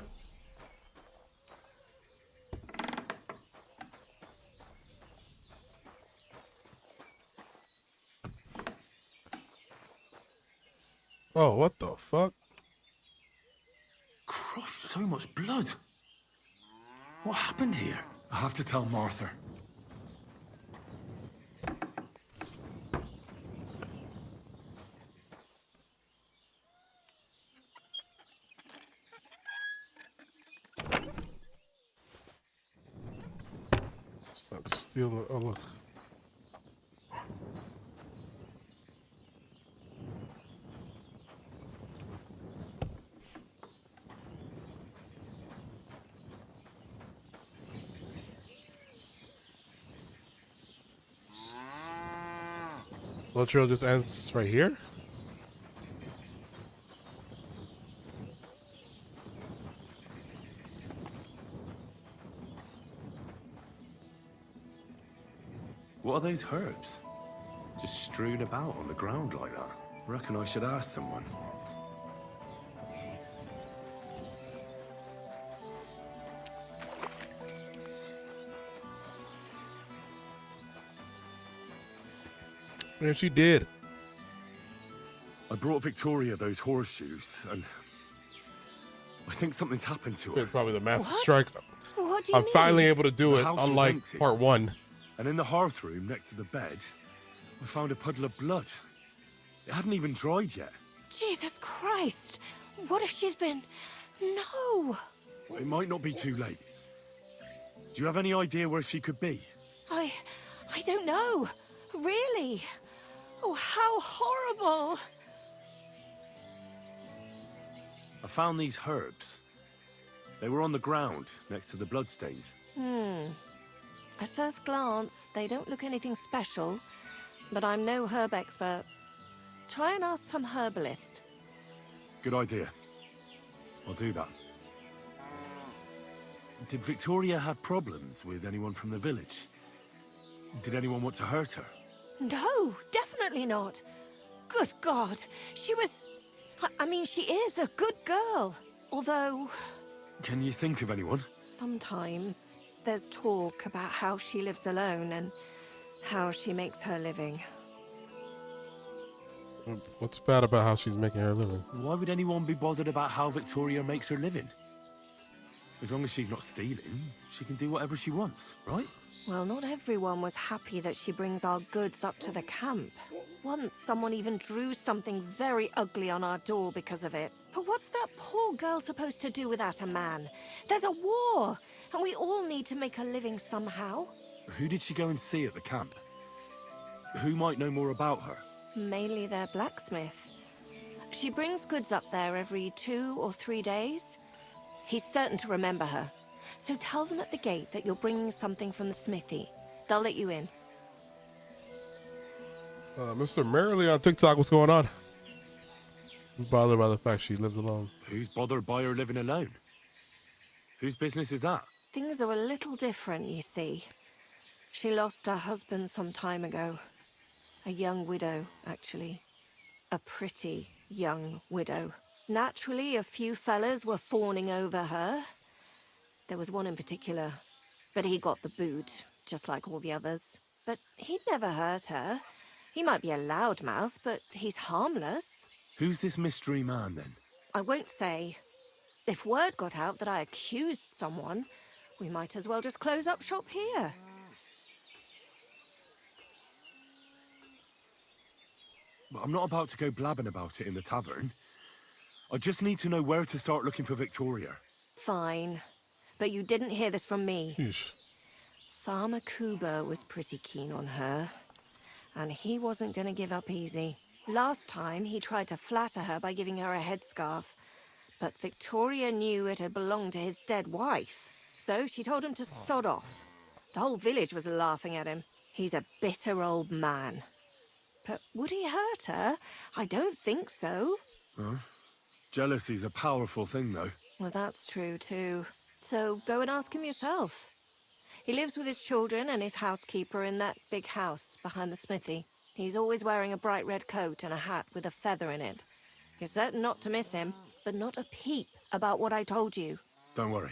Oh, what the fuck? Christ, so much blood. What happened here? I have to tell Martha. Let's steal the. Oh, look. Blood trail just ends right here. What are those herbs? Just strewn about on the ground like that. I reckon I should ask someone. And she did. I brought Victoria those horseshoes, and I think something's happened to her. It's probably the master strike. What do you I'm mean? finally able to do The it, house was unlike empty. part 1. And in the hearth room next to the bed, I found a puddle of blood. It hadn't even dried yet. Jesus Christ! What if she's been... No! It might not be too late. Do you have any idea where she could be? I don't know. Really? Oh, how horrible! I found these herbs. They were on the ground next to the bloodstains. At first glance, they don't look anything special, but I'm no herb expert. Try and ask some herbalist. Good idea. I'll do that. Did Victoria have problems with anyone from the village? Did anyone want to hurt her? No, definitely not. Good God, she was... I mean, she is a good girl. Although, Can you think of anyone? sometimes there's talk about how she lives alone and how she makes her living. What's bad about how she's making her living? Why would anyone be bothered about how Victoria makes her living? As long as she's not stealing, she can do whatever she wants, right? Well, not everyone was happy that she brings our goods up to the camp. Once, someone even drew something very ugly on our door because of it. But what's that poor girl supposed to do without a man? There's a war, and we all need to make a living somehow. Who did she go and see at the camp? Who might know more about her? Mainly their blacksmith. She brings goods up there every 2 or 3 days. He's certain to remember her. So tell them at the gate that you're bringing something from the smithy. They'll let you in. Mr. Merrily on TikTok, what's going on? Who's bothered by the fact she lives alone? Who's bothered by her living alone? Whose business is that? Things are a little different, you see. She lost her husband some time ago. A young widow, actually. A pretty young widow. Naturally, a few fellas were fawning over her. There was one in particular, but he got the boot, just like all the others. But he'd never hurt her. He might be a loudmouth, but he's harmless. Who's this mystery man, then? I won't say. If word got out that I accused someone, we might as well just close up shop here. But I'm not about to go blabbing about it in the tavern. I just need to know where to start looking for Victoria. Fine. But you didn't hear this from me. Yeesh. Farmer Kuba was pretty keen on her. And he wasn't going to give up easy. Last time, he tried to flatter her by giving her a headscarf. But Victoria knew it had belonged to his dead wife. So she told him to sod off. The whole village was laughing at him. He's a bitter old man. But would he hurt her? I don't think so. Huh? Jealousy's a powerful thing, though. Well, that's true, too. So go and ask him yourself. He lives with his children and his housekeeper in that big house behind the smithy. He's always wearing a bright red coat and a hat with a feather in it. You're certain not to miss him, but not a peep about what I told you. Don't worry.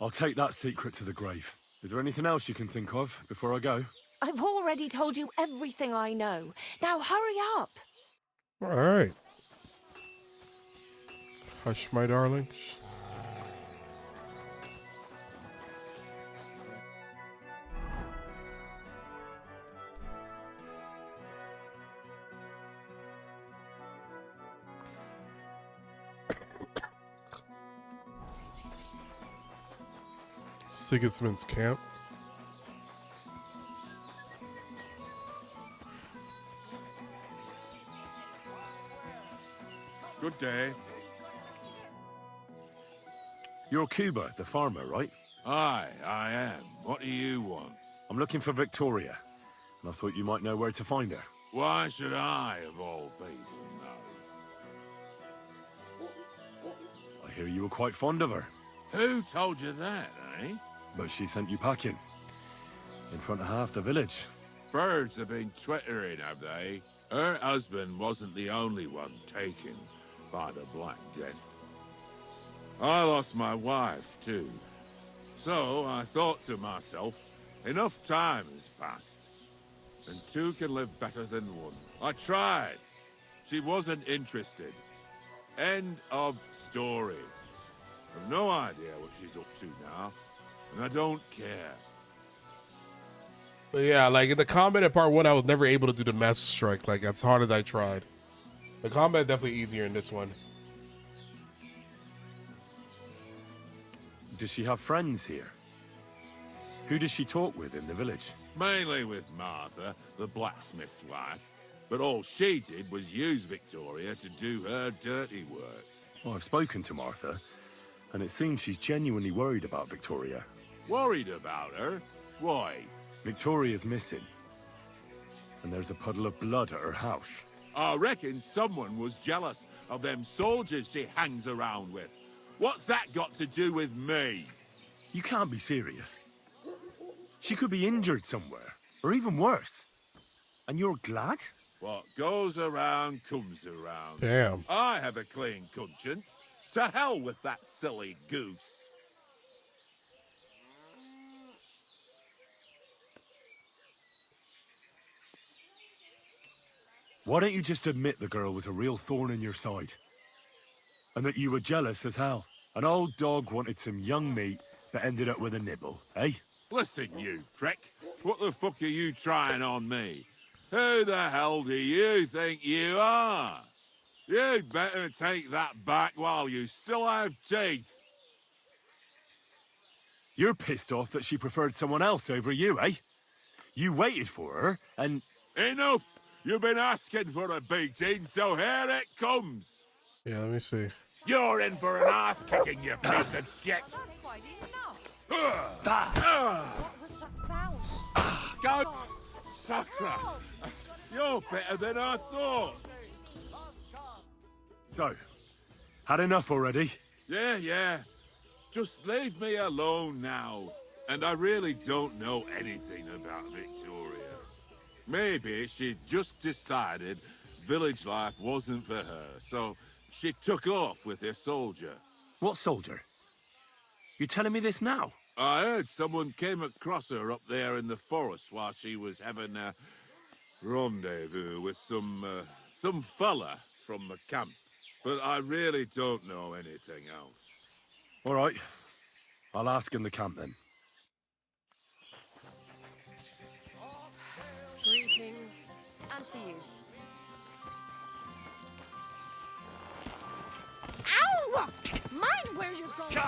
I'll take that secret to the grave. Is there anything else you can think of before I go? I've already told you everything I know. Now hurry up! All right. Hush, my darling. Sigismund's camp. Good day. You're Kuba, the farmer, right? Aye, I am. What do you want? I'm looking for Victoria, and I thought you might know where to find her. Why should I, of all people, know? I hear you were quite fond of her. Who told you that, eh? But she sent you packing. In front of half the village. Birds have been twittering, have they? Her husband wasn't the only one taken by the Black Death. I lost my wife, too. So I thought to myself, enough time has passed, and two can live better than one. I tried. She wasn't interested. End of story. I've no idea what she's up to now, and I don't care. But yeah, like in the combat in part 1, I was never able to do the Master Strike, like as hard as I tried. The combat definitely easier in this one. Does she have friends here? Who does she talk with in the village? Mainly with Martha, the blacksmith's wife. But all she did was use Victoria to do her dirty work. Well, I've spoken to Martha, and it seems she's genuinely worried about Victoria. Worried about her? Why? Victoria's missing. And there's a puddle of blood at her house. I reckon someone was jealous of them soldiers she hangs around with. What's that got to do with me? You can't be serious. She could be injured somewhere, or even worse. And you're glad? What goes around comes around. Damn. I have a clean conscience. To hell with that silly goose. Why don't you just admit the girl was a real thorn in your side? And that you were jealous as hell. An old dog wanted some young meat, but ended up with a nibble, eh? Listen, you prick. What the fuck are you trying on me? Who the hell do you think you are? You'd better take that back while you still have teeth. You're pissed off that she preferred someone else over you, eh? You waited for her, and... Enough! You've been asking for a beating, so here it comes! Yeah, let me see. You're in for an ass-kicking, you piece of shit! God, Sakra! You're better than I thought! So, had enough already? Yeah. Just leave me alone now. And I really don't know anything about Victoria. Maybe she just decided village life wasn't for her, so she took off with her soldier. What soldier? You telling me this now? I heard someone came across her up there in the forest while she was having a rendezvous with some fella from the camp. But I really don't know anything else. All right. I'll ask in the camp then. Greetings. And to you. Ow! Mind where you're going!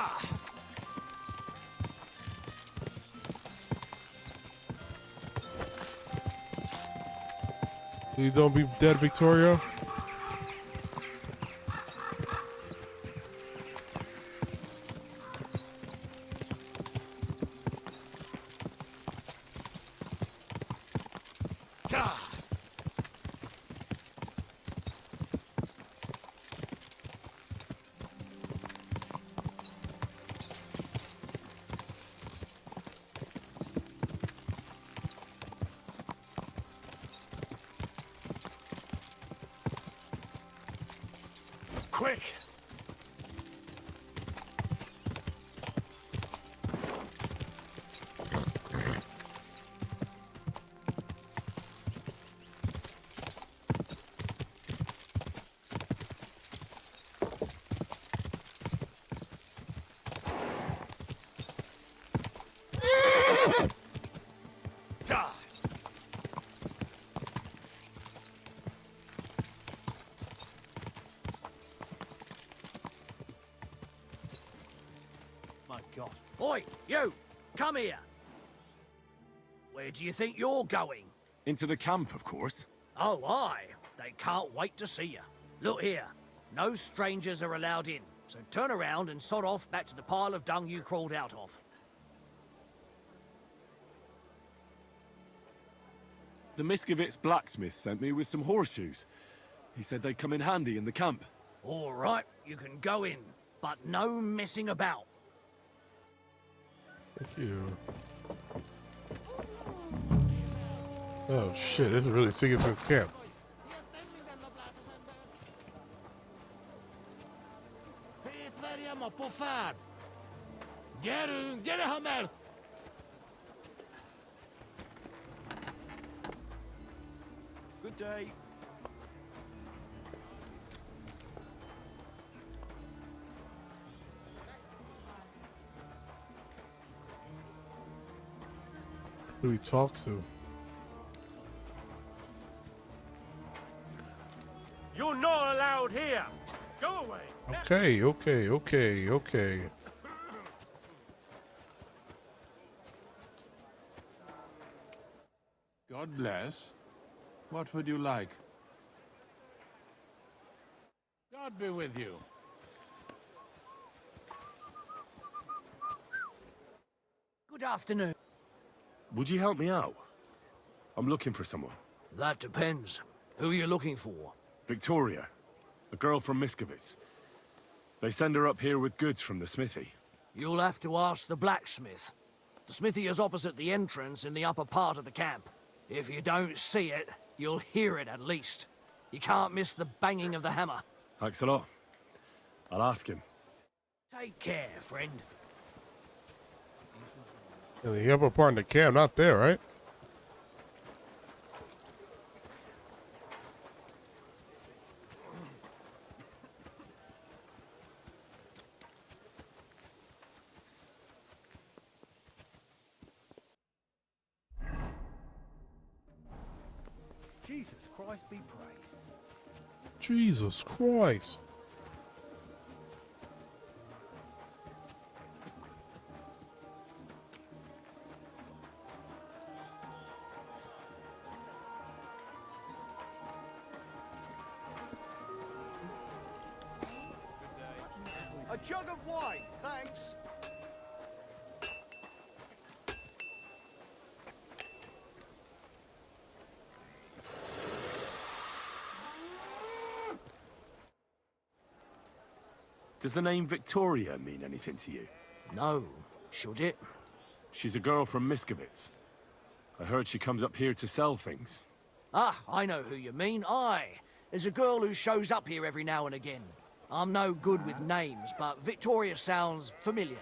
Please don't be dead, Victoria. Quick! God. Oi, you! Come here! Where do you think you're going? Into the camp, of course. Oh, aye. They can't wait to see you. Look here. No strangers are allowed in, so turn around and sod off back to the pile of dung you crawled out of. The Miskovitz blacksmith sent me with some horseshoes. He said they'd come in handy in the camp. All right, you can go in, but no messing about. Thank you. Oh shit, this is really Sigismund's camp. Good day. Who do we talk to? You're not allowed here. Go away. Okay. God bless. What would you like? God be with you. Good afternoon. Would you help me out? I'm looking for someone. That depends. Who are you looking for? Victoria, a girl from Miskovitz. They send her up here with goods from the smithy. You'll have to ask the blacksmith. The smithy is opposite the entrance in the upper part of the camp. If you don't see it, you'll hear it at least. You can't miss the banging of the hammer. Thanks a lot. I'll ask him. Take care, friend. Yeah, the upper part in the camp, not there, right? Jesus Christ be praised. Jesus Christ. A jug of wine, thanks. Does the name Victoria mean anything to you? No. Should it? She's a girl from Miskovitz. I heard she comes up here to sell things. Ah, I know who you mean. Aye. There's a girl who shows up here every now and again. I'm no good with names, but Victoria sounds familiar.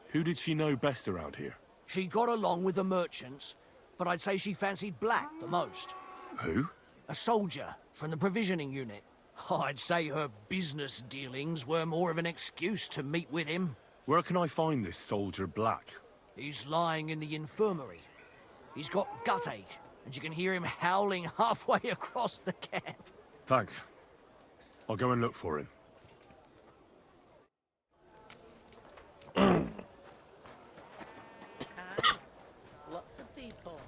Who did she know best around here? She got along with the merchants, but I'd say she fancied Black the most. Who? A soldier from the provisioning unit. I'd say her business dealings were more of an excuse to meet with him. Where can I find this soldier Black? He's lying in the infirmary. He's got gut ache, and you can hear him howling halfway across the camp. Thanks. I'll go and look for him. Lots of people.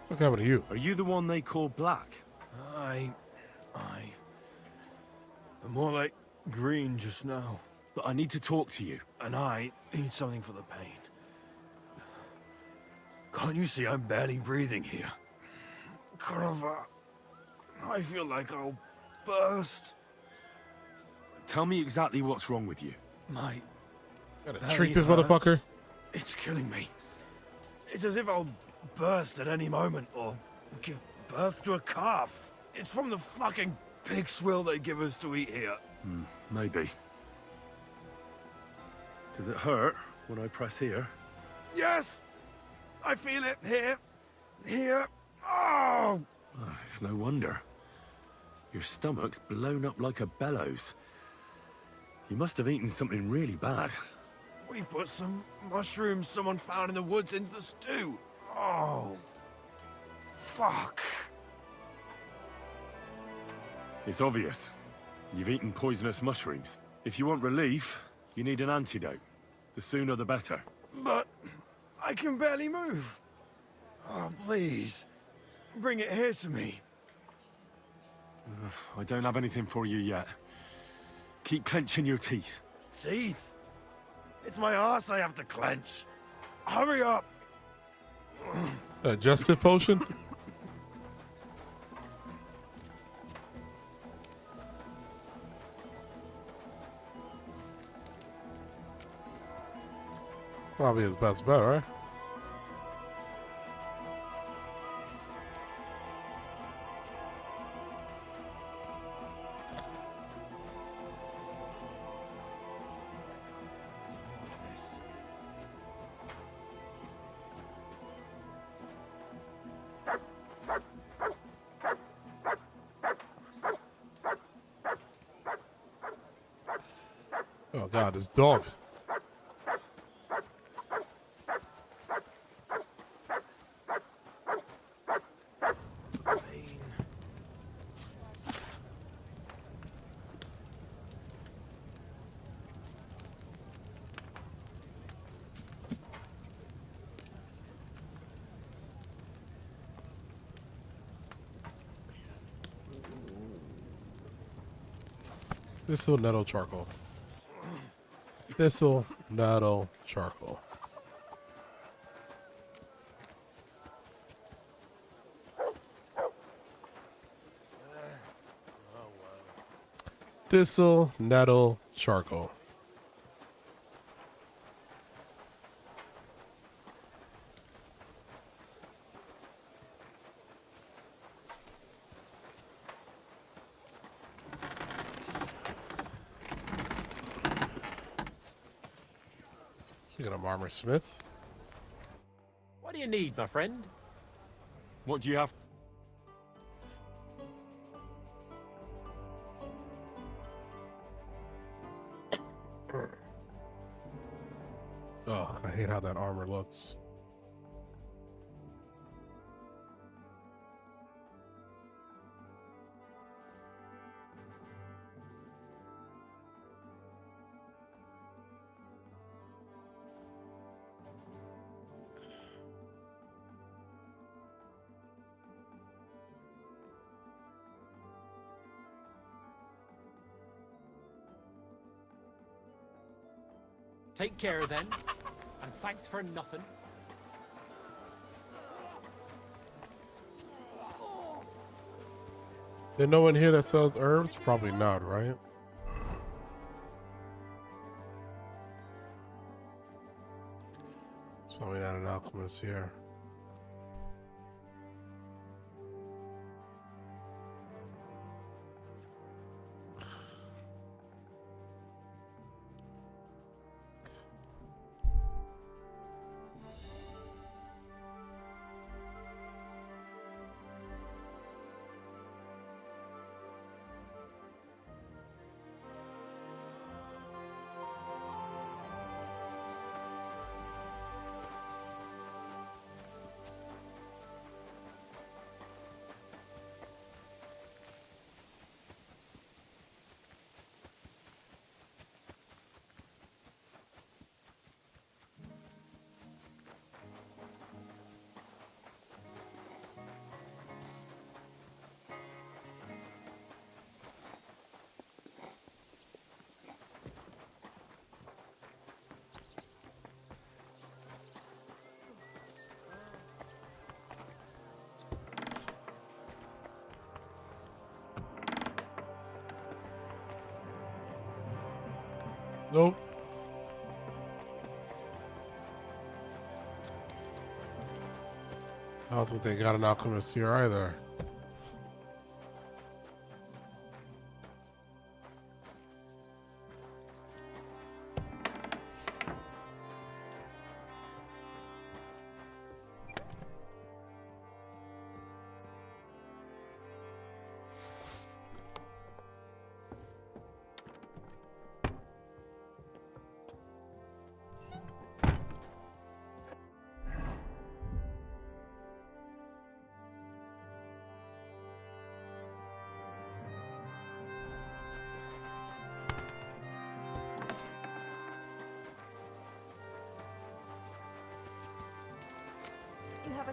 What's happened to you? Are you the one they call Black? I'm more like green just now. But I need to talk to you. And I need something for the pain. Can't you see I'm barely breathing here? Kurva, I feel like I'll burst. Tell me exactly what's wrong with you. My Gotta belly treat this hurts. motherfucker. It's killing me. It's as if I'll burst at any moment or give birth to a calf. It's from the fucking pig swill they give us to eat here. Maybe. Does it hurt when I press here? Yes! I feel it here. Here. Oh! It's no wonder. Your stomach's blown up like a bellows. You must have eaten something really bad. We put some mushrooms someone found in the woods into the stew. Oh. Fuck. It's obvious. You've eaten poisonous mushrooms. If you want relief, you need an antidote. The sooner the better. But I can barely move. Oh, please. Bring it here to me. I don't have anything for you yet. Keep clenching your teeth. Teeth? It's my arse I have to clench. Hurry up. Digestive potion? Probably his best bet, right? Oh God, this dog. Thistle, nettle, charcoal. Thistle, nettle, charcoal. Thistle, nettle, charcoal. Speaking of armor smith. What do you need, my friend? What do you have? Oh, I hate how that armor looks. Take care then, and thanks for nothing. There's no one here that sells herbs? Probably not, right? It's probably not an alchemist here. Nope. I don't think they got an alchemist here either.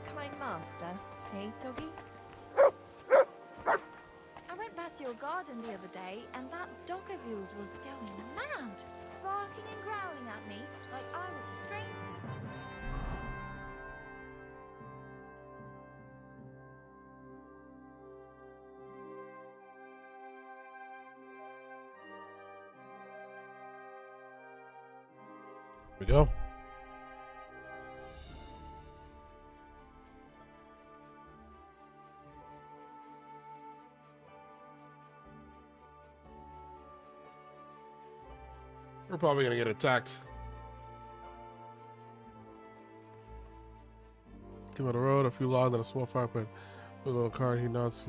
a kind master, eh, doggy? I went past your garden the other day, and that dog of yours was going mad, barking and growling at me like I was a stranger. We go. We're probably gonna get attacked. Came on the road, a few logs and a small fire pit. We'll go to a car, he nods.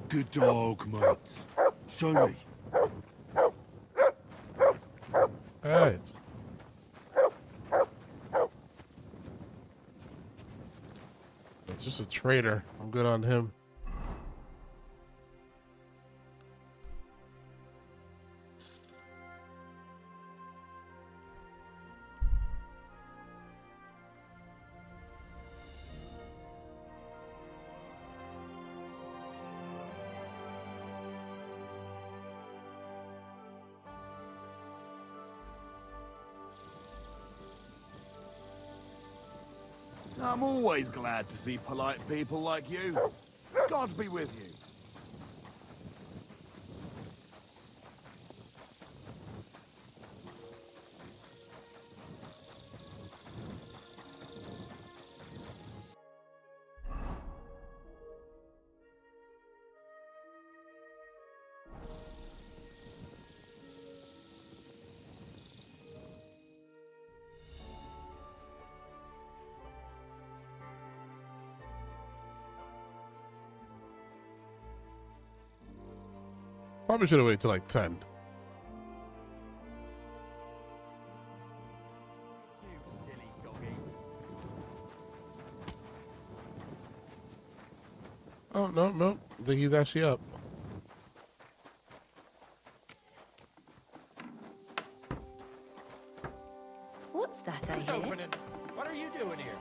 Good dog, mate. Show me. Hey. It's just a traitor. I'm good on him. I'm always glad to see polite people like you. God be with you. Probably should have waited till like 10. Oh, no, no. I think he's actually up. What's that I Who's hear? opening? What are you doing here?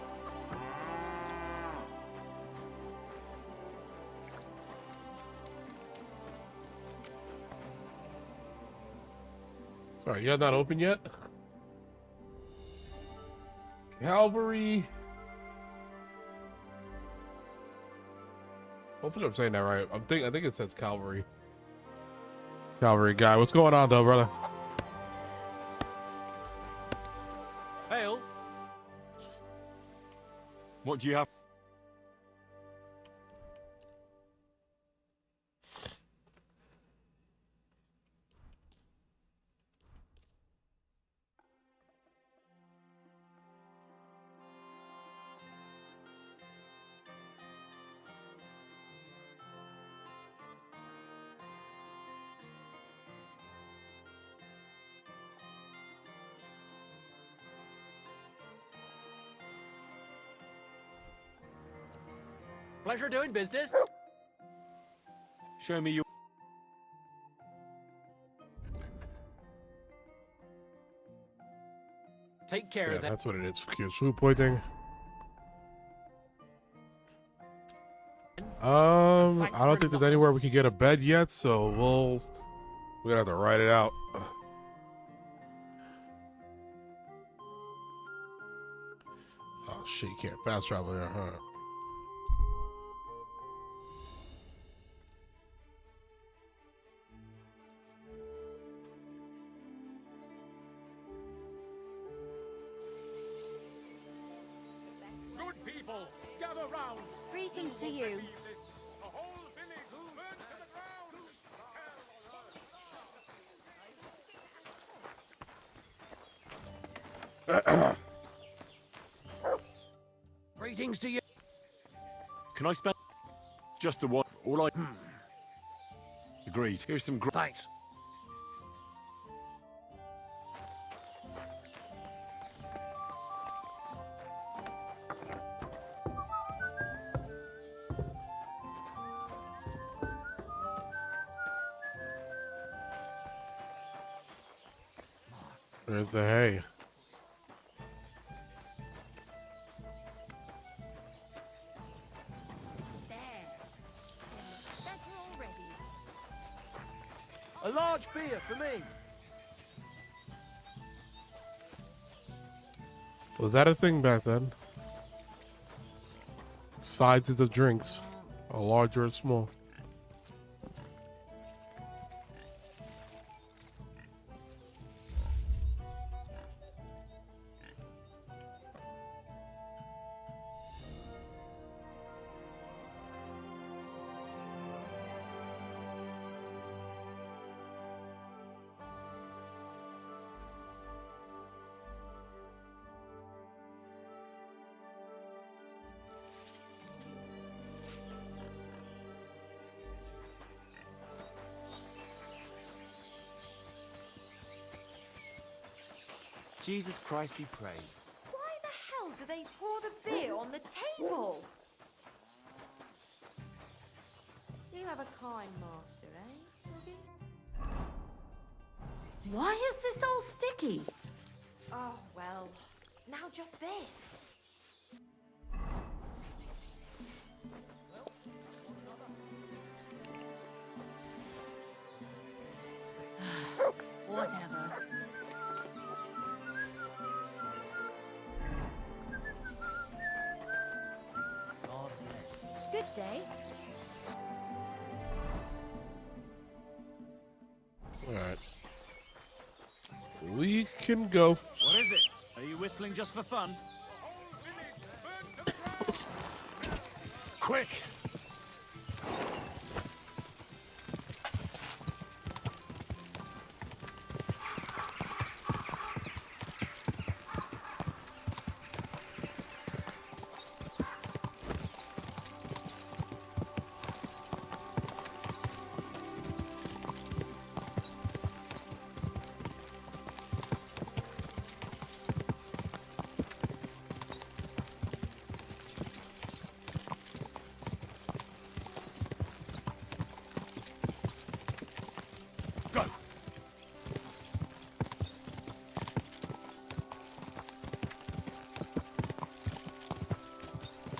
Sorry, you guys not open yet? Calvary. Hopefully I'm saying that right. I think it says Calvary. Calvary guy. What's going on though, brother? Hail. What do you have? Pleasure doing business. Show me your... Take care Yeah, of that. that's what it is. Food poisoning. I don't think there's anywhere we can get a bed yet, so we're gonna have to ride it out. Oh shit, you can't fast travel here, huh? Good people, gather round. Greetings to you. Greetings to you. Can I spend... Just the one. All I... Agreed. Here's some... Thanks. Where's the hay? A large beer for me. Was that a thing back then? Sizes of drinks, a large or a small. Jesus Christ be praised. Why the hell do they pour the beer on the table? You have a kind master, eh, Bobby? Why is this all sticky? Oh, well, now just this. Whatever. God bless. Good day. All right. We can go. What is it? Are you whistling just for fun? Quick!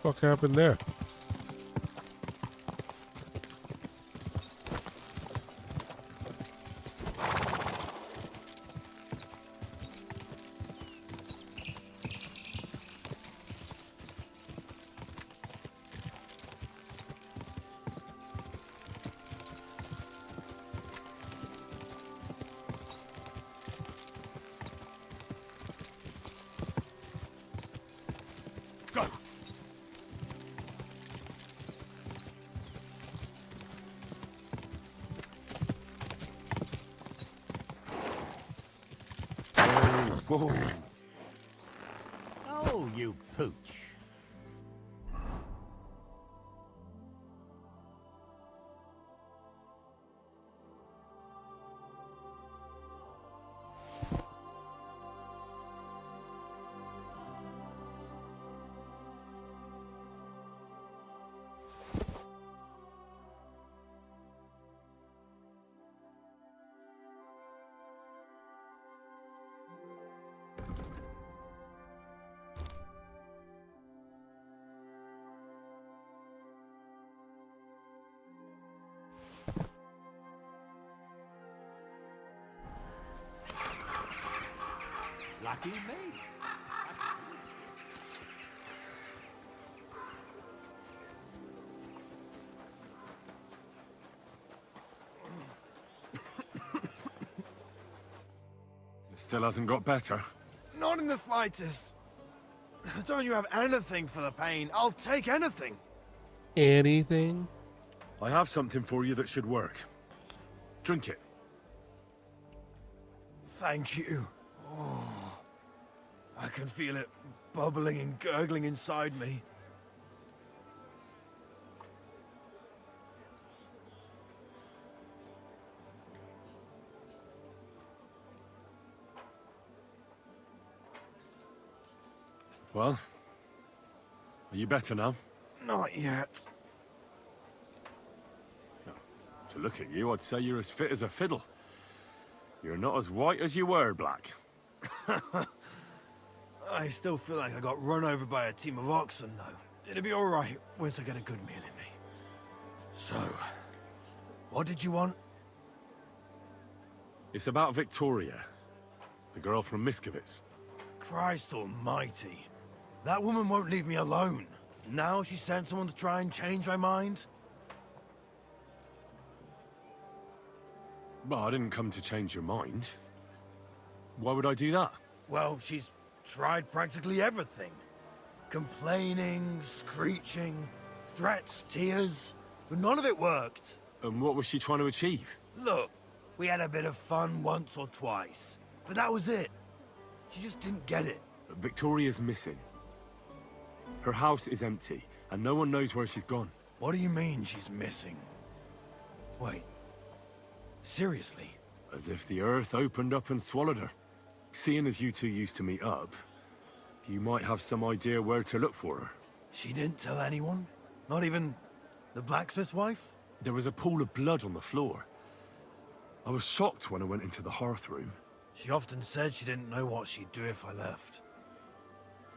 What the fuck happened there? Whoa. Oh, you pooch. Lucky me. It still hasn't got better. Not in the slightest. Don't you have anything for the pain? I'll take anything. Anything? I have something for you that should work. Drink it. Thank you. Oh, I can feel it bubbling and gurgling inside me. Well, are you better now? Not yet. To look at you, I'd say you're as fit as a fiddle. You're not as white as you were, Black. I still feel like I got run over by a team of oxen, though. It'll be all right once I get a good meal in me. So, what did you want? It's about Victoria, the girl from Miskovitz. Christ almighty. That woman won't leave me alone. Now she sent someone to try and change my mind? But I didn't come to change your mind. Why would I do that? Well, she's tried practically everything. Complaining, screeching, threats, tears, but none of it worked. And what was she trying to achieve? Look, we had a bit of fun once or twice, but that was it. She just didn't get it. Victoria's missing. Her house is empty, and no one knows where she's gone. What do you mean she's missing? Wait. Seriously? As if the earth opened up and swallowed her. Seeing as you two used to meet up, you might have some idea where to look for her. She didn't tell anyone? Not even the blacksmith's wife? There was a pool of blood on the floor. I was shocked when I went into the hearth room. She often said she didn't know what she'd do if I left.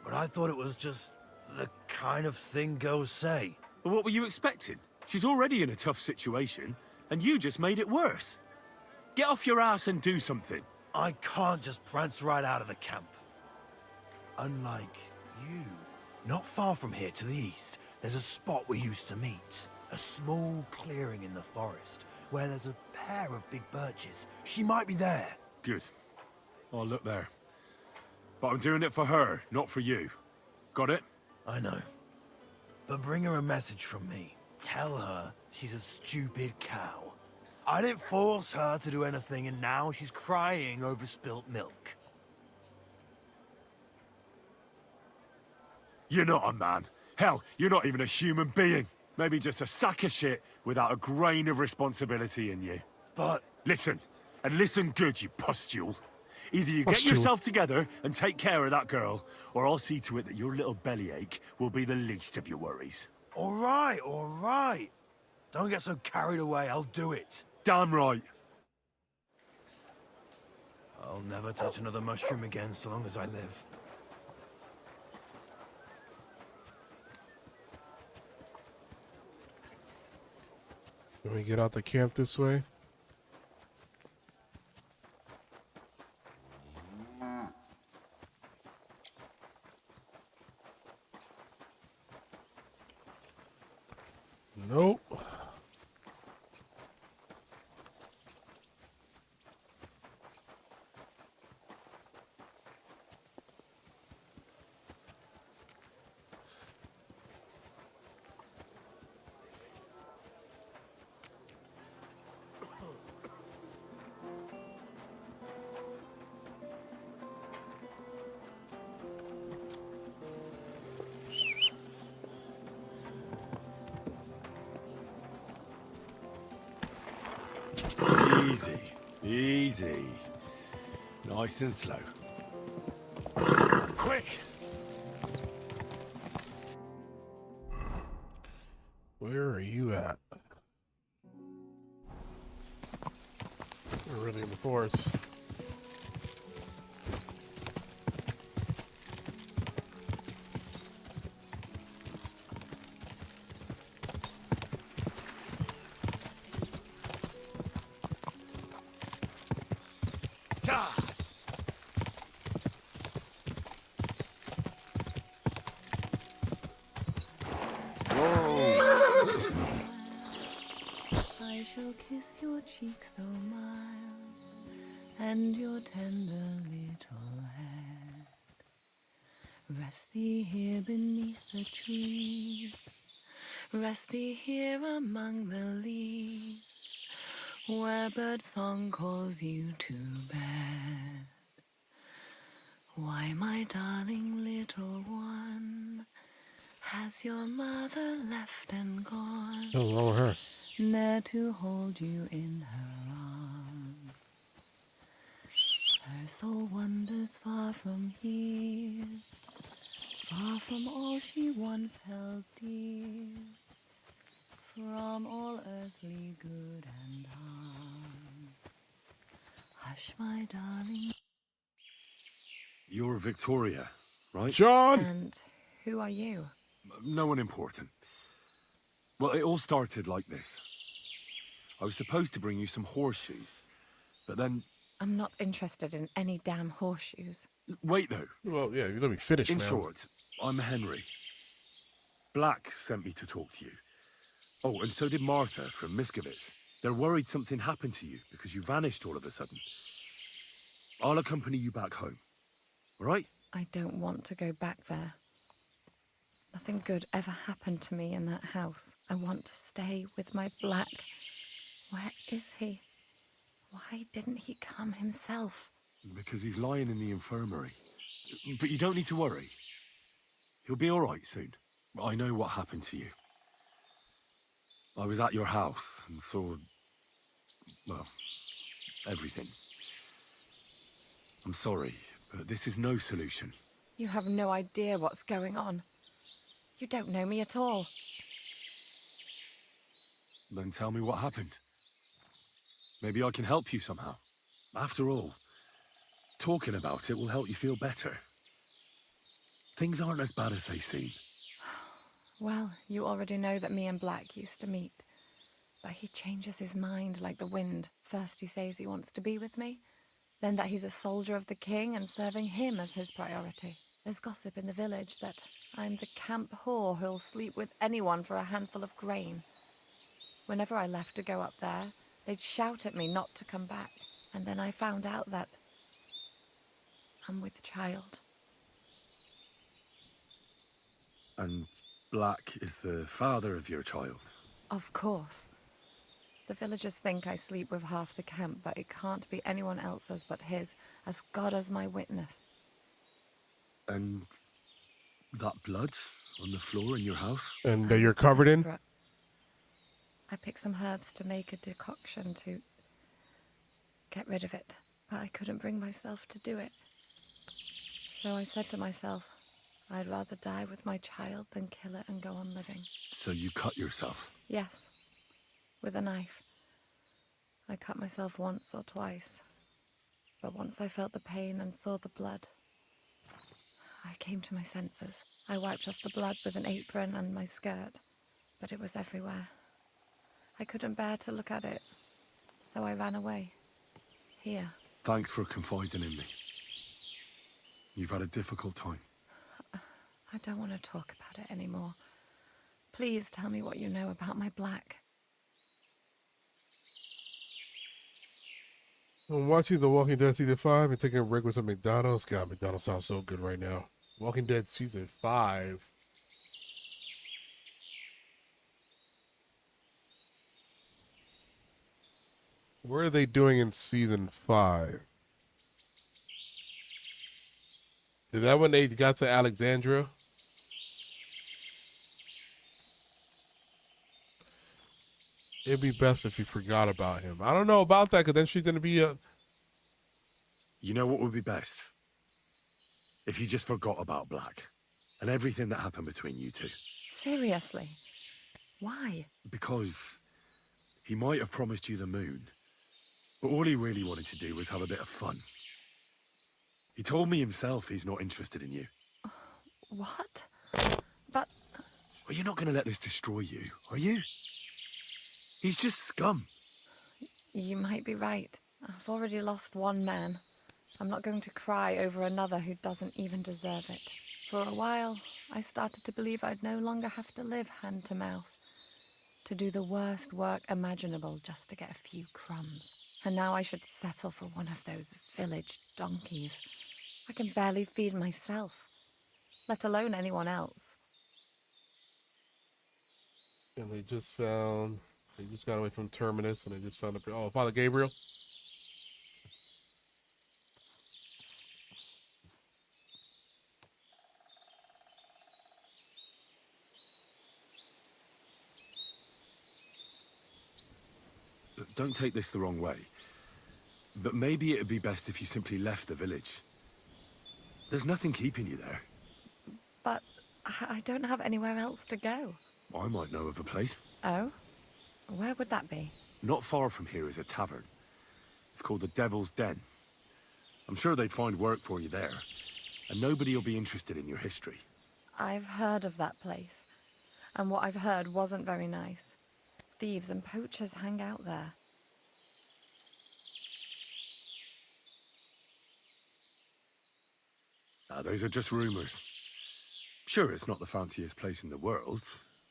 But I thought it was just the kind of thing girls say. But what were you expecting? She's already in a tough situation, and you just made it worse. Get off your ass and do something. I can't just prance right out of the camp. Unlike you. Not far from here to the east, there's a spot we used to meet. A small clearing in the forest, where there's a pair of big birches. She might be there. Good. I'll look there. But I'm doing it for her, not for you. Got it? I know. But bring her a message from me. Tell her she's a stupid cow. I didn't force her to do anything, and now she's crying over spilt milk. You're not a man. Hell, you're not even a human being. Maybe just a sack of shit without a grain of responsibility in you. But... Listen, and listen good, you pustule. Either you get yourself together and take care of that girl, or I'll see to it that your little bellyache will be the least of your worries. All right. Don't get so carried away, I'll do it. Damn right. I'll never touch another mushroom again so long as I live. Can we get out the camp this way? Nope. Easy. Nice and slow. Quick! Where are you at? We're really in the forest. I shall kiss your cheek so mild, and your tender little head. Rest thee here beneath the trees, rest thee here among the leaves, where bird song calls you to bed. Why, my darling little one, has your mother left and gone? Hello, her. Ne'er to hold you in her arms. Her soul wanders far from here, far from all she once held dear, from all earthly good and harm. Hush, my darling. You're Victoria, right? John! And who are you? No one important. Well, it all started like this. I was supposed to bring you some horseshoes, but then... I'm not interested in any damn horseshoes. Wait, though. Well, yeah, you let me finish, In man. short, I'm Henry. Black sent me to talk to you. Oh, and so did Martha from Miskovitz. They're worried something happened to you because you vanished all of a sudden. I'll accompany you back home. All right? I don't want to go back there. Nothing good ever happened to me in that house. I want to stay with my Black. Where is he? Why didn't he come himself? Because he's lying in the infirmary. But you don't need to worry. He'll be all right soon. I know what happened to you. I was at your house and saw... well, everything. I'm sorry, but this is no solution. You have no idea what's going on. You don't know me at all. Then tell me what happened. Maybe I can help you somehow. After all, talking about it will help you feel better. Things aren't as bad as they seem. Well, you already know that me and Black used to meet. But he changes his mind like the wind. First he says he wants to be with me, then that he's a soldier of the king and serving him as his priority. There's gossip in the village that I'm the camp whore who'll sleep with anyone for a handful of grain. Whenever I left to go up there, they'd shout at me not to come back. And then I found out that I'm with child. And Black is the father of your child? Of course. The villagers think I sleep with half the camp, but it can't be anyone else's but his, as God is my witness. And that blood on the floor in your house? And that you're covered in? I picked some herbs to make a decoction to get rid of it, but I couldn't bring myself to do it. So I said to myself, I'd rather die with my child than kill it and go on living. So you cut yourself? Yes, with a knife. I cut myself once or twice, but once I felt the pain and saw the blood, I came to my senses. I wiped off the blood with an apron and my skirt, but it was everywhere. I couldn't bear to look at it, so I ran away. Here. Thanks for confiding in me. You've had a difficult time. I don't want to talk about it anymore. Please tell me what you know about my Black. I'm watching The Walking Dead Season 5 and taking a break with some McDonald's. God, McDonald's sounds so good right now. Walking Dead Season 5. What are they doing in Season 5? Is that when they got to Alexandria? It'd be best if you forgot about him. I don't know about that, because then she's going to be a... You know what would be best? If you just forgot about Black and everything that happened between you two. Seriously? Why? Because he might have promised you the moon, but all he really wanted to do was have a bit of fun. He told me himself he's not interested in you. What? But... Well, you're not going to let this destroy you, are you? He's just scum. You might be right. I've already lost one man. I'm not going to cry over another who doesn't even deserve it. For a while, I started to believe I'd no longer have to live hand to mouth, to do the worst work imaginable just to get a few crumbs. And now I should settle for one of those village donkeys. I can barely feed myself, let alone anyone else. And they just found... They just got away from Terminus, and they just found a... Oh, Father Gabriel? Don't take this the wrong way, but maybe it'd be best if you simply left the village. There's nothing keeping you there. But I don't have anywhere else to go. I might know of a place. Oh? Where would that be? Not far from here is a tavern. It's called the Devil's Den. I'm sure they'd find work for you there. and nobody will be interested in your history. I've heard of that place, and what I've heard wasn't very nice. Thieves and poachers hang out there. Those are just rumors. Sure, it's not the fanciest place in the world,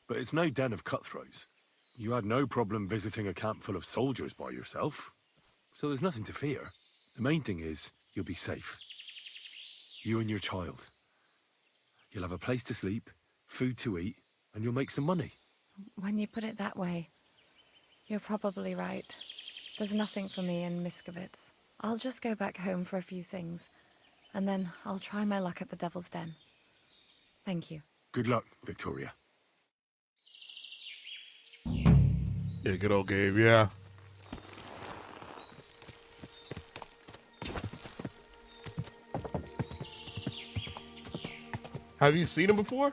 but it's no den of cutthroats. You had no problem visiting a camp full of soldiers by yourself, so there's nothing to fear. The main thing is, you'll be safe. You and your child. You'll have a place to sleep, food to eat, and you'll make some money. When you put it that way, you're probably right. There's nothing for me in Miskovitz. I'll just go back home for a few things, and then I'll try my luck at the Devil's Den. Thank you. Good luck, Victoria. Yeah, good old Gabe, yeah. Have you seen him before?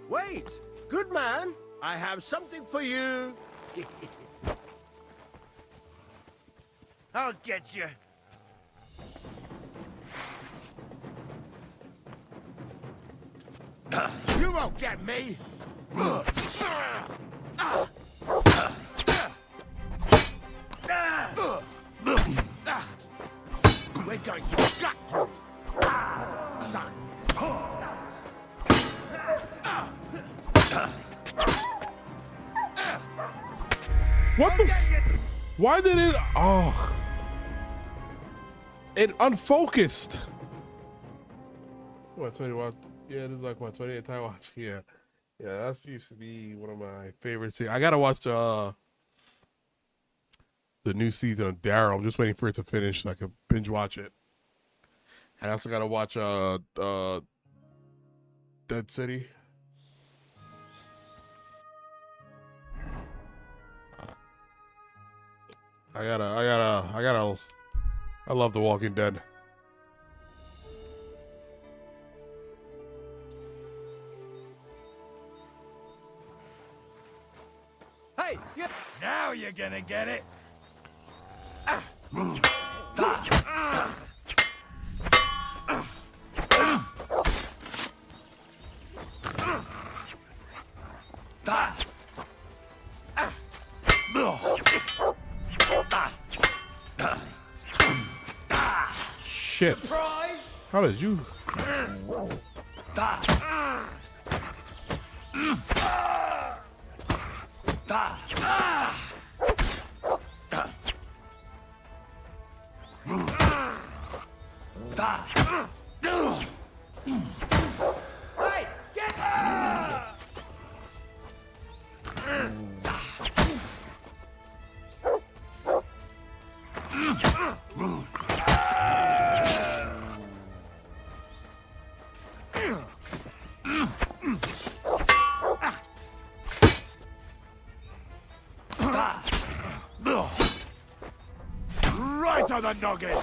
Wait! Good man! I have something for you! I'll get you! You won't get me! We're going to gut you, son! What the why did it oh it unfocused? What 21? Yeah, this is like my 28th time watch. Yeah. Yeah, that used to be one of my favorites here. I gotta watch the new season of Daryl. I'm just waiting for it to finish so I can binge watch it. And I also gotta watch Dead City. I love The Walking Dead. Hey, now you're gonna get it! Shit. How did you? Hey, get right on the noggin!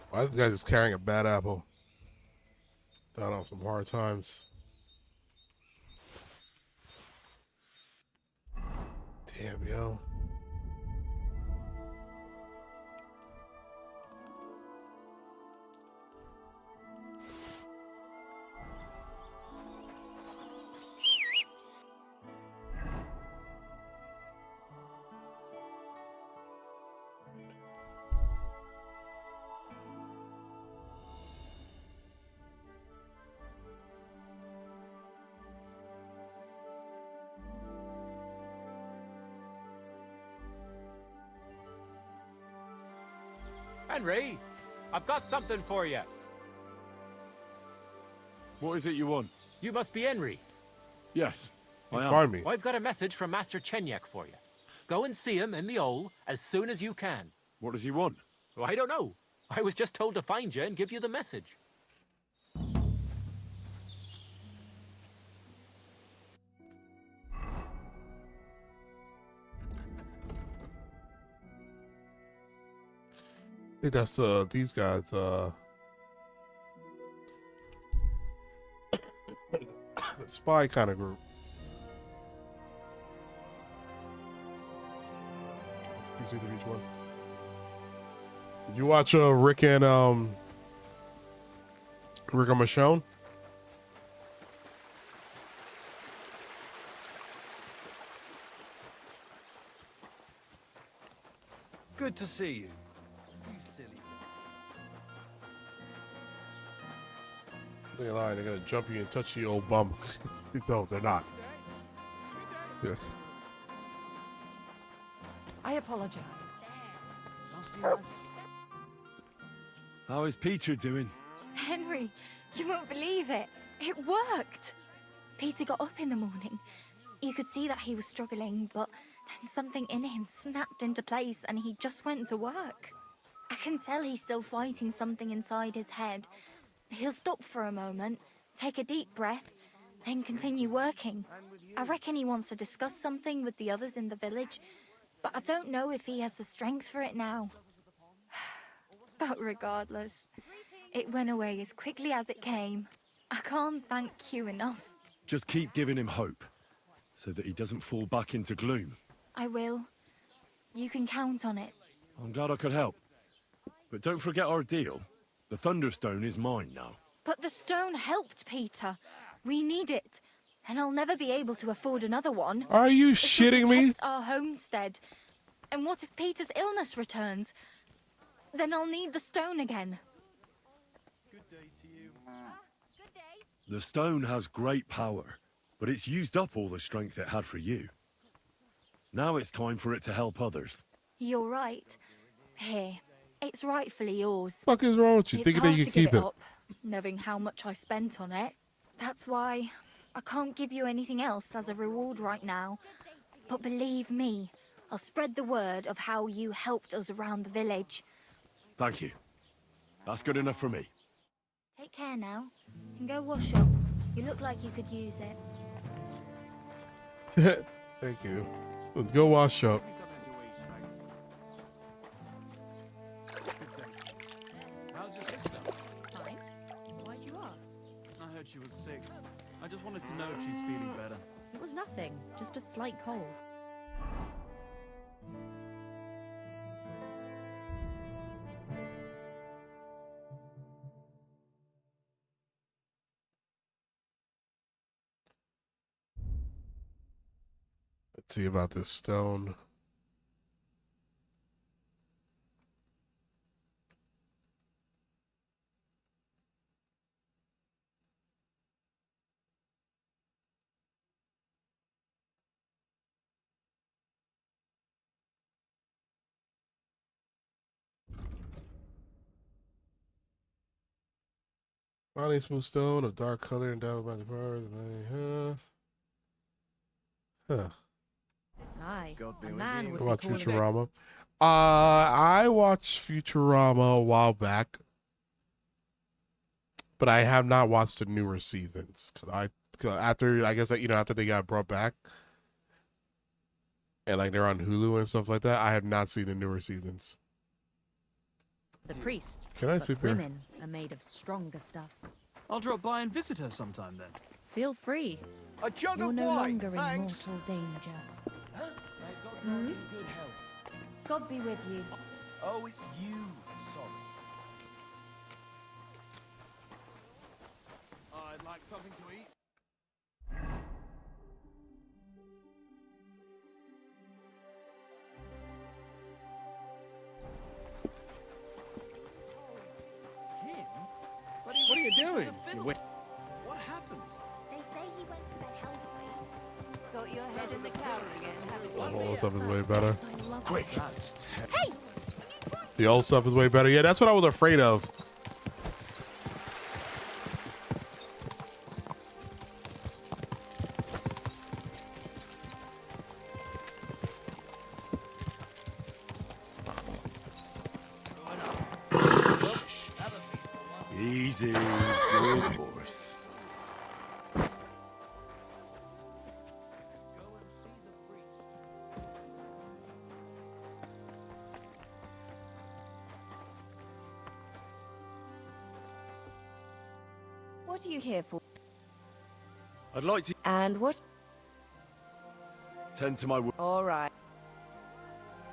Why is this guy just carrying a bad apple? Down on some hard times. Damn, yo. Henry, I've got something for you. What is it you want? You must be Henry. Yes, You I am. find me. Well, I've got a message from Master Chenyek for you. Go and see him in the Ole as soon as you can. What does he want? Well, I don't know. I was just told to find you and give you the message. I think that's these guys spy kind of group. You see each one. Did you watch Rick and Michonne? Good to see you. You silly. They're lying. They're gonna jump you and touch you, old bum. No, they're not. Yes. I apologize. How is Peter doing? Henry, you won't believe it. It worked. Peter got up in the morning. You could see that he was struggling, but then something in him snapped into place and he just went to work. I can tell he's still fighting something inside his head. He'll stop for a moment, take a deep breath, then continue working. I reckon he wants to discuss something with the others in the village, but I don't know if he has the strength for it now. But regardless, it went away as quickly as it came. I can't thank you enough. Just keep giving him hope, so that he doesn't fall back into gloom. I will. You can count on it. I'm glad I could help. But don't forget our deal. The Thunderstone is mine now. But the stone helped, Peter. We need it. And I'll never be able to afford another one. Are you It'll shitting me? protect our homestead. And what if Peter's illness returns? Then I'll need the stone again. The stone has great power, but it's used up all the strength it had for you. Now it's time for it to help others. You're right. Here, it's rightfully yours. Fuck is wrong with you? It's Thinking that hard you to can give keep it? up, knowing how much I spent on it. That's why I can't give you anything else as a reward right now. But believe me, I'll spread the word of how you helped us around the village. Thank you. That's good enough for me. Take care now, and go wash up. You look like you could use it. Thank you. Let's go wash up. How's your sister? Fine. Why'd you ask? I heard she was sick. I just wanted to know if she's feeling better. It was nothing, just a slight cold. Let's see about this stone. Finely smooth stone of dark color and endowed by the powers. Huh. Aye, God be a with man you. would I be watched calling it. Futurama. I watched Futurama a while back, but I have not watched the newer seasons because after after they got brought back and like they're on Hulu and stuff like that, I have not seen the newer seasons. The priest. Can I but sleep here? women are made of stronger stuff. I'll drop by and visit her sometime then. Feel free. A jug You're of no wine, longer thanks. in mortal danger. Huh? May God grant you good health. God be with you. Oh, it's you. Sorry. I'd like something to eat. What are you doing? What happened? They say he went to bed healthy. Got your head in the clouds again, haven't you? Oh, stuff is way better. I love Quick! it. Hey! You need The old stuff is way better. Yeah, that's what I was afraid of. Easy, good horse. What are you here for? I'd like to And what? tend to my work. All right.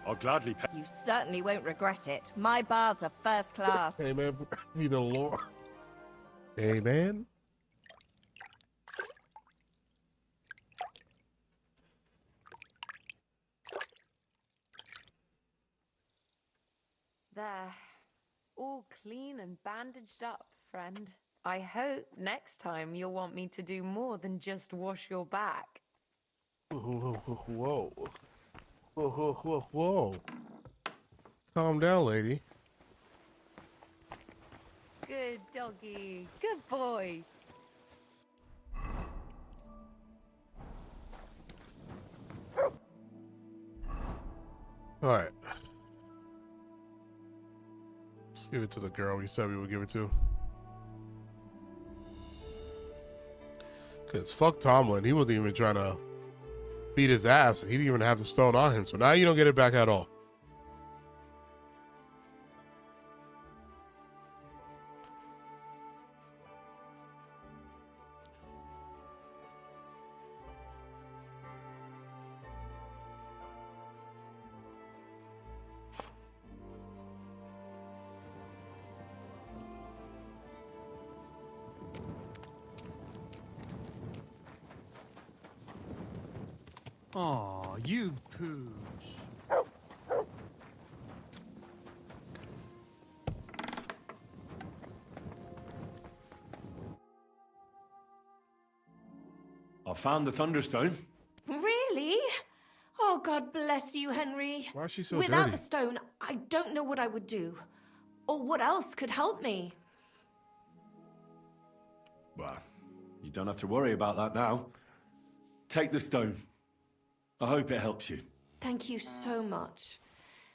I'll gladly pay. You certainly won't regret it. My bars are first class. Amen. Be the Lord. Amen. There. All clean and bandaged up, friend. I hope next time you'll want me to do more than just wash your back. Whoa. Whoa, whoa, whoa, whoa. Calm down, lady. Good doggy. Good boy. All right. Let's give it to the girl we said we would give it to. Because fuck Tomlin. He wasn't even trying to beat his ass. He didn't even have the stone on him. So now you don't get it back at all. Aw, you pooch. I found the Thunderstone. Really? Oh, God bless you, Henry. Why is she so Without dirty? the stone, I don't know what I would do. Or what else could help me. Well, you don't have to worry about that now. Take the stone. I hope it helps you. Thank you so much.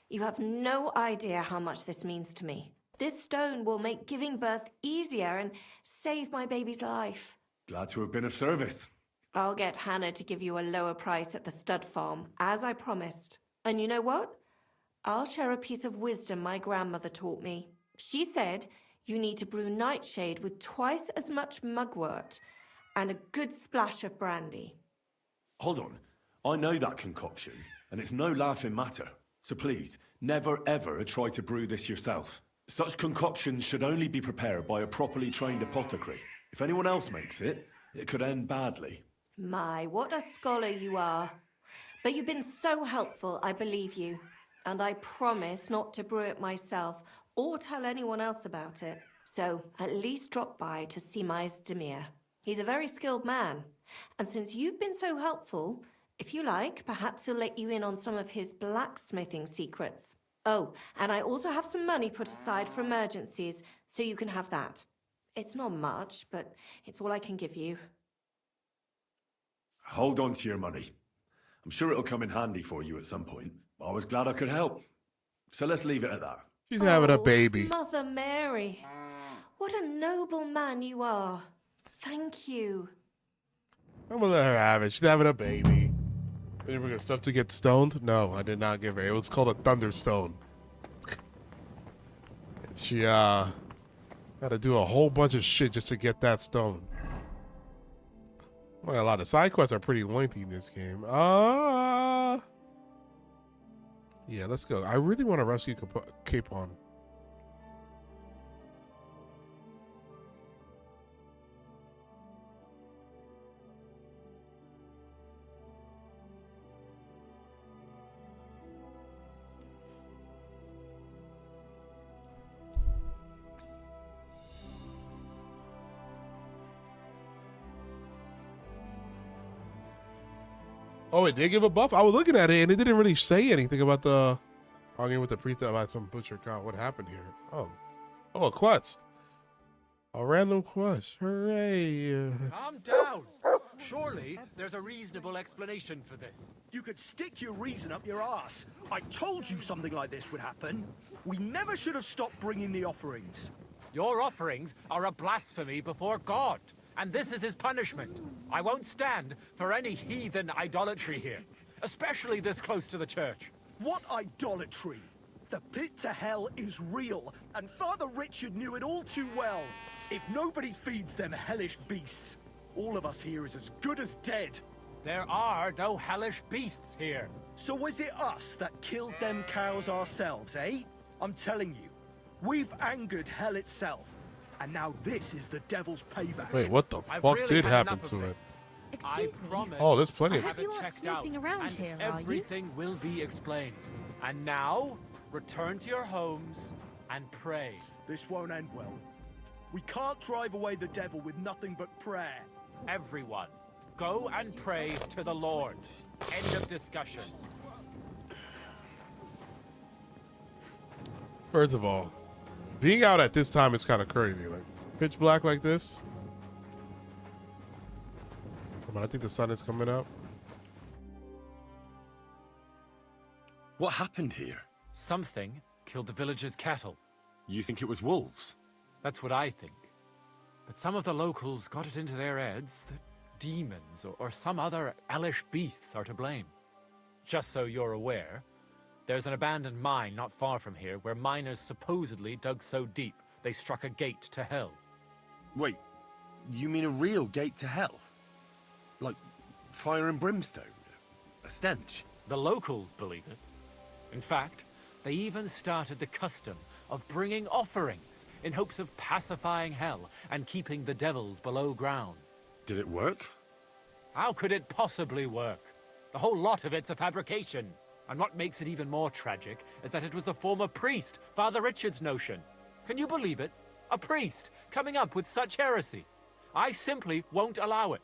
You have no idea how much this means to me. This stone will make giving birth easier and save my baby's life. Glad to have been of service. I'll get Hannah to give you a lower price at the stud farm, as I promised. And you know what? I'll share a piece of wisdom my grandmother taught me. She said you need to brew nightshade with twice as much mugwort and a good splash of brandy. Hold on. I know that concoction, and it's no laughing matter. So please, never ever try to brew this yourself. Such concoctions should only be prepared by a properly trained apothecary. If anyone else makes it, it could end badly. My, what a scholar you are. But you've been so helpful, I believe you. And I promise not to brew it myself or tell anyone else about it. So at least drop by to see my Demir. He's a very skilled man. And since you've been so helpful, if you like, perhaps he'll let you in on some of his blacksmithing secrets. Oh, and I also have some money put aside for emergencies, so you can have that. It's not much, but it's all I can give you. Hold on to your money. I'm sure it'll come in handy for you at some point. I was glad I could help. So let's leave it at that. She's having a baby. Mother Mary, what a noble man you are. Thank you. I'm gonna let her have it. She's having a baby. Did we get stuff to get stoned? No, I did not give her. It was called a Thunderstone. She had to do a whole bunch of shit just to get that stone. Well, a lot of side quests are pretty lengthy in this game. Yeah, let's go. I really want to rescue Capon. Oh, it did give a buff? I was looking at it and it didn't really say anything about the Arguing with the priest about some butcher cow. What happened here? Oh, a quest. A random quest. Hooray! Calm down. Surely there's a reasonable explanation for this. You could stick your reason up your ass. I told you something like this would happen. We never should have stopped bringing the offerings. Your offerings are a blasphemy before God, and this is his punishment. I won't stand for any heathen idolatry here, especially this close to the church. What idolatry? The pit to hell is real, and Father Richard knew it all too well. If nobody feeds them hellish beasts, all of us here is as good as dead. There are no hellish beasts here. So was it us that killed them cows ourselves, eh? I'm telling you, we've angered hell itself, and now this is the devil's payback. Wait, what the fuck did happen to it? Excuse me. Oh, there's plenty I of hope you aren't snooping around here, are you? Everything will be explained. And now, return to your homes and pray. This won't end well. We can't drive away the devil with nothing but prayer. Everyone, go and pray to the Lord. End of discussion. First of all, being out at this time is kind of crazy. Like, pitch black like this. Come on, I think the sun is coming up. What happened here? Something killed the villagers' cattle. You think it was wolves? That's what I think. But some of the locals got it into their heads that demons or some other hellish beasts are to blame. Just so you're aware, there's an abandoned mine not far from here where miners supposedly dug so deep they struck a gate to hell. Wait, you mean a real gate to hell? Like fire and brimstone? A stench? The locals believe it. In fact, they even started the custom of bringing offerings in hopes of pacifying hell and keeping the devils below ground. Did it work? How could it possibly work? The whole lot of it's a fabrication. And what makes it even more tragic is that it was the former priest, Father Richard's notion. Can you believe it? A priest coming up with such heresy. I simply won't allow it.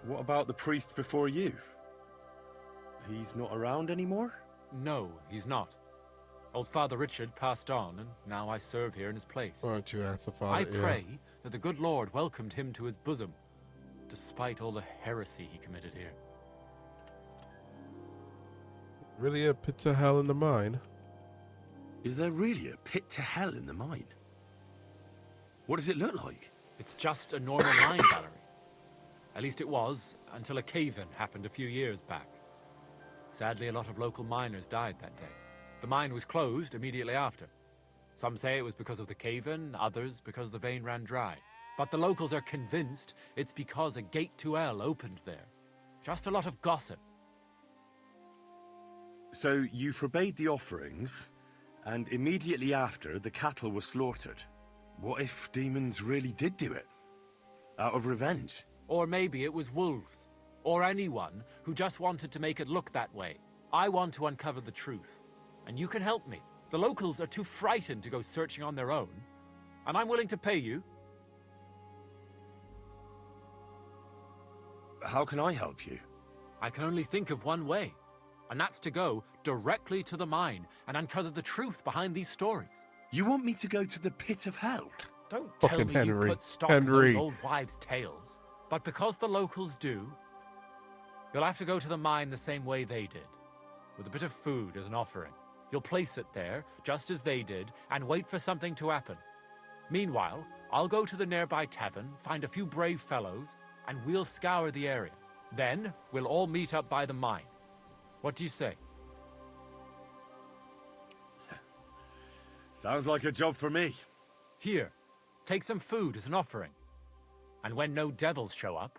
What about the priest before you? He's not around anymore? No, he's not. Old Father Richard passed on, and now I serve here in his place. Aren't you, that's the father? I pray that the good Lord welcomed him to his bosom, despite all the heresy he committed here. Really a pit to hell in the mine? Is there really a pit to hell in the mine? What does it look like? It's just a normal mine gallery. At least it was, until a cave-in happened a few years back. Sadly, a lot of local miners died that day. The mine was closed immediately after. Some say it was because of the cave-in, others because the vein ran dry. But the locals are convinced it's because a gate to hell opened there. Just a lot of gossip. So you forbade the offerings, and immediately after, the cattle were slaughtered. What if demons really did do it? Out of revenge? Or maybe it was wolves. Or anyone who just wanted to make it look that way. I want to uncover the truth. And you can help me. The locals are too frightened to go searching on their own. And I'm willing to pay you. How can I help you? I can only think of one way. And that's to go directly to the mine and uncover the truth behind these stories. You want me to go to the pit of hell? Don't tell me you put stock in those old wives' tales. But because the locals do, you'll have to go to the mine the same way they did. With a bit of food as an offering. You'll place it there, just as they did, and wait for something to happen. Meanwhile, I'll go to the nearby tavern, find a few brave fellows, and we'll scour the area. Then, we'll all meet up by the mine. What do you say? Sounds like a job for me. Here, take some food as an offering. And when no devils show up,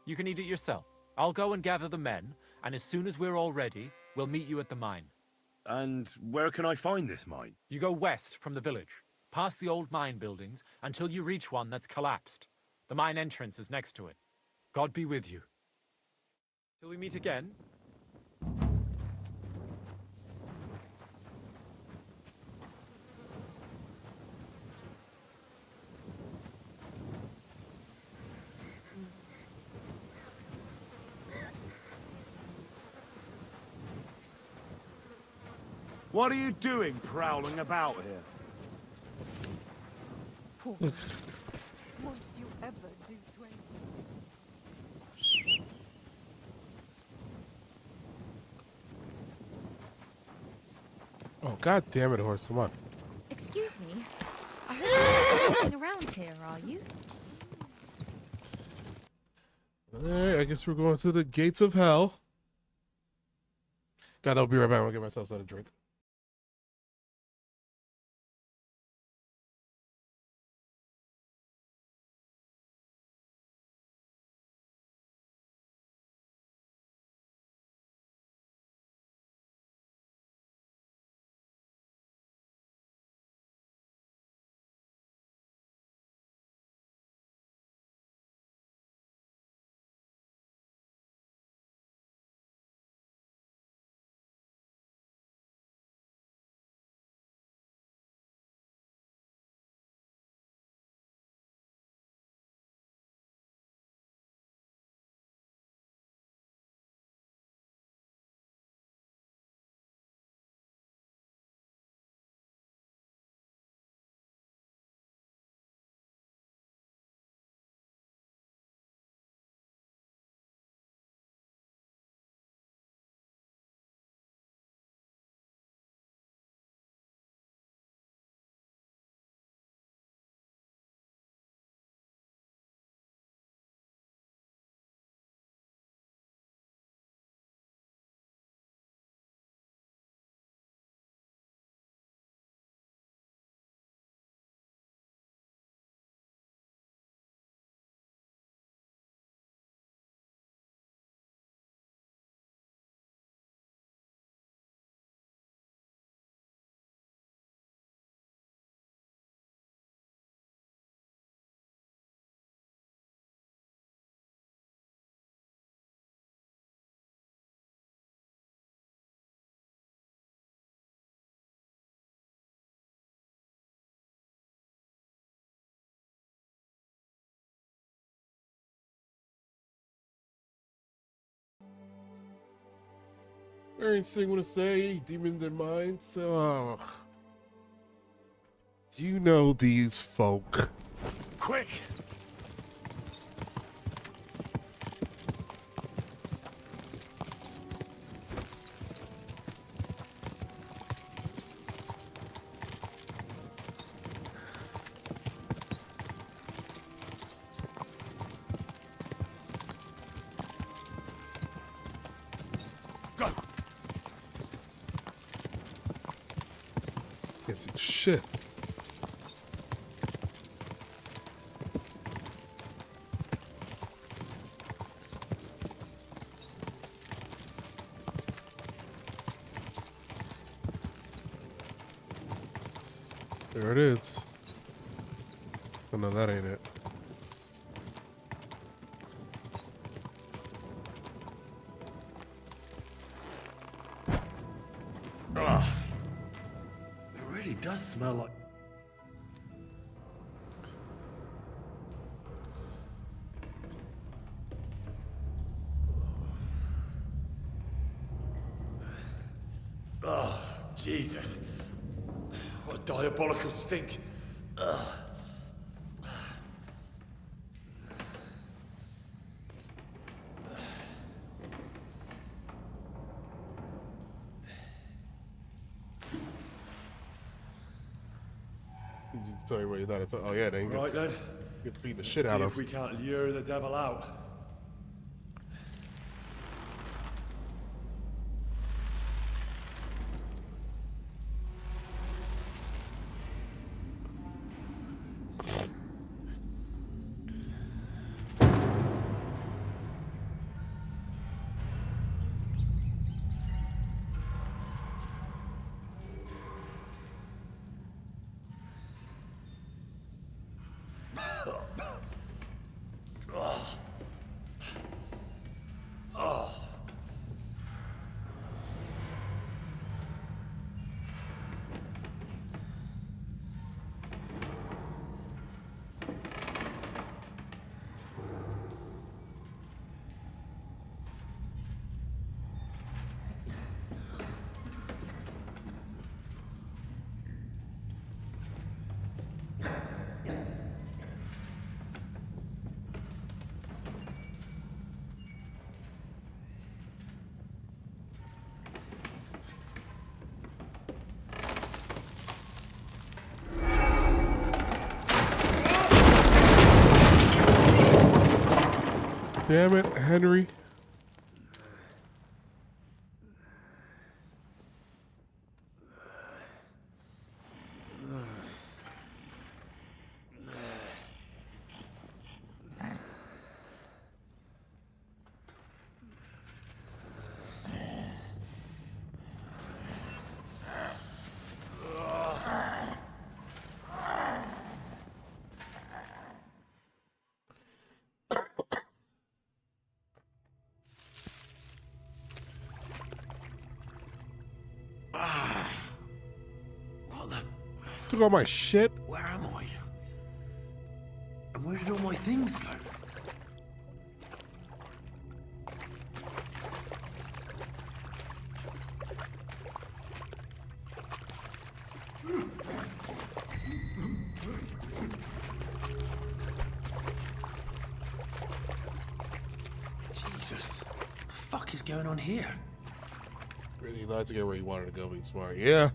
you can eat it yourself. I'll go and gather the men, and as soon as we're all ready, we'll meet you at the mine. And where can I find this mine? You go west from the village, past the old mine buildings, until you reach one that's collapsed. The mine entrance is next to it. God be with you. Till we meet again. What are you doing prowling about here? What did you ever do to anyone? Oh, god damn it, horse. Come on. Excuse me. I heard you're walking around here, are you? Alright, I guess we're going to the gates of hell. God, I'll be right back. I'm gonna get myself a drink. Anything want to say? Demons in mind. So, do you know these folk? Quick! Can't see shit. There it is. Oh no, that ain't it. Ugh. It really does smell like... Oh, Jesus. What a diabolical stink. Ugh. Sorry, what you thought it's. Oh yeah, then Right then. Get beat the shit out See of. if we can't lure the devil out. Damn it, Henry. What the? Took all my shit. Where am I? And where did all my things go? Jesus, what the fuck is going on here? Really lied to get where you wanted to go, being smart. Yeah.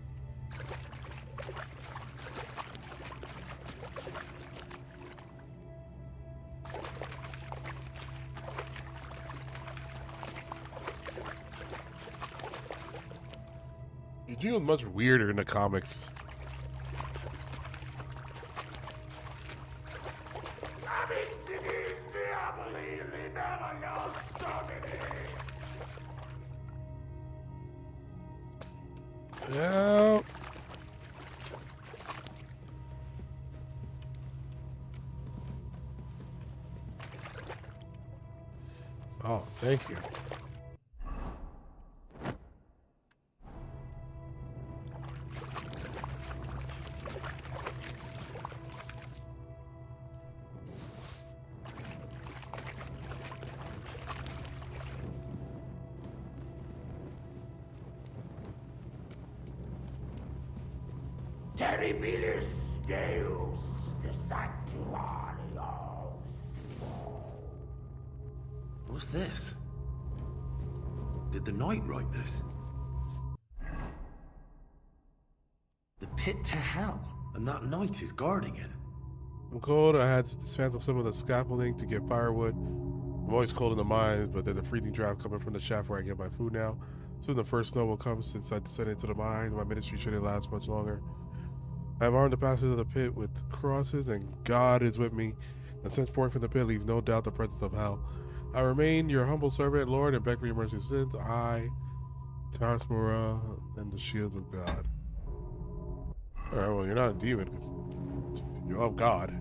Eugene was much weirder in the comics. Yeah. Oh, thank you. Terribilis Deus de Sanctuarios. What's this? Did the knight write this? The pit to hell, and that knight is guarding it. I'm cold. I had to dismantle some of the scaffolding to get firewood. I'm always cold in the mines, but there's a freezing draft coming from the shaft where I get my food now. Soon the first snow will come since I descended into the mine. My ministry shouldn't last much longer. I have armed the passage of the pit with crosses, and God is with me. The sense pouring from the pit leaves no doubt the presence of hell. I remain your humble servant, Lord, and beg for your mercy sins. I, Taras Mora, and the shield of God. Alright, well, you're not a demon, because you're of God.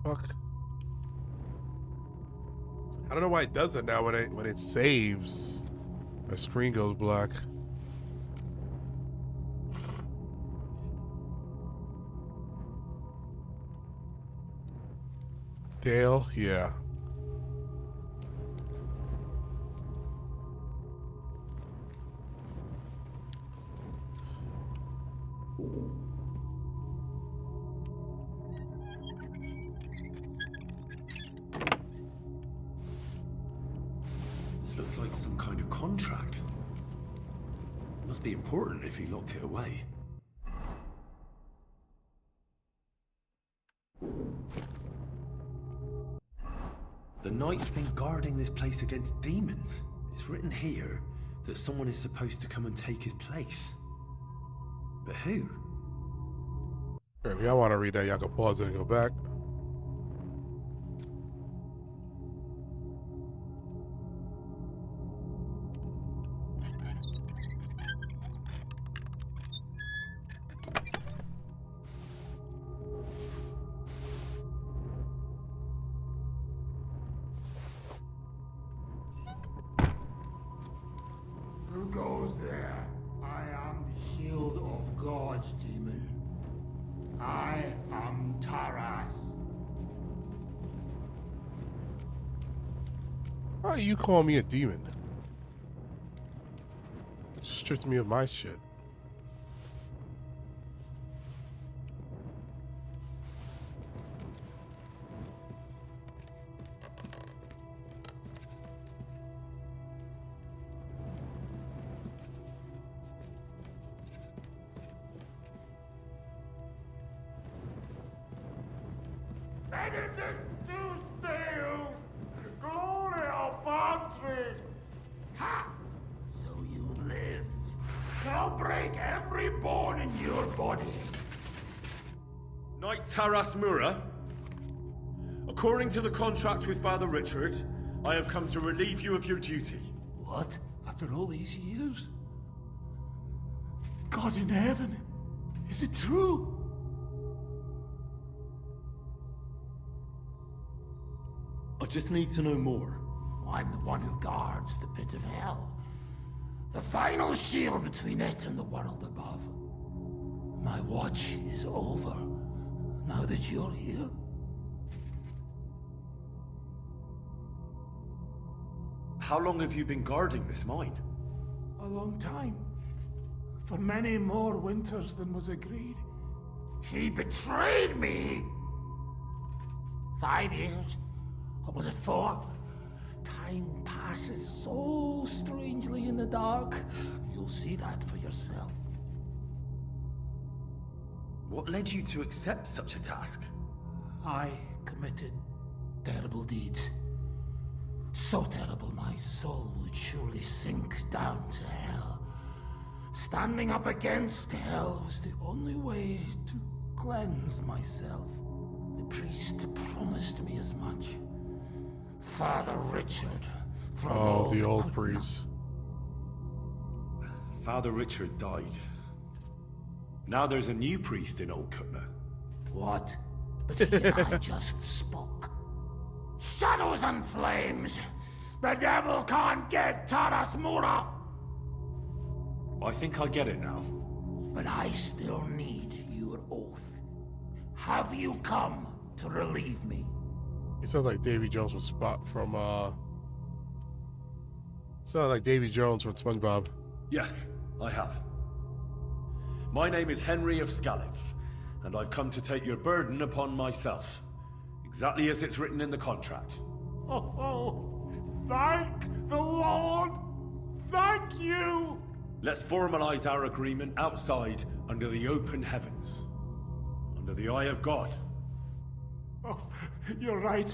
Fuck. I don't know why it does it now when it saves. My screen goes black. Dale, yeah. This looks like some kind of contract. Must be important if he locked it away. The knight's been guarding this place against demons. It's written here that someone is supposed to come and take his place. But who? If y'all want to read that, y'all can pause it and go back. Who goes there? I am the shield of God's demon. I am Taras. Why you call me a demon? Strips me of my shit. Gloria Patri! Ha! So you live. I'll break every bone in your body. Knight Taras Mura, according to the contract with Father Richard, I have come to relieve you of your duty. What? After all these years? God in heaven, is it true? I just need to know more. I'm the one who guards the pit of hell. The final shield between it and the world above. My watch is over, now that you're here. How long have you been guarding this mine? A long time. For many more winters than was agreed. He betrayed me! 5 years? Or was it 4? Time passes so strangely in the dark. You'll see that for yourself. What led you to accept such a task? I committed terrible deeds. So terrible my soul would surely sink down to hell. Standing up against hell was the only way to cleanse myself. The priest promised me as much. Father Richard from the old priest. Father Richard died. Now there's a new priest in Old Cutler. What? But he and I just spoke. Shadows and flames! The devil can't get Taras Mura! I think I get it now. But I still need your oath. Have you come to relieve me? He sounds like Davy Jones from Sounds like Davy Jones from SpongeBob. Yes, I have. My name is Henry of Skalitz, and I've come to take your burden upon myself. Exactly as it's written in the contract. Oh, thank the Lord! Thank you! Let's formalize our agreement outside under the open heavens. Under the eye of God. Oh, you're right.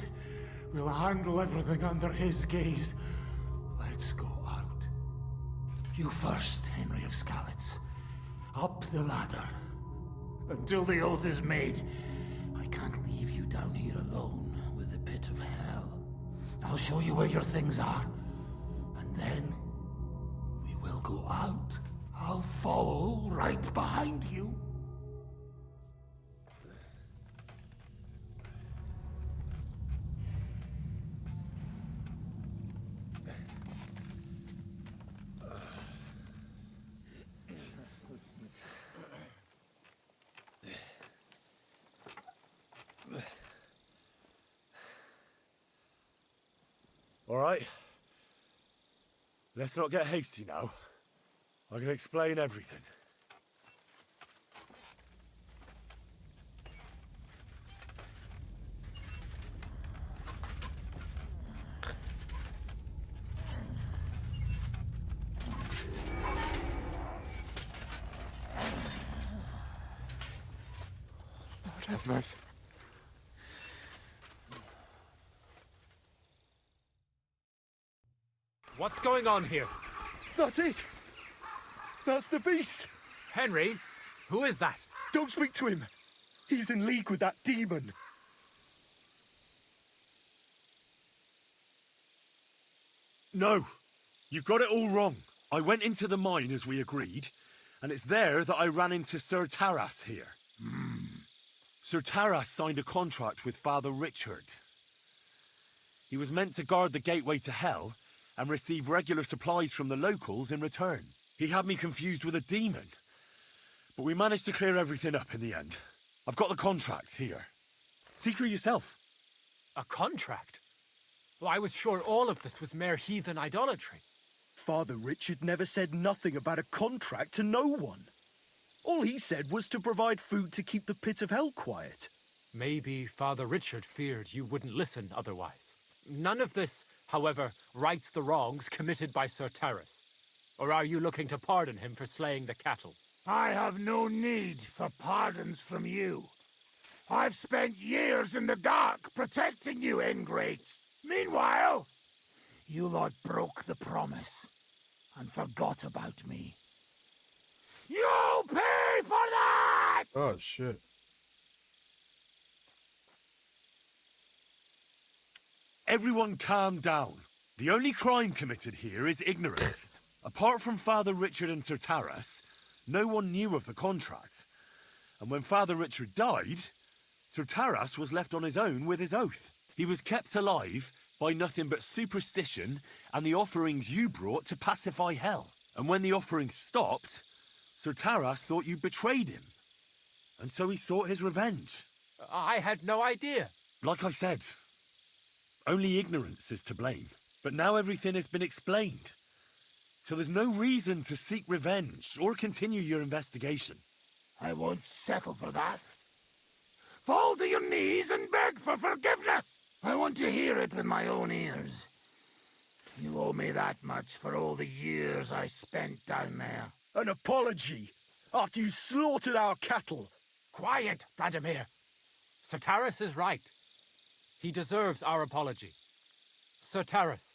We'll handle everything under his gaze. Let's go out. You first, Henry of Skalitz. Up the ladder. Until the oath is made, I can't leave you down here alone with the pit of hell. I'll show you where your things are. And then we will go out. I'll follow right behind you. All right. Let's not get hasty now. I can explain everything. Lord have mercy. What's going on here? That's it! That's the beast! Henry, who is that? Don't speak to him! He's in league with that demon! No! You've got it all wrong. I went into the mine as we agreed, and it's there that I ran into Sir Taras here. Sir Taras signed a contract with Father Richard. He was meant to guard the gateway to hell and receive regular supplies from the locals in return. He had me confused with a demon. But we managed to clear everything up in the end. I've got the contract here. See for yourself. A contract? Well, I was sure all of this was mere heathen idolatry. Father Richard never said nothing about a contract to no one. All he said was to provide food to keep the pit of hell quiet. Maybe Father Richard feared you wouldn't listen otherwise. None of this, however, rights the wrongs committed by Sir Taras. Or are you looking to pardon him for slaying the cattle? I have no need for pardons from you. I've spent years in the dark protecting you, ingrates. Meanwhile, you lot broke the promise and forgot about me. You'll pay for that! Oh, shit. Everyone calm down. The only crime committed here is ignorance. Apart from Father Richard and Sir Taras, no one knew of the contract. And when Father Richard died, Sir Taras was left on his own with his oath. He was kept alive by nothing but superstition and the offerings you brought to pacify hell. And when the offerings stopped, Sir Taras thought you betrayed him. And so he sought his revenge. I had no idea. Like I said, only ignorance is to blame. But now everything has been explained. So there's no reason to seek revenge or continue your investigation. I won't settle for that. Fall to your knees and beg for forgiveness. I want to hear it with my own ears. You owe me that much for all the years I spent down there. An apology after you slaughtered our cattle. Quiet, Vladimir. Sir Taras is right. He deserves our apology. Sir Taras,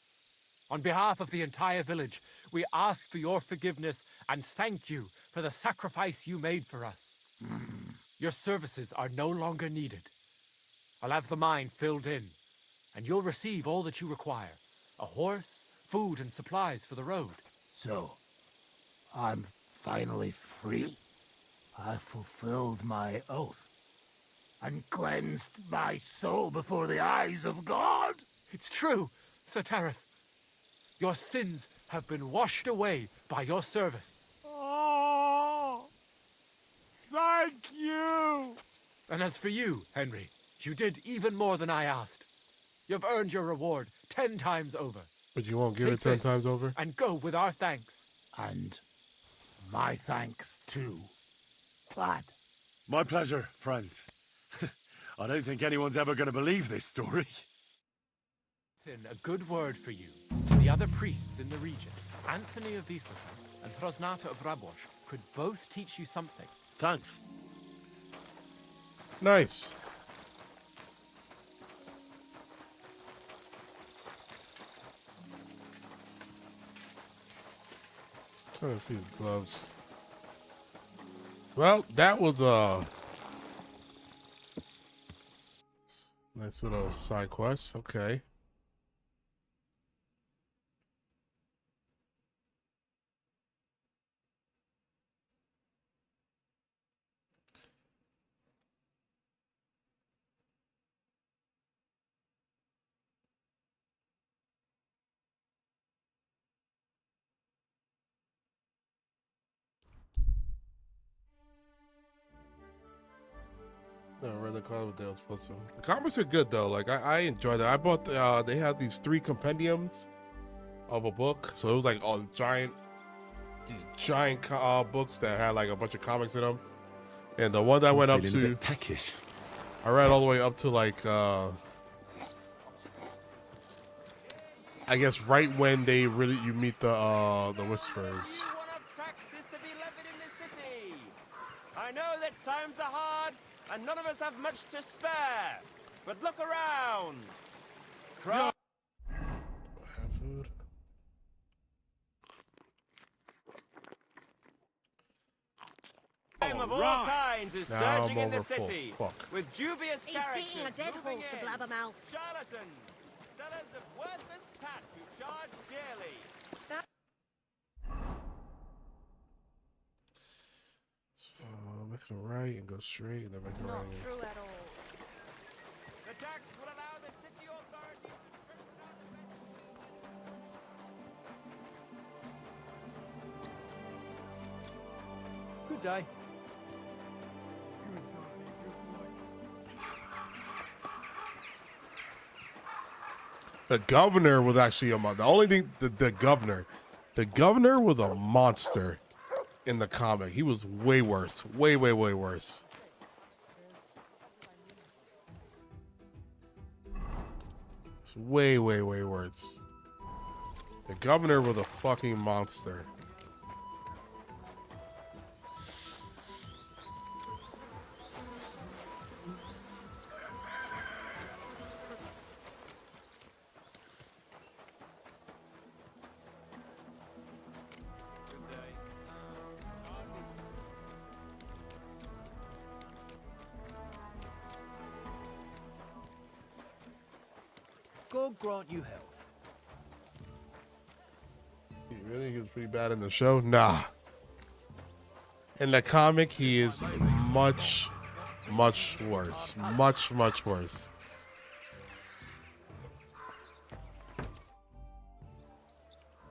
on behalf of the entire village, we ask for your forgiveness and thank you for the sacrifice you made for us. Your services are no longer needed. I'll have the mine filled in, and you'll receive all that you require. A horse, food, and supplies for the road. So, I'm finally free. I fulfilled my oath and cleansed my soul before the eyes of God. It's true, Sir Taras. Your sins have been washed away by your service. Oh, thank you. And as for you, Henry, you did even more than I asked. You've earned your reward 10 times over. But you won't give Take it 10 this times over? And go with our thanks. And my thanks too, lad. My pleasure, friends. I don't think anyone's ever going to believe this story. A good word for you to the other priests in the region. Anthony of Wiesel and Prosnata of Rabosch could both teach you something. Thanks. Nice. Trying to see the gloves. Well, that was a nice little side quest. Okay. No, I read the comic they were supposed to. The comics are good though. Like I enjoyed it. I bought they had these 3 compendiums of a book, so it was like all giant books that had like a bunch of comics in them. And the one that went up to peckish. I read all the way up to like I guess right when they really you meet the Whisperers. I know that times are hard, and none of us have much to spare. But look around. Have food. Crime of all kinds is Now surging I'm in the over full. city, Fuck. with dubious He's characters beating a dead moving horse, the in. blabbermouth. Charlatans, sellers of worthless tat who charge dearly. So make a right and go straight, and then make a right. Not true at all. The tax will allow the city authorities to strip out the Good day. The governor was actually a monster. The only thing, the governor was a monster in the comic. He was way worse, way worse. It's way worse. The governor was a fucking monster. Lord grant you health. He was pretty bad in the show? Nah. In the comic, he is much, much worse. Much, much worse.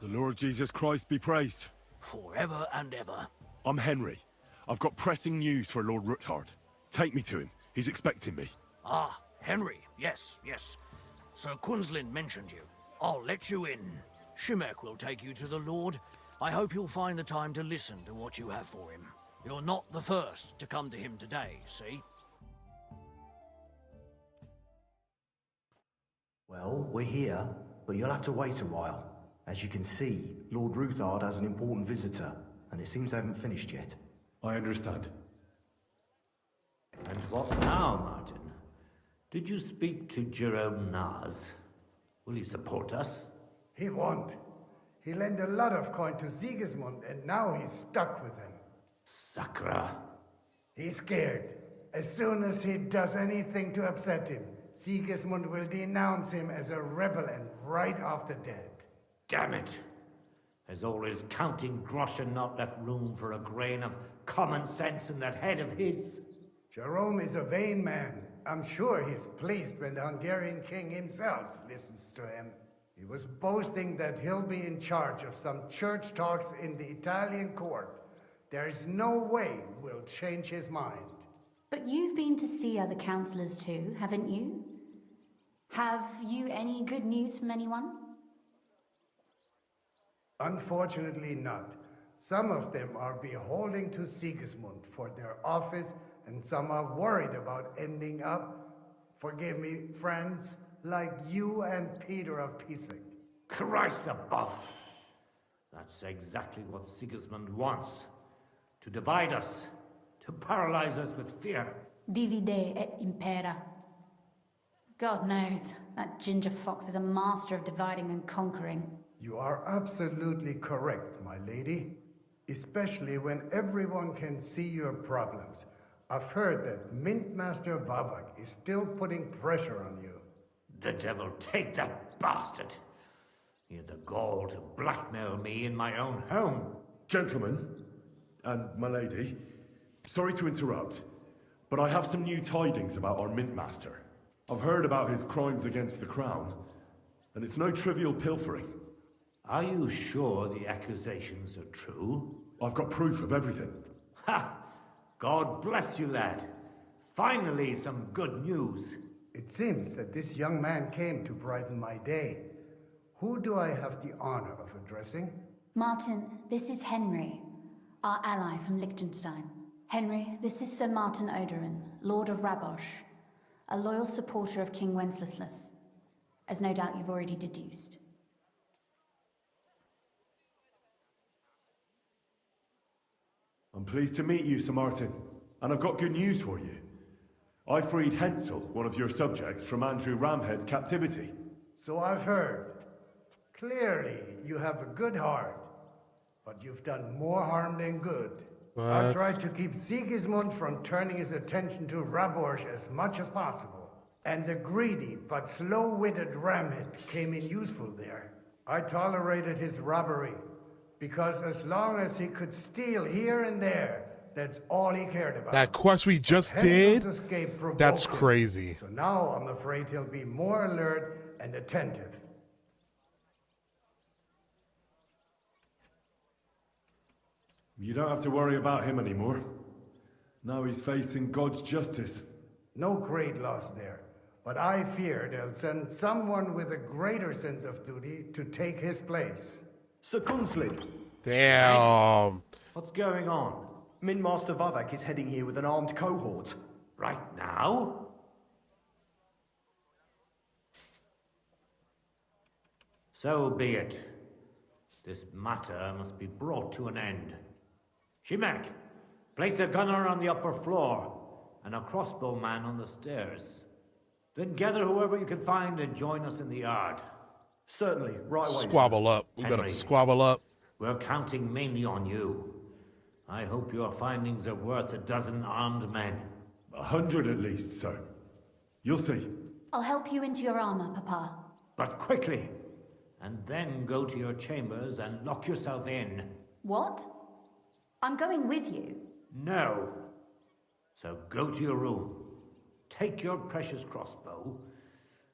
The Lord Jesus Christ be praised. Forever and ever. I'm Henry. I've got pressing news for Lord Ruthard. Take me to him. He's expecting me. Ah, Henry. Yes, yes. Sir Quinslin mentioned you. I'll let you in. Shimek will take you to the Lord. I hope you'll find the time to listen to what you have for him. You're not the first to come to him today, see? Well, we're here, but you'll have to wait a while. As you can see, Lord Ruthard has an important visitor, and it seems they haven't finished yet. I understand. And what now, Martin? Did you speak to Jerome Naz? Will he support us? He won't. He lent a lot of coin to Sigismund, and now he's stuck with him. Sakra. He's scared. As soon as he does anything to upset him, Sigismund will denounce him as a rebel and right off the dead. Damn it! Has all his counting groschen not left room for a grain of common sense in that head of his? Jerome is a vain man. I'm sure he's pleased when the Hungarian king himself listens to him. He was boasting that he'll be in charge of some church talks in the Italian court. There is no way we'll change his mind. But you've been to see other councillors too, haven't you? Have you any good news from anyone? Unfortunately not. Some of them are beholding to Sigismund for their office, and some are worried about ending up, forgive me, friends, like you and Peter of Pisek. Christ above! That's exactly what Sigismund wants. To divide us. To paralyze us with fear. Divide et impera. God knows, that ginger fox is a master of dividing and conquering. You are absolutely correct, my lady. Especially when everyone can see your problems. I've heard that Mint Master Vavak is still putting pressure on you. The devil take that bastard! He had the gall to blackmail me in my own home. Gentlemen, and my lady, sorry to interrupt, but I have some new tidings about our Mint Master. I've heard about his crimes against the Crown, and it's no trivial pilfering. Are you sure the accusations are true? I've got proof of everything. Ha! God bless you, lad. Finally, some good news. It seems that this young man came to brighten my day. Who do I have the honor of addressing? Martin, this is Henry, our ally from Liechtenstein. Henry, this is Sir Martin Oderin, Lord of Rabosh, a loyal supporter of King Wenceslas, as no doubt you've already deduced. I'm pleased to meet you, Sir Martin, and I've got good news for you. I freed Hensel, one of your subjects, from Andrew Ramhead's captivity. So I've heard. Clearly, you have a good heart, but you've done more harm than good. I tried to keep Sigismund from turning his attention to Rabosh as much as possible. And the greedy but slow-witted Ramhead came in useful there. I tolerated his robbery, because as long as he could steal here and there, that's all he cared about. That quest we just did? That's crazy. So now I'm afraid he'll be more alert and attentive. You don't have to worry about him anymore. Now he's facing God's justice. No great loss there. But I fear they'll send someone with a greater sense of duty to take his place. Sir Kunslin. Damn. What's going on? Mint Master Vavak is heading here with an armed cohort. Right now? So be it. This matter must be brought to an end. Shimek, place a gunner on the upper floor and a crossbowman on the stairs. Then gather whoever you can find and join us in the yard. Certainly, right away. Squabble up. We gotta squabble up. We're counting mainly on you. I hope your findings are worth a dozen armed men. 100 at least, sir. You'll see. I'll help you into your armor, Papa. But quickly, and then go to your chambers and lock yourself in. What? I'm going with you. No. So go to your room, take your precious crossbow,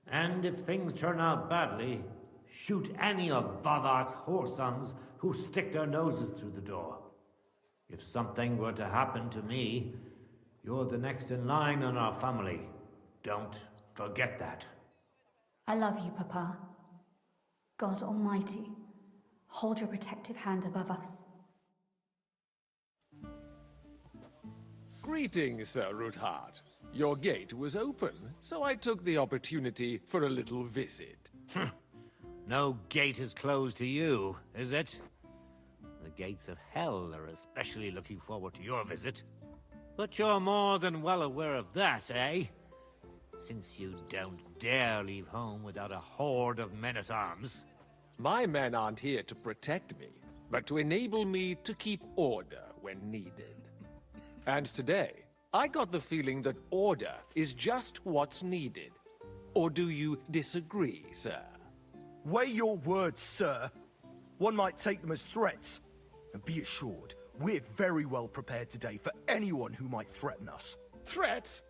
and if things turn out badly, shoot any of Vavart's whoresons who stick their noses through the door. If something were to happen to me, you're the next in line in our family. Don't forget that. I love you, Papa. God Almighty, hold your protective hand above us. Greetings, Sir Ruthard. Your gate was open, so I took the opportunity for a little visit. No gate is closed to you, is it? The gates of hell are especially looking forward to your visit. But you're more than well aware of that, eh? Since you don't dare leave home without a horde of men-at-arms. My men aren't here to protect me, but to enable me to keep order when needed. And today, I got the feeling that order is just what's needed. Or do you disagree, sir? Weigh your words, sir. One might take them as threats. And be assured, we're very well prepared today for anyone who might threaten us. Threat?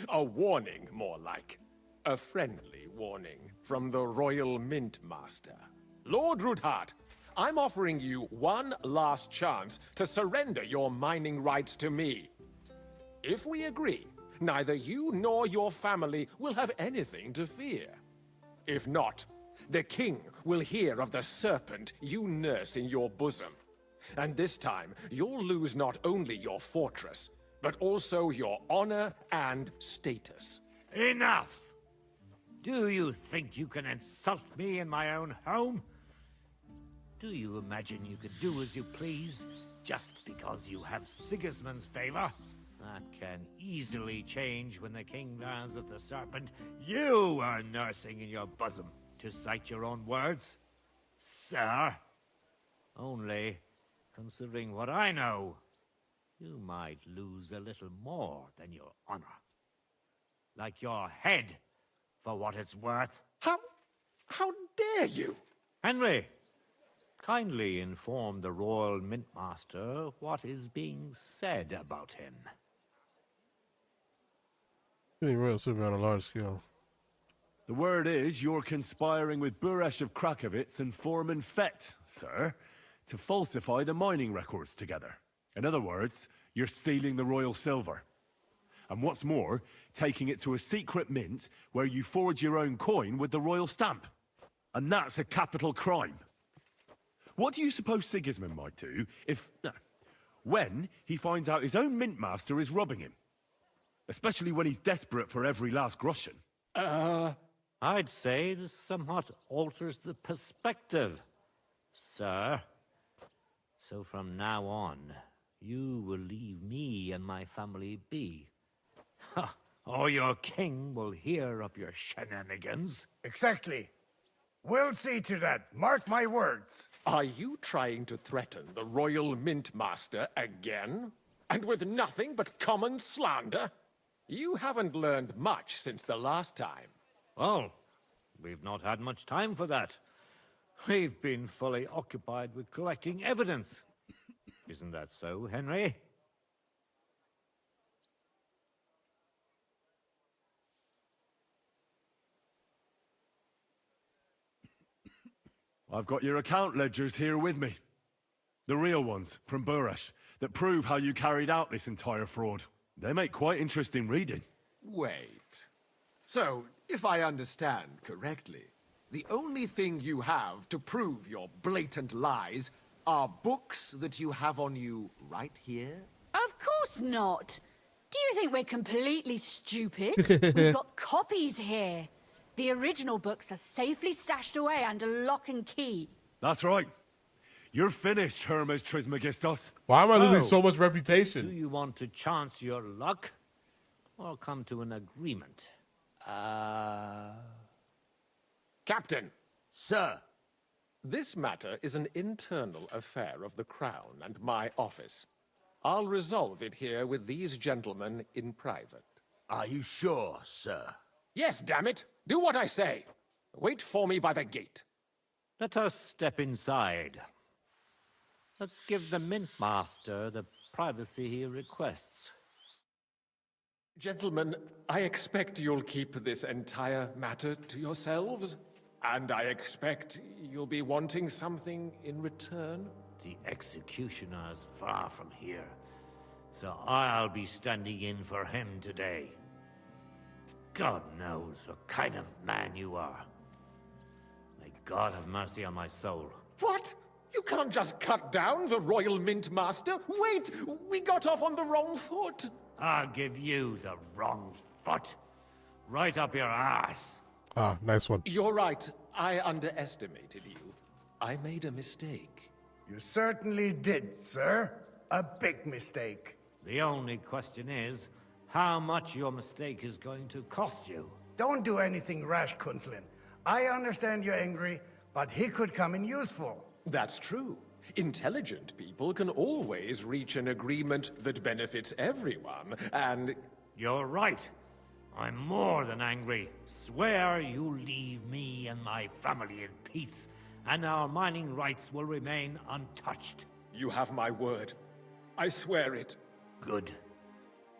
A warning, more like. A friendly warning from the Royal Mint Master. Lord Ruthard, I'm offering you one last chance to surrender your mining rights to me. If we agree, neither you nor your family will have anything to fear. If not, the king will hear of the serpent you nurse in your bosom. And this time, you'll lose not only your fortress, but also your honor and status. Enough! Do you think you can insult me in my own home? Do you imagine you could do as you please, just because you have Sigismund's favor? That can easily change when the king learns of the serpent you are nursing in your bosom, to cite your own words, sir. Only, considering what I know, you might lose a little more than your honor. Like your head, for what it's worth. How dare you? Henry, kindly inform the Royal Mint Master what is being said about him. Getting royal silver on a large scale. The word is you're conspiring with Buresh of Krakowitz and Foreman Fett, sir, to falsify the mining records together. In other words, you're stealing the royal silver. And what's more, taking it to a secret mint where you forge your own coin with the royal stamp. And that's a capital crime. What do you suppose Sigismund might do if... when he finds out his own mint master is robbing him? Especially when he's desperate for every last groschen. I'd say this somewhat alters the perspective, sir. So from now on, you will leave me and my family be. Or your king will hear of your shenanigans. Exactly. We'll see to that. Mark my words. Are you trying to threaten the Royal Mint Master again? And with nothing but common slander? You haven't learned much since the last time. Well, we've not had much time for that. We've been fully occupied with collecting evidence. Isn't that so, Henry? I've got your account ledgers here with me. The real ones, from Buresh, that prove how you carried out this entire fraud. They make quite interesting reading. Wait. So, if I understand correctly, the only thing you have to prove your blatant lies are books that you have on you right here? Of course not. Do you think we're completely stupid? We've got copies here. The original books are safely stashed away under lock and key. That's right. You're finished, Hermes Trismegistos. Why am I losing so much reputation? Do you want to chance your luck? Or come to an agreement? Captain. Sir. This matter is an internal affair of the Crown and my office. I'll resolve it here with these gentlemen in private. Are you sure, sir? Yes, damn it! Do what I say! Wait for me by the gate. Let us step inside. Let's give the Mint Master the privacy he requests. Gentlemen, I expect you'll keep this entire matter to yourselves. And I expect you'll be wanting something in return. The executioner is far from here, so I'll be standing in for him today. God knows what kind of man you are. May God have mercy on my soul. What? You can't just cut down the Royal Mint Master. Wait! We got off on the wrong foot. I'll give you the wrong foot. Right up your ass. Ah, nice one. You're right. I underestimated you. I made a mistake. You certainly did, sir. A big mistake. The only question is, how much your mistake is going to cost you. Don't do anything rash, Kunzlin. I understand you're angry, but he could come in useful. That's true. Intelligent people can always reach an agreement that benefits everyone, and... You're right. I'm more than angry. Swear you leave me and my family in peace, and our mining rights will remain untouched. You have my word. I swear it. Good.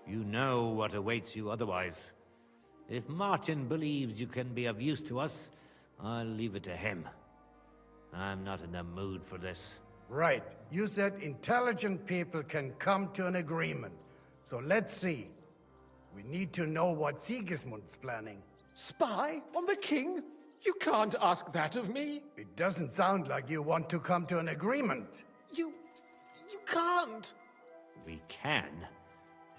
You know what awaits you otherwise. If Martin believes you can be of use to us, I'll leave it to him. I'm not in the mood for this. Right. You said intelligent people can come to an agreement. So let's see. We need to know what Sigismund's planning. Spy on the king? You can't ask that of me. It doesn't sound like you want to come to an agreement. You can't. We can,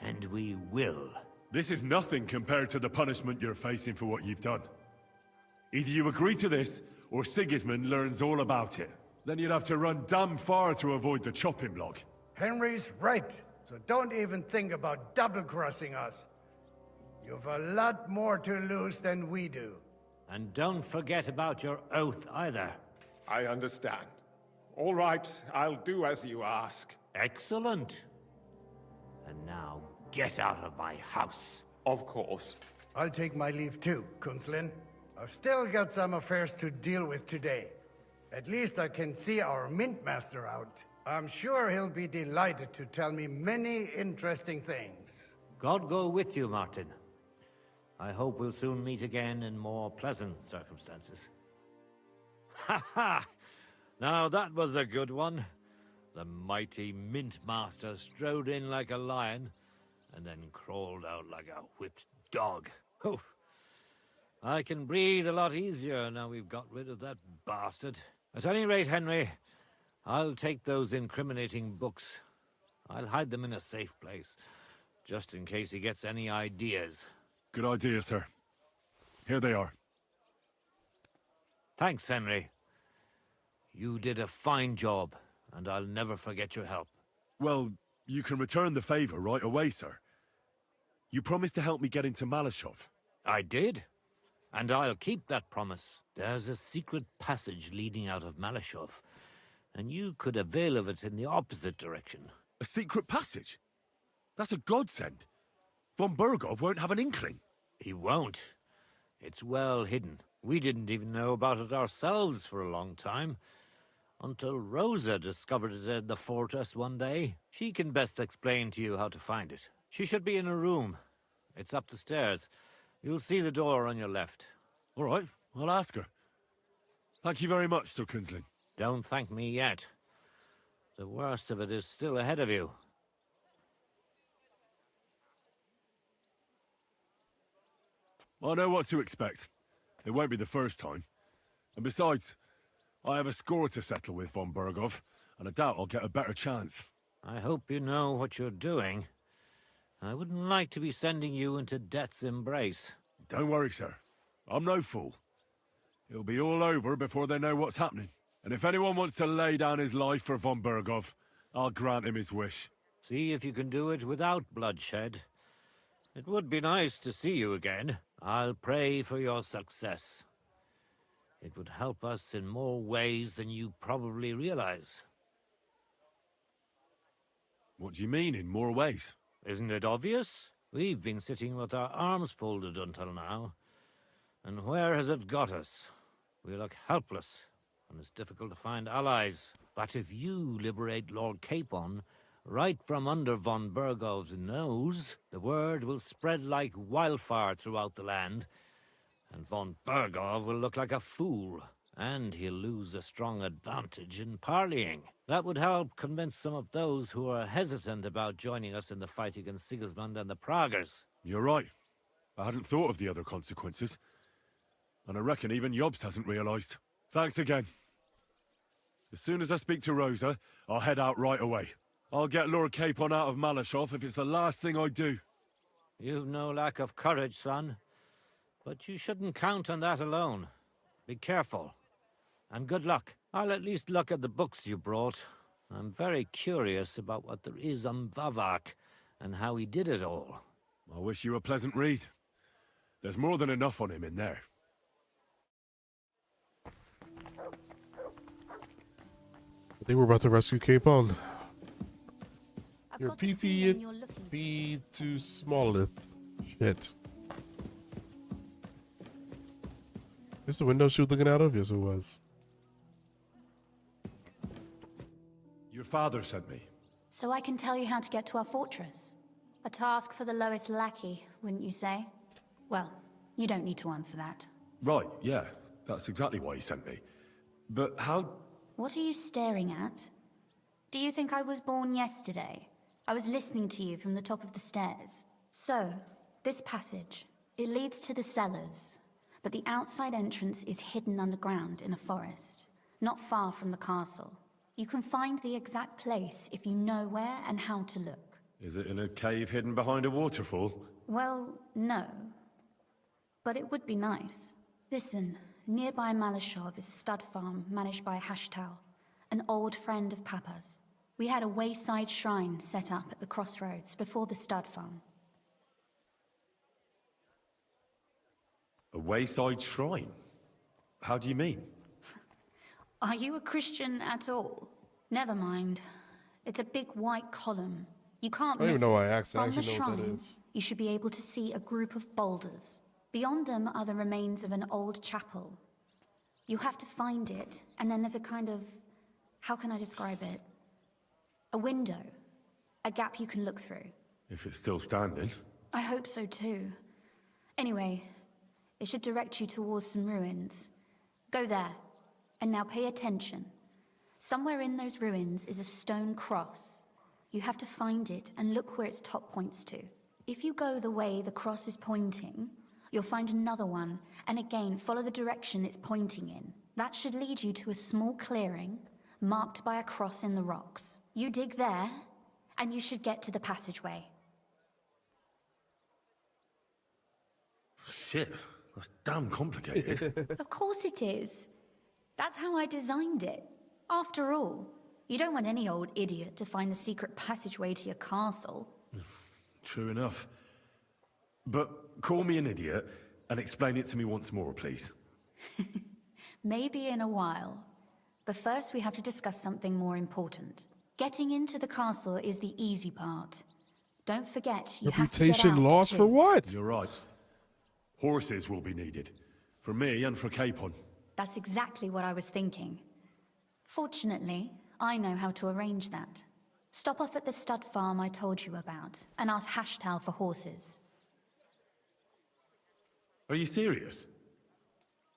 and we will. This is nothing compared to the punishment you're facing for what you've done. Either you agree to this, or Sigismund learns all about it. Then you'd have to run damn far to avoid the chopping block. Henry's right, so don't even think about double-crossing us. You've a lot more to lose than we do. And don't forget about your oath either. I understand. All right, I'll do as you ask. Excellent. And now, get out of my house. Of course. I'll take my leave too, Kunzlin. I've still got some affairs to deal with today. At least I can see our Mint Master out. I'm sure he'll be delighted to tell me many interesting things. God go with you, Martin. I hope we'll soon meet again in more pleasant circumstances. Ha ha! Now that was a good one. The mighty Mint Master strode in like a lion, and then crawled out like a whipped dog. Oof. I can breathe a lot easier now we've got rid of that bastard. At any rate, Henry, I'll take those incriminating books. I'll hide them in a safe place, just in case he gets any ideas. Good idea, sir. Here they are. Thanks, Henry. You did a fine job, and I'll never forget your help. Well, you can return the favor right away, sir. You promised to help me get into Malashov. I did, and I'll keep that promise. There's a secret passage leading out of Malashov, and you could avail of it in the opposite direction. A secret passage? That's a godsend. Von Bergov won't have an inkling. He won't. It's well hidden. We didn't even know about it ourselves for a long time. Until Rosa discovered it in the fortress one day. She can best explain to you how to find it. She should be in a room. It's up the stairs. You'll see the door on your left. All right, I'll ask her. Thank you very much, Sir Kunzlin. Don't thank me yet. The worst of it is still ahead of you. I know what to expect. It won't be the first time. And besides, I have a score to settle with Von Bergov, and I doubt I'll get a better chance. I hope you know what you're doing. I wouldn't like to be sending you into death's embrace. Don't worry, sir. I'm no fool. It'll be all over before they know what's happening. And if anyone wants to lay down his life for Von Bergov, I'll grant him his wish. See if you can do it without bloodshed. It would be nice to see you again. I'll pray for your success. It would help us in more ways than you probably realize. What do you mean, in more ways? Isn't it obvious? We've been sitting with our arms folded until now. And where has it got us? We look helpless, and it's difficult to find allies. But if you liberate Lord Capon, right from under von Burgov's nose, the word will spread like wildfire throughout the land, and von Burgov will look like a fool, and he'll lose a strong advantage in parleying. That would help convince some of those who are hesitant about joining us in the fight against Sigismund and the Praguers. You're right. I hadn't thought of the other consequences. And I reckon even Jobst hasn't realized. Thanks again. As soon as I speak to Rosa, I'll head out right away. I'll get Lord Capon out of Malashov if it's the last thing I do. You've no lack of courage, son. But you shouldn't count on that alone. Be careful. And good luck. I'll at least look at the books you brought. I'm very curious about what there is on Vavak, and how he did it all. I wish you a pleasant read. There's more than enough on him in there. I think we're about to rescue Capon. Your PP be too smalleth. Shit. Is the window she was looking out of? Yes, it was. Your father sent me. So I can tell you how to get to our fortress. A task for the lowest lackey, wouldn't you say? Well, you don't need to answer that. Right, yeah. That's exactly why he sent me. But how... What are you staring at? Do you think I was born yesterday? I was listening to you from the top of the stairs. So, this passage, it leads to the cellars, but the outside entrance is hidden underground in a forest, not far from the castle. You can find the exact place if you know where and how to look. Is it in a cave hidden behind a waterfall? Well, no. But it would be nice. Listen, nearby Malashov is a stud farm managed by Hashtal, an old friend of Papa's. We had a wayside shrine set up at the crossroads before the stud farm. A wayside shrine? How do you mean? Are you a Christian at all? Never mind. It's a big white column. You can't miss it. I don't even know why I asked. I From the actually know what that shrine, is. you should be able to see a group of boulders. Beyond them are the remains of an old chapel. You have to find it, and then there's a kind of... how can I describe it? A window. A gap you can look through. If it's still standing. I hope so too. Anyway, it should direct you towards some ruins. Go there. And now pay attention. Somewhere in those ruins is a stone cross. You have to find it and look where its top points to. If you go the way the cross is pointing, you'll find another one, and again follow the direction it's pointing in. That should lead you to a small clearing, marked by a cross in the rocks. You dig there, and you should get to the passageway. Shit, that's damn complicated. Of course it is. That's how I designed it. After all, you don't want any old idiot to find the secret passageway to your castle. True enough. But call me an idiot and explain it to me once more, please. Maybe in a while. But first we have to discuss something more important. Getting into the castle is the easy part. Don't forget, you have to get Reputation out lost too. for what? You're right. Horses will be needed. For me and for Capon. That's exactly what I was thinking. Fortunately, I know how to arrange that. Stop off at the stud farm I told you about, and ask Hashtal for horses. Are you serious?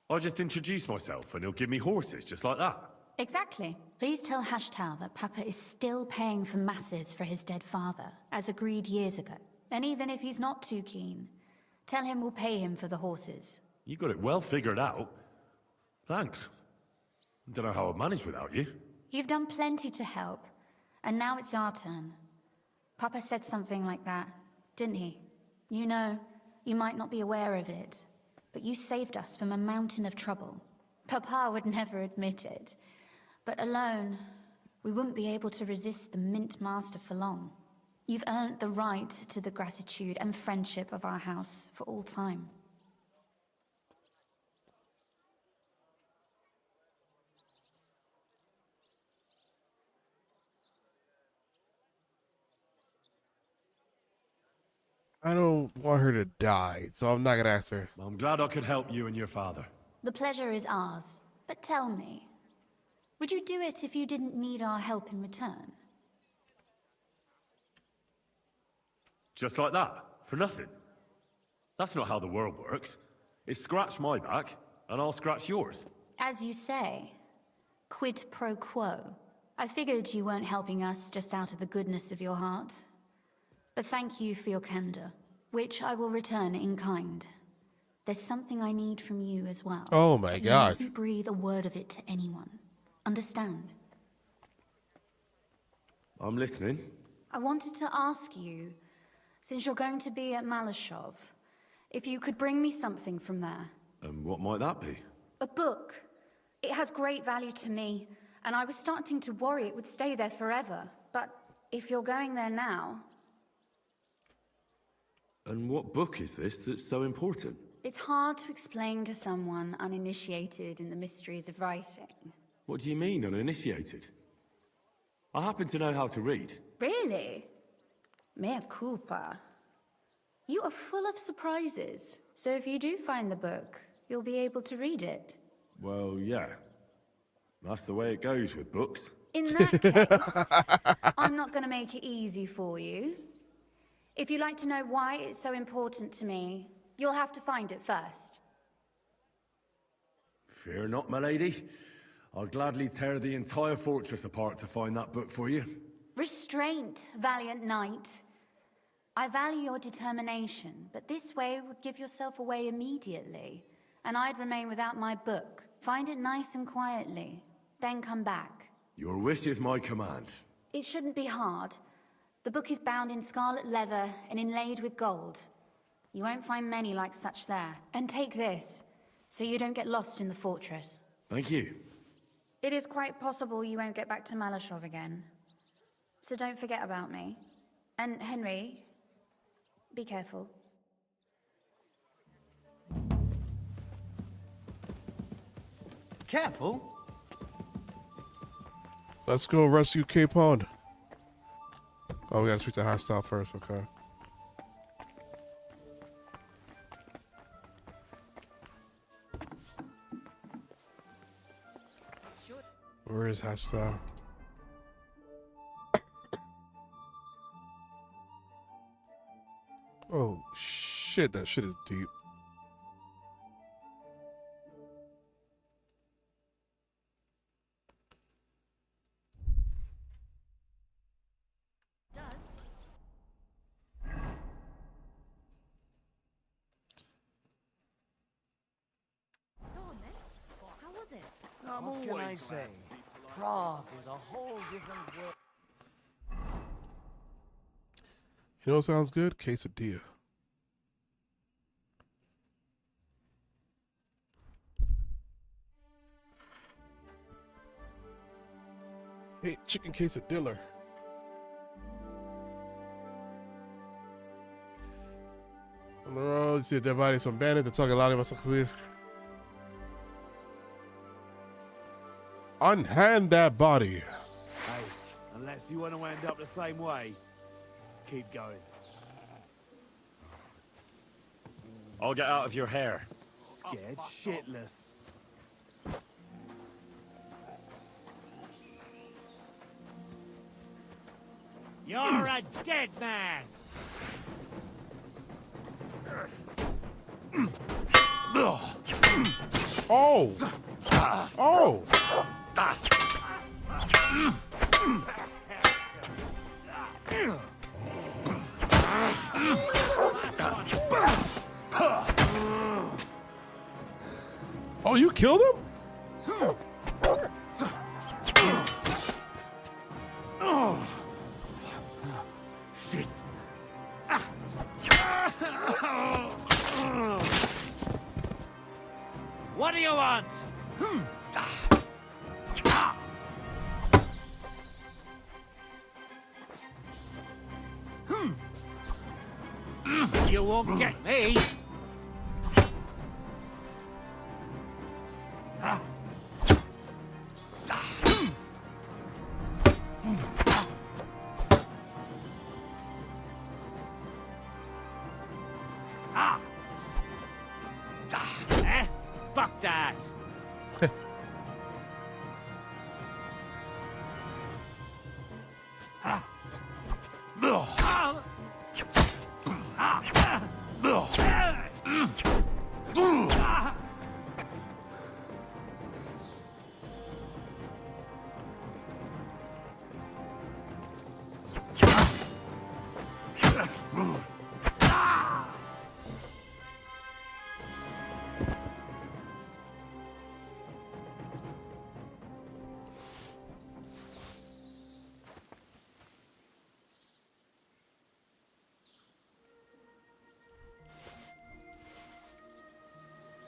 I'll just introduce myself and he'll give me horses just like that. Exactly. Please tell Hashtal that Papa is still paying for masses for his dead father, as agreed years ago. And even if he's not too keen, tell him we'll pay him for the horses. You got it well figured out. Thanks. Don't know how I'd manage without you. You've done plenty to help, and now it's our turn. Papa said something like that, didn't he? You know, you might not be aware of it, but you saved us from a mountain of trouble. Papa would never admit it, but alone, we wouldn't be able to resist the Mint Master for long. You've earned the right to the gratitude and friendship of our house for all time. I don't want her to die, so I'm not gonna ask her. I'm glad I could help you and your father. The pleasure is ours. But tell me, would you do it if you didn't need our help in return? Just like that? For nothing? That's not how the world works. It's scratch my back, and I'll scratch yours. As you say, quid pro quo. I figured you weren't helping us just out of the goodness of your heart. But thank you for your candor, which I will return in kind. There's something I need from you as well. Oh my You God. mustn't breathe a word of it to anyone. Understand? I'm listening. I wanted to ask you, since you're going to be at Malashov, if you could bring me something from there. And what might that be? A book. It has great value to me, and I was starting to worry it would stay there forever. But if you're going there now... And what book is this that's so important? It's hard to explain to someone uninitiated in the mysteries of writing. What do you mean, uninitiated? I happen to know how to read. Really? Mea culpa. You are full of surprises, so if you do find the book, you'll be able to read it. Well, yeah. That's the way it goes with books. In that case, I'm not going to make it easy for you. If you'd like to know why it's so important to me, you'll have to find it first. Fear not, my lady. I'll gladly tear the entire fortress apart to find that book for you. Restraint, valiant knight. I value your determination, but this way would give yourself away immediately, and I'd remain without my book. Find it nice and quietly, then come back. Your wish is my command. It shouldn't be hard. The book is bound in scarlet leather and inlaid with gold. You won't find many like such there. And take this, so you don't get lost in the fortress. Thank you. It is quite possible you won't get back to Malashov again. So don't forget about me. And Henry, be careful. Careful? Let's go rescue Cape Pond. Oh, we gotta speak to Hostile first, okay. Where is Hostile? Oh shit, that shit is deep. What can I say? Prague is a whole different world. You know what sounds good? Quesadilla. Hey, chicken quesadilla. On the road, you see a dead body, some bandit, they're talking loud about clear. Unhand that body. Hey, unless you want to end up the same way, keep going. I'll get out of your hair. Scared shitless. You're a dead man! Oh! Oh! Oh, you killed him? Shit. What do you want? You won't get me. Fuck that. that?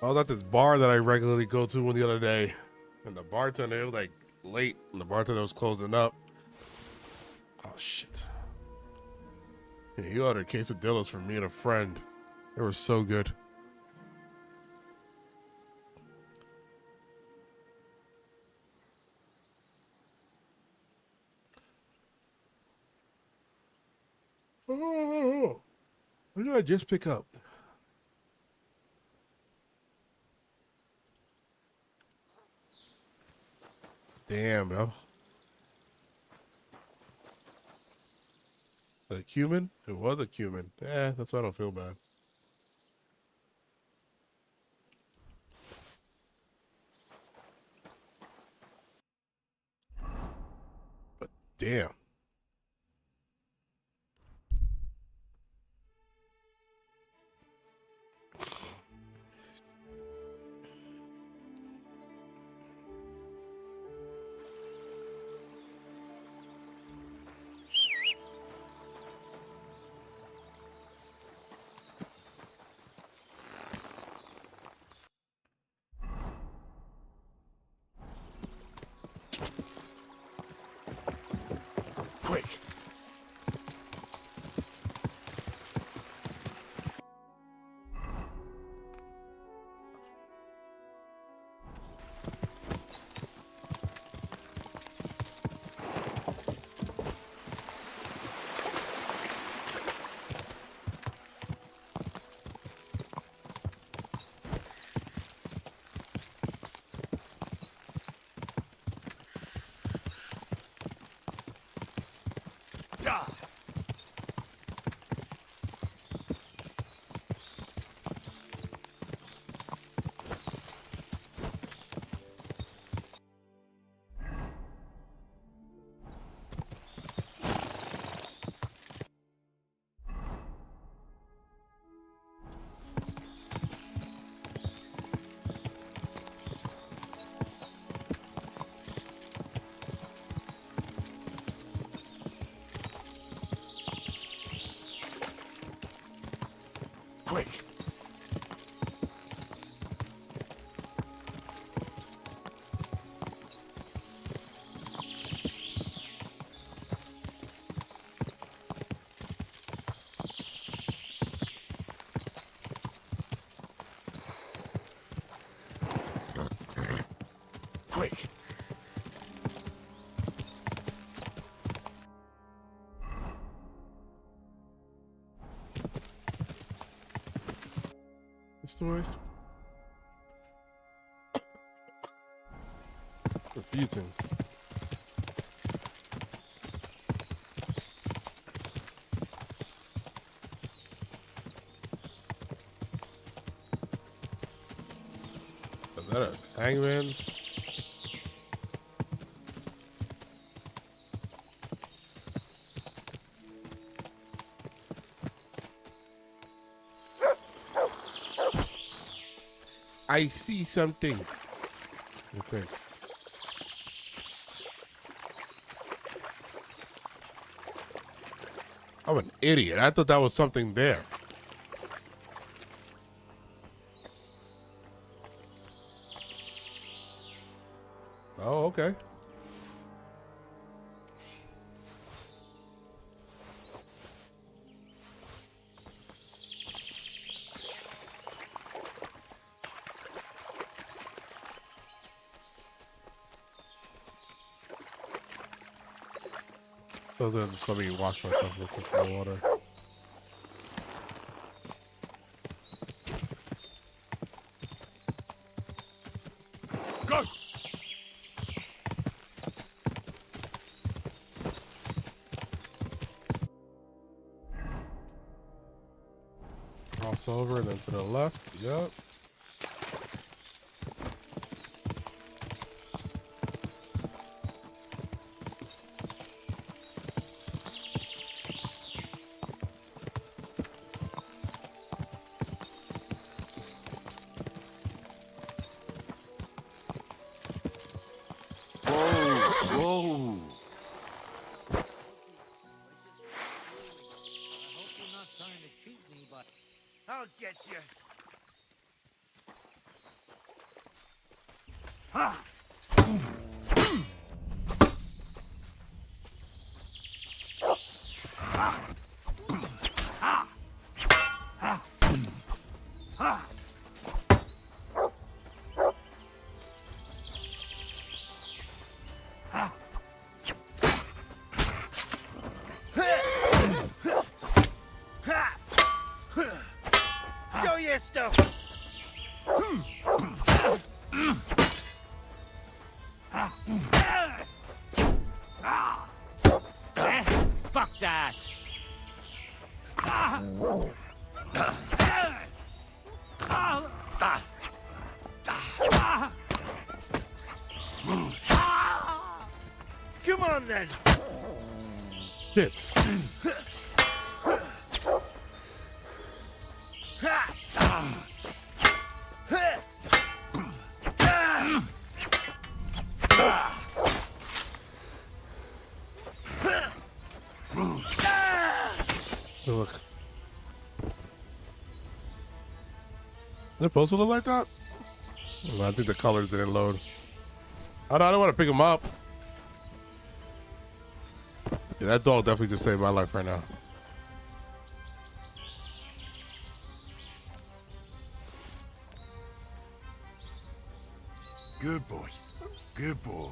I was at this bar that I regularly go to the other day, and the bartender, it was like late, and the bartender was closing up. Oh shit! Yeah, he ordered quesadillas for me and a friend. They were so good. Oh, what did I just pick up? Damn, bro. A cumin? It was a cumin. Yeah, that's why I don't feel bad. But damn. Quick! Quick! Quick! This the way? Confusing. Is that a hangman's? I see something. Okay. I'm an idiot. I thought that was something there. Oh, okay. So then just let me wash myself real quick in the water. Cross over and then to the left. Yep. Whoa! I'll get you. Show your stuff. Fuck that! Come on then. Shit. Look. Is it supposed to look like that? I think the colors didn't load. I don't want to pick him up. Yeah, that dog definitely just saved my life right now. Good boy. Good boy.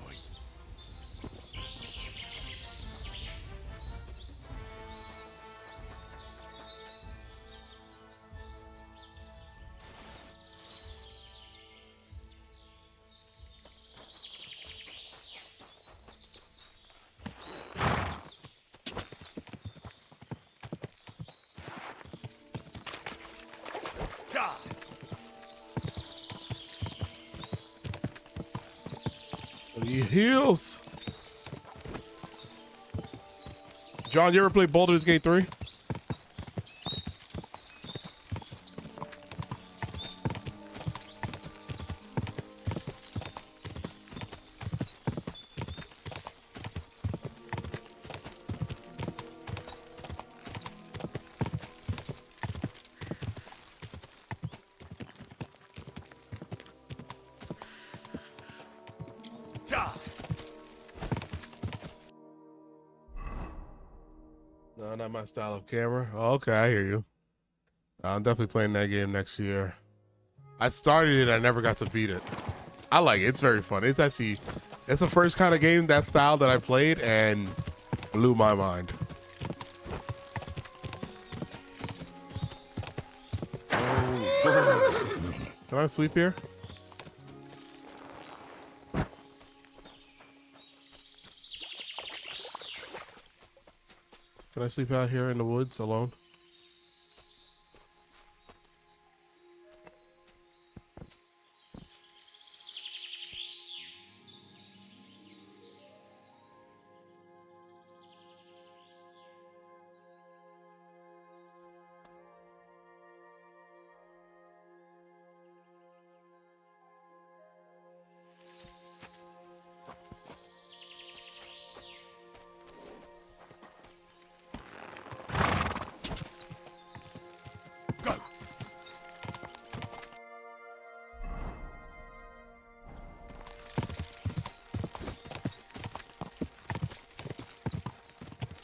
He heals. John, you ever played Baldur's Gate 3? No, not my style of camera. Oh, okay, I hear you. I'm definitely playing that game next year. I started it, I never got to beat it. I like it. It's very fun. It's actually, it's the first kind of game that style that I played and blew my mind. Can I sleep here? Can I sleep out here in the woods alone?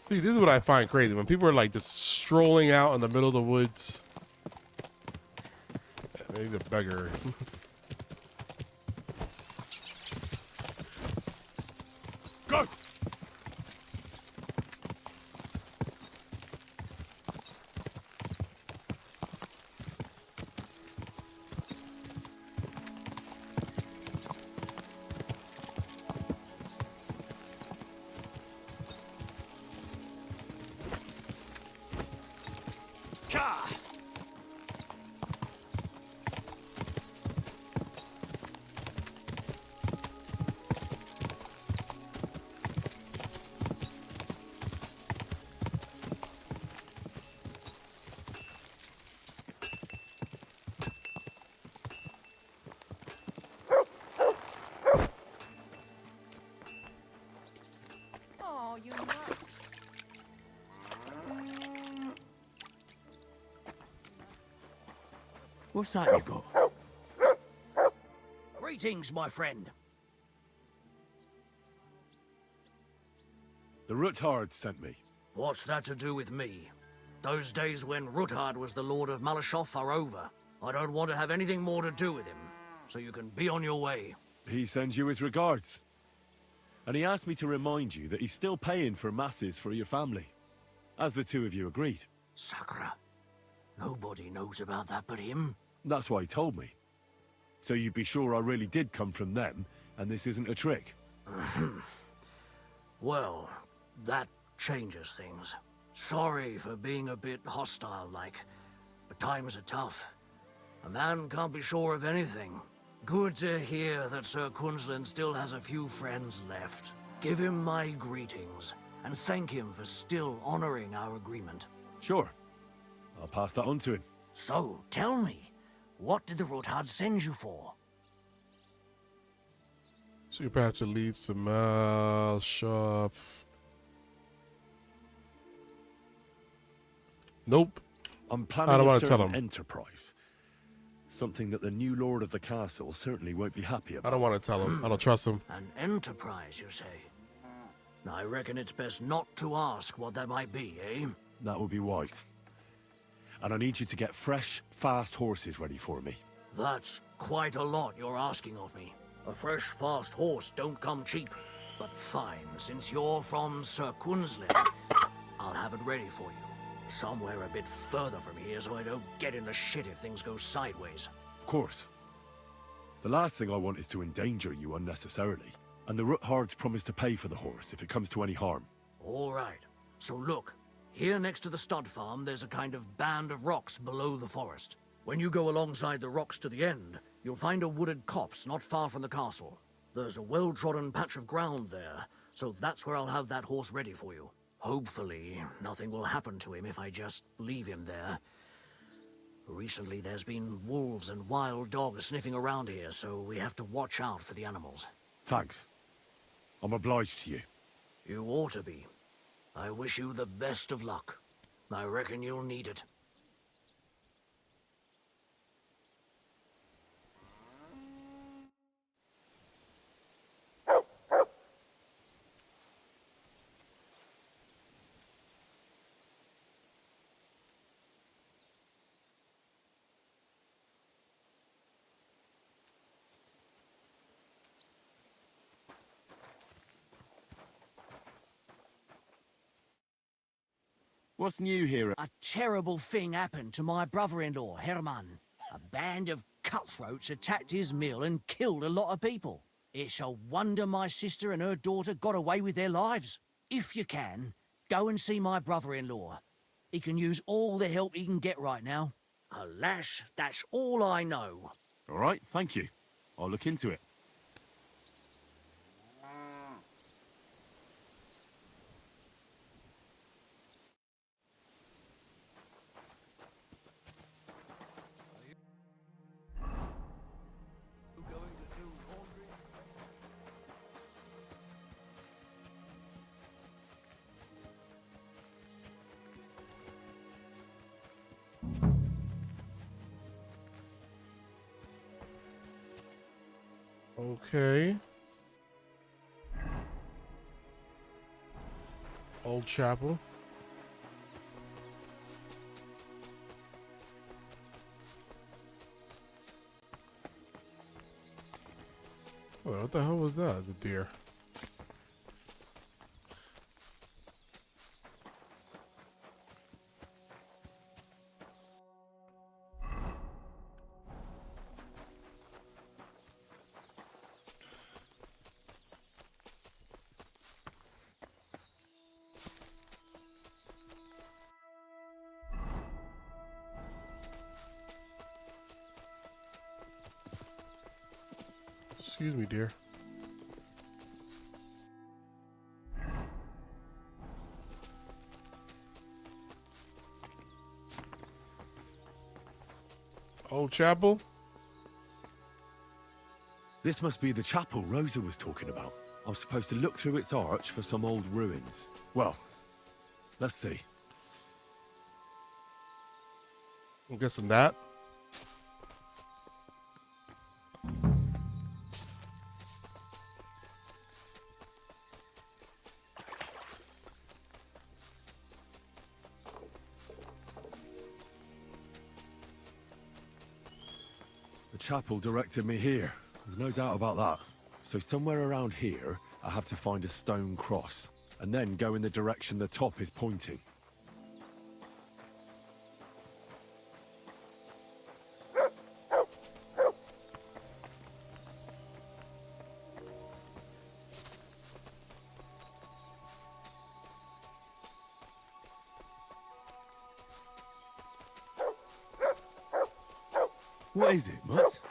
See, this is what I find crazy when people are like just strolling out in the middle of the woods. Yeah, he's a beggar. Go. you not? What's that you got? Greetings, my friend. The Ruthard sent me. What's that to do with me? Those days when Ruthard was the Lord of Malashoff are over. I don't want to have anything more to do with him, so you can be on your way. He sends you his regards. And he asked me to remind you that he's still paying for masses for your family, as the two of you agreed. Sakura. Nobody knows about that but him. That's why he told me. So you'd be sure I really did come from them, and this isn't a trick. Well, that changes things. Sorry for being a bit hostile-like, but times are tough. A man can't be sure of anything. Good to hear that Sir Quinlan still has a few friends left. Give him my greetings, and thank him for still honoring our agreement. Sure. I'll pass that on to him. So, tell me, what did the Ruthard send you for? Secret patch leads to Malshoff. Nope. I'm I don't planning a want to tell certain him. enterprise. Something that the new lord of the castle certainly won't be happy about. I don't want to tell him. I don't trust him. An enterprise, you say? I reckon it's best not to ask what that might be, eh? That would be wise. And I need you to get fresh, fast horses ready for me. That's quite a lot you're asking of me. A fresh, fast horse don't come cheap. But fine, since you're from Sir Quinlan, I'll have it ready for you. Somewhere a bit further from here so I don't get in the shit if things go sideways. Of course. The last thing I want is to endanger you unnecessarily. And the Ruthards promise to pay for the horse if it comes to any harm. All right. So look, here next to the stud farm, there's a kind of band of rocks below the forest. When you go alongside the rocks to the end, you'll find a wooded copse not far from the castle. There's a well-trodden patch of ground there, so that's where I'll have that horse ready for you. Hopefully, nothing will happen to him if I just leave him there. Recently, there's been wolves and wild dogs sniffing around here, so we have to watch out for the animals. Thanks. I'm obliged to you. You ought to be. I wish you the best of luck. I reckon you'll need it. What's new here? A terrible thing happened to my brother-in-law, Herman. A band of cutthroats attacked his mill and killed a lot of people. It's a wonder my sister and her daughter got away with their lives. If you can, go and see my brother-in-law. He can use all the help he can get right now. Alas, that's all I know. All right, thank you. I'll look into it. Okay. Old Chapel. Oh, what the hell was that? The deer. Excuse me, dear. Old Chapel? This must be the chapel Rosa was talking about. I'm supposed to look through its arch for some old ruins. Well, let's see. I'm guessing that. The chapel directed me here. There's no doubt about that. So somewhere around here, I have to find a stone cross, and then go in the direction the top is pointing. What is it, Mutt?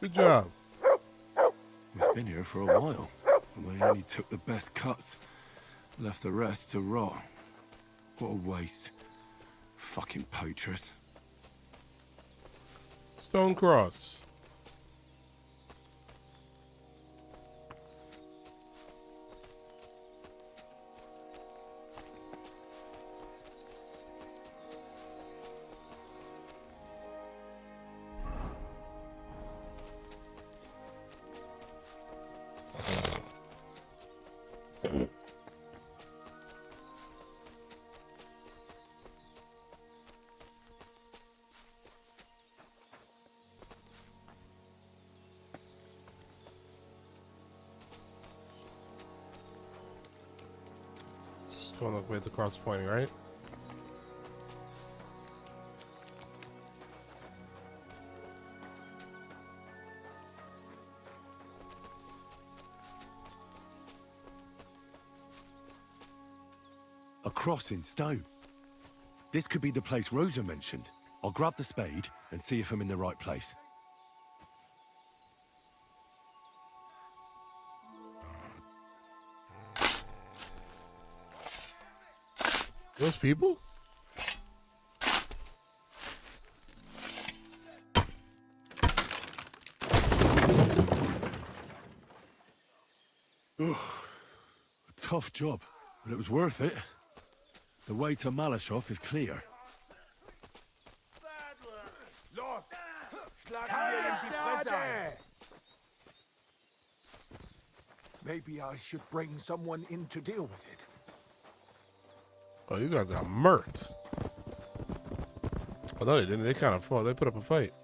Good job. It's been here for a while, and we only took the best cuts, left the rest to rot. What a waste. Fucking poachers. Stone cross. Just going up with the cross pointing, right? A cross in stone. This could be the place Rosa mentioned. I'll grab the spade and see if I'm in the right place. Those people? Ugh. A tough job, but it was worth it. The way to Malashov is clear. Maybe I should bring someone in to deal with it. Oh, you guys got murked. Oh, no, they didn't. They kind of fought. They put up a fight.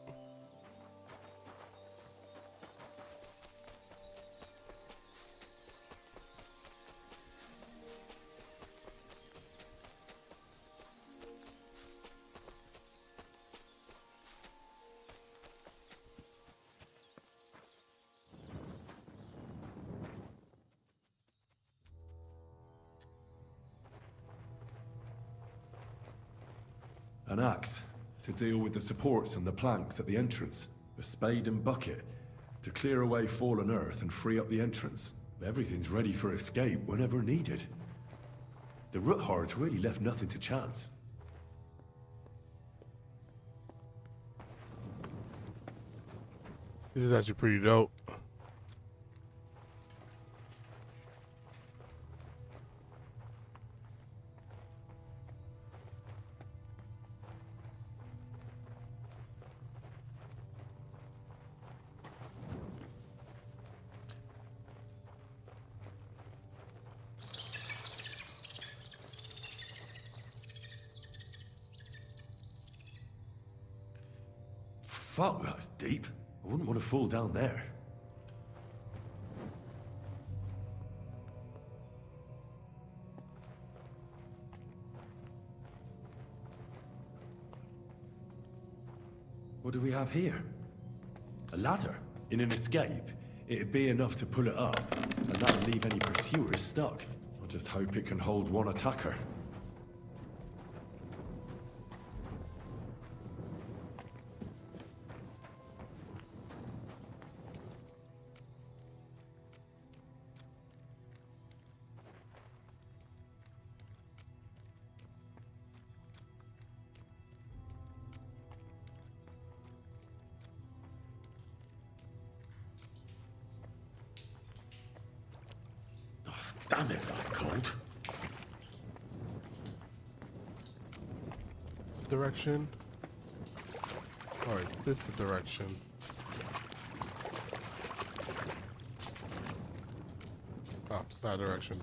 An axe to deal with the supports and the planks at the entrance. A spade and bucket to clear away fallen earth and free up the entrance. Everything's ready for escape whenever needed. The Roothards really left nothing to chance. This is actually pretty dope. Fuck, that's deep. I wouldn't want to fall down there. What do we have here? A ladder. In an escape, it'd be enough to pull it up, and that'll leave any pursuers stuck. I just hope it can hold one attacker. Damn it, that's cold. What's the direction? Alright, this is the direction. Oh, that direction.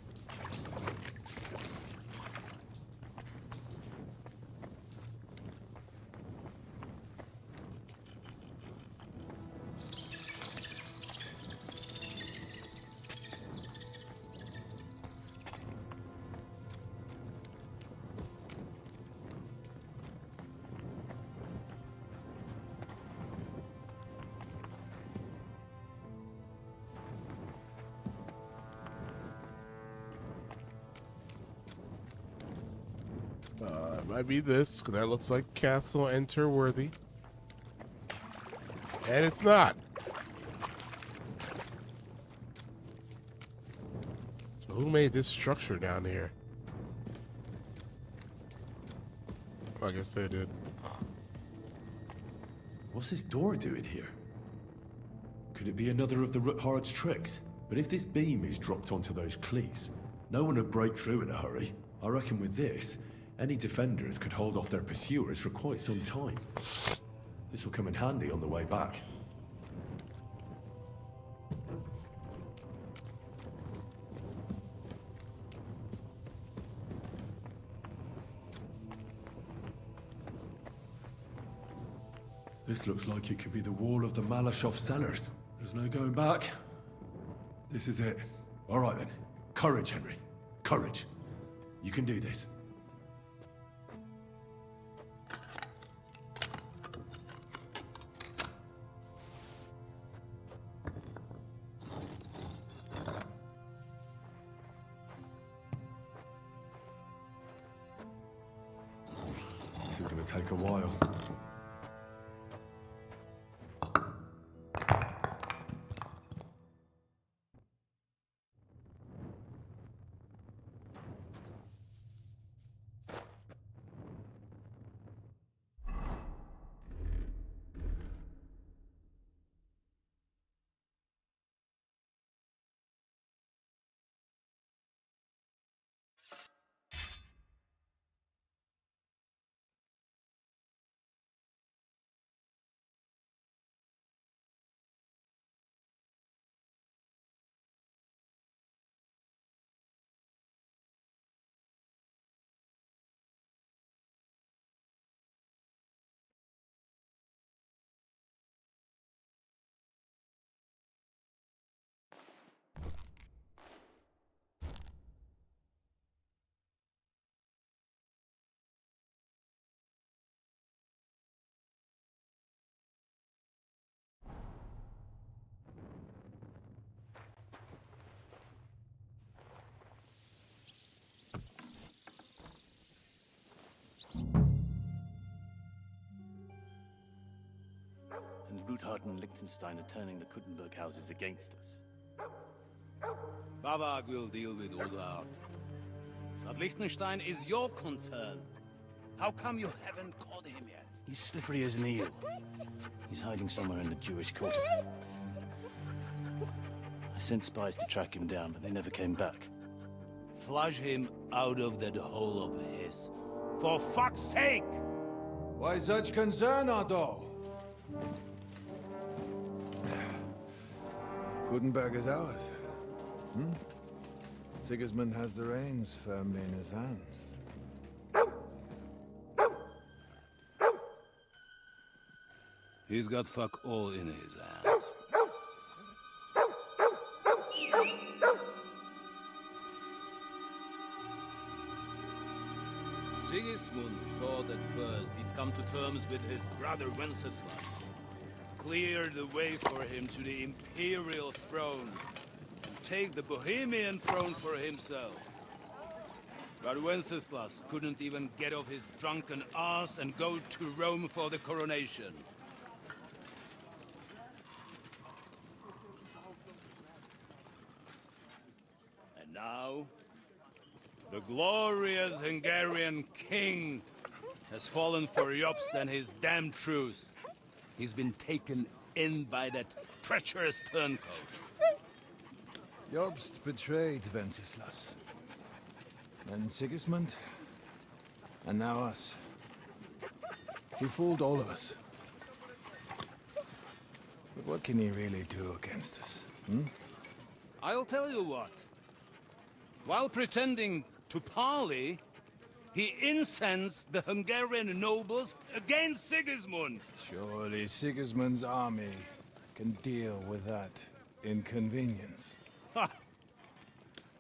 Might be this, 'cause that looks like castle enter worthy. And it's not. So who made this structure down here? I guess they did. What's this door doing here? Could it be another of the Ruthard's tricks? But if this beam is dropped onto those cleats, no one would break through in a hurry. I reckon with this, any defenders could hold off their pursuers for quite some time. This will come in handy on the way back. This looks like it could be the wall of the Malashov cellars. There's no going back. This is it. All right then. Courage, Henry. Courage. You can do this. This is going to take a while. And Ruthard and Liechtenstein are turning the Kuttenberg houses against us. Bavag will deal with Ruthard. But Liechtenstein is your concern. How come you haven't caught him yet? He's slippery as an eel. He's hiding somewhere in the Jewish quarter. I sent spies to track him down, but they never came back. Flush him out of that hole of his. For fuck's sake! Why such concern, Otto? Kuttenberg is ours. Sigismund has the reins firmly in his hands. He's got fuck all in his hands. Sigismund thought at first he'd come to terms with his brother Wenceslas. Clear the way for him to the imperial throne and take the Bohemian throne for himself. But Wenceslas couldn't even get off his drunken ass and go to Rome for the coronation. And now, the glorious Hungarian king has fallen for Jobst and his damned truce. He's been taken in by that treacherous turncoat. Jobst betrayed Wenceslas. Then Sigismund. And now us. He fooled all of us. But what can he really do against us? I'll tell you what. While pretending to parley, he incensed the Hungarian nobles against Sigismund. Surely Sigismund's army can deal with that inconvenience. Ha!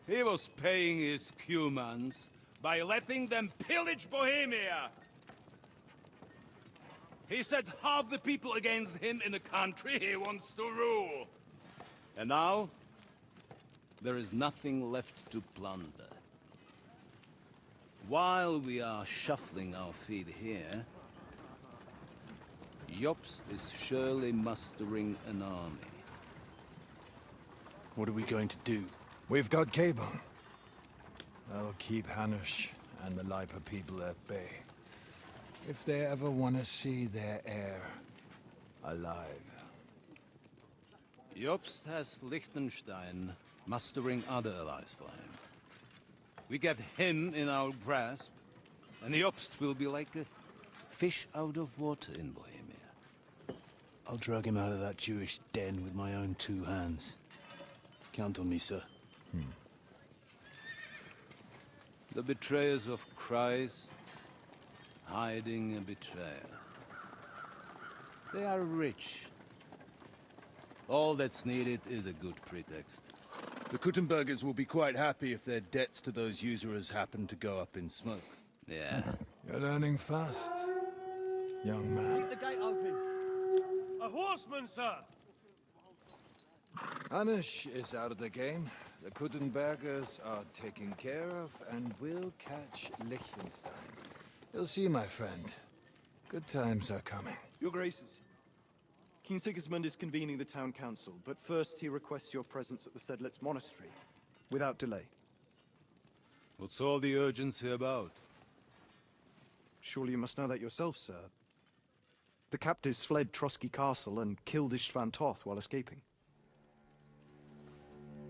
He was paying his Cumans by letting them pillage Bohemia. He set half the people against him in the country he wants to rule. And now, there is nothing left to plunder. While we are shuffling our feet here, Jobst is surely mustering an army. What are we going to do? We've got Kingdome. I'll keep Hanush and the Lipa people at bay. If they ever want to see their heir alive. Jobst has Liechtenstein mustering other allies for him. We get him in our grasp, and Jobst will be like a fish out of water in Bohemia. I'll drag him out of that Jewish den with my own 2 hands. Count on me, sir. The betrayers of Christ, hiding a betrayer. They are rich. All that's needed is a good pretext. The Kuttenbergers will be quite happy if their debts to those usurers happen to go up in smoke. Yeah. You're learning fast, young man. Keep the gate open. A horseman, sir! Hanush is out of the game. The Kuttenbergers are taken care of, and we'll catch Liechtenstein. You'll see, my friend. Good times are coming. Your Graces, King Sigismund is convening the town council, but first he requests your presence at the Sedlitz monastery, without delay. What's all the urgency about? Surely you must know that yourself, sir. The captives fled Trotsky Castle and killed Istvan Toth while escaping.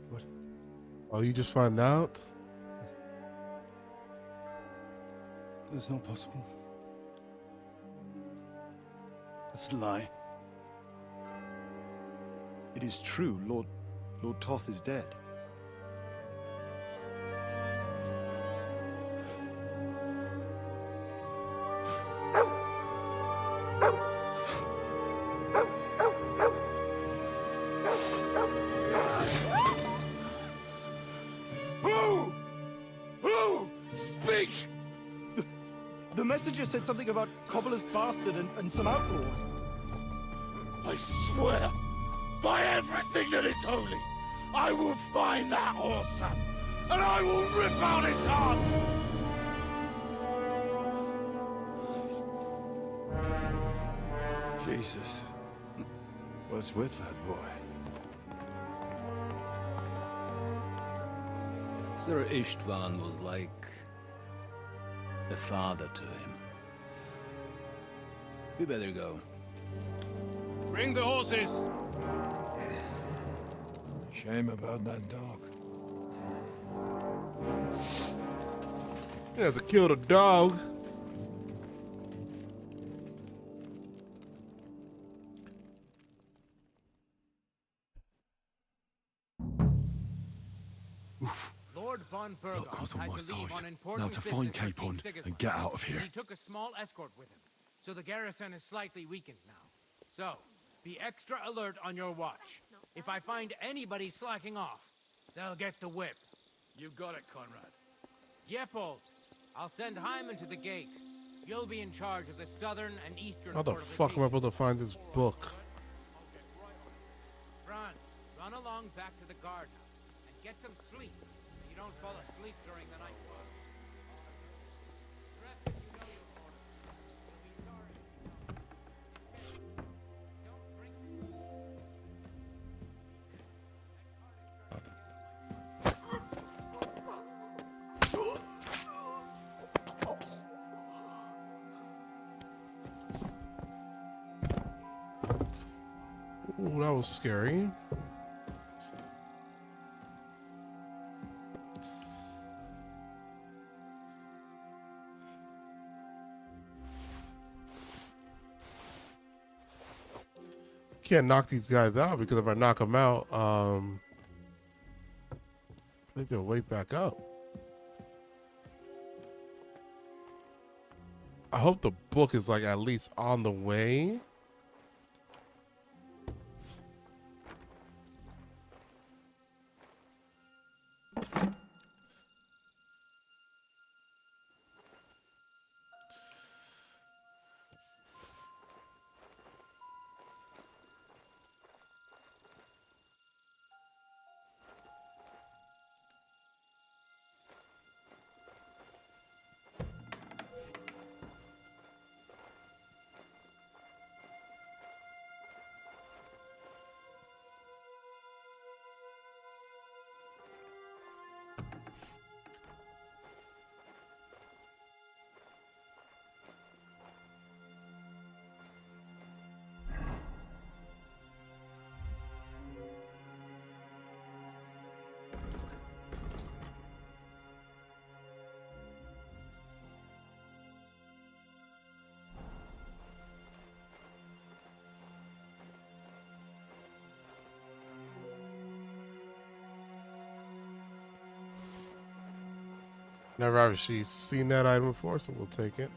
What? Oh, you just find out? That's not possible. That's a lie. It is true, Lord Toth is dead. Who? Speak! The messenger said something about Cobbler's bastard and some outlaws. I swear, by everything that is holy, I will find that whoreson, and I will rip out his heart! Jesus. What's with that boy? Sir Istvan was like a father to him. We better go. Bring the horses! Shame about that dog. He has to kill the dog. Lord von Burgos Luck was on had my to leave side. on important Now to find business at Capon King Sigismund, and get out of here. He took a small escort with him, so the garrison is slightly weakened now. So, be extra alert on your watch. If I find anybody slacking off, they'll get the whip. You got it, Conrad. Diepold, I'll send Hyman to the gate. You'll be in charge of the southern and eastern How the fuck am I supposed to find this book? Franz, run along back to the guardhouse and get some sleep so you don't fall asleep during the night watch. The rest of you know your orders. You'll be sorry. Don't drink. Ooh, that was scary. can't knock these guys out because if I knock them out, I think they'll wake back up. I hope the book is like at least on the way. Never actually seen that item before, so we'll take it.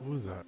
Who is that?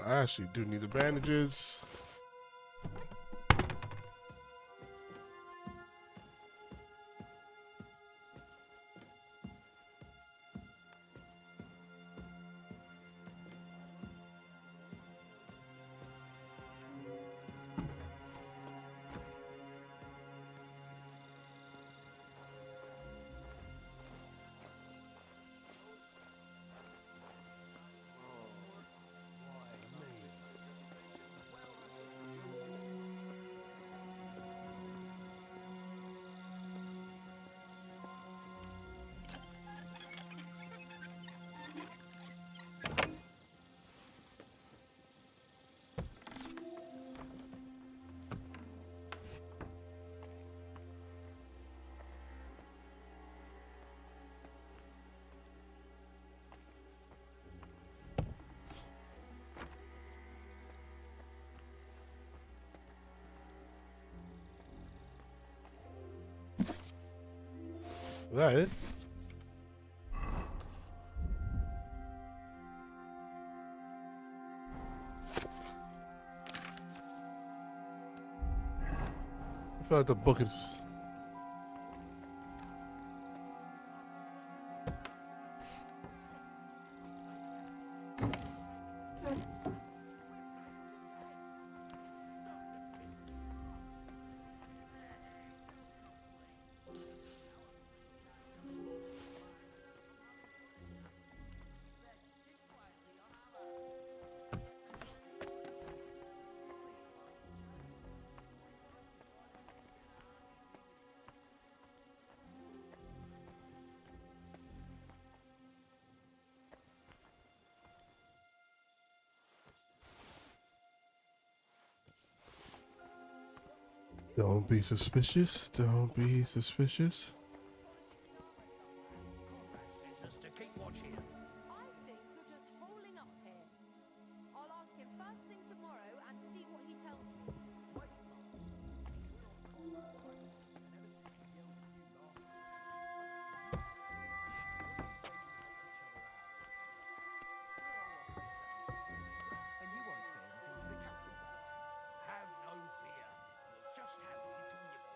I actually do need the bandages. Is that it? I feel like the book is... Don't be suspicious. Don't be suspicious. Just to keep watch here. I think you're just holding up here. I'll ask him first thing tomorrow and see what he tells me. And you won't say anything to the captain about it. Have no fear. Just have a little nibble,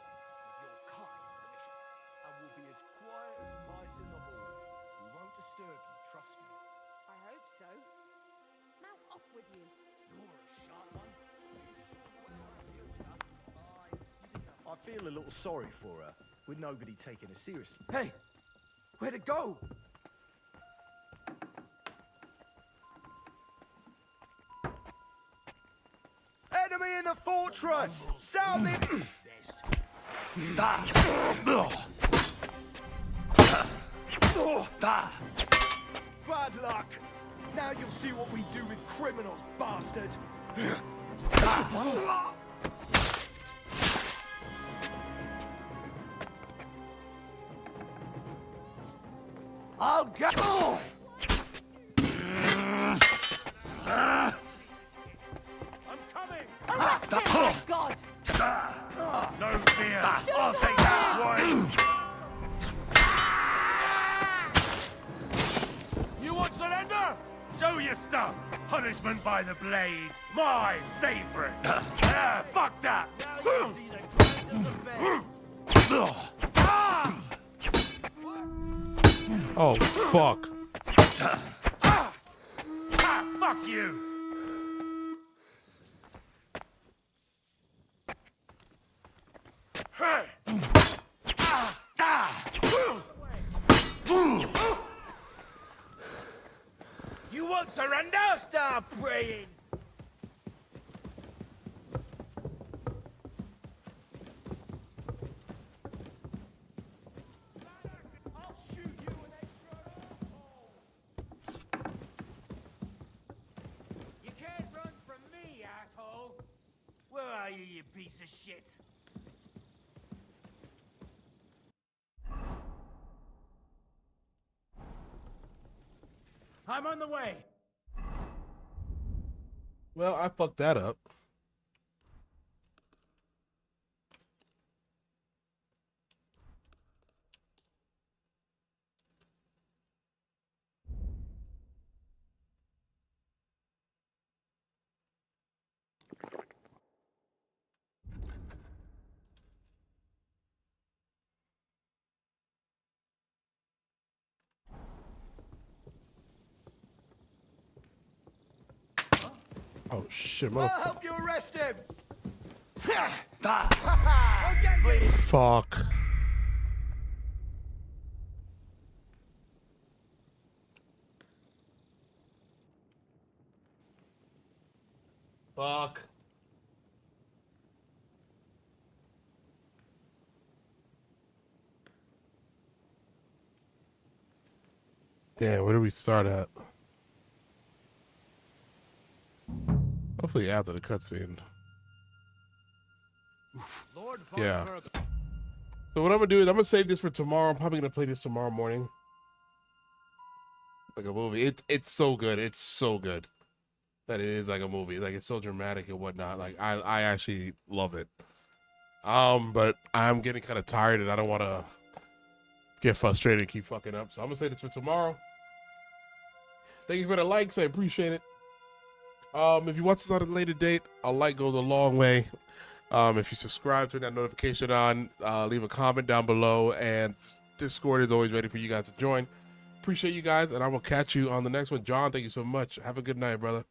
with your kind permission. And we'll be as quiet as mice in the hall. We won't disturb you, trust me. I hope so. Now off with you. You're a sharp one. I feel a little sorry for her, with nobody taking her seriously. Hey! Where'd it go? Enemy in the fortress! Sound it! Bad luck! Now you'll see what we do with criminals, bastard! I'll get. I'm coming! Arrest him, my God! No fear! I'll take that one! You want surrender? Show your stuff! Punishment by the blade, my favorite! Fuck that! Oh, fuck. Fuck you! Hey! You won't surrender? Stop praying! You can't run from me, asshole! Where are you, you piece of shit? I'm on the way! Well, I fucked that up. Oh shit, I'll motherfucker. help you arrest him! Fuck. Fuck. Damn, where do we start at? Hopefully after the cutscene. Yeah. So what I'm gonna do is I'm gonna save this for tomorrow. I'm probably gonna play this tomorrow morning. Like a movie. It's so good. It's so good that it is like a movie. Like it's so dramatic and whatnot. Like I actually love it. But I'm getting kind of tired and I don't want to get frustrated and keep fucking up. So I'm gonna say this for tomorrow. Thank you for the likes. I appreciate it. If you watch this on a later date, a like goes a long way. If you subscribe, turn that notification on, leave a comment down below, and Discord is always ready for you guys to join. Appreciate you guys, and I will catch you on the next one. John, thank you so much. Have a good night, brother.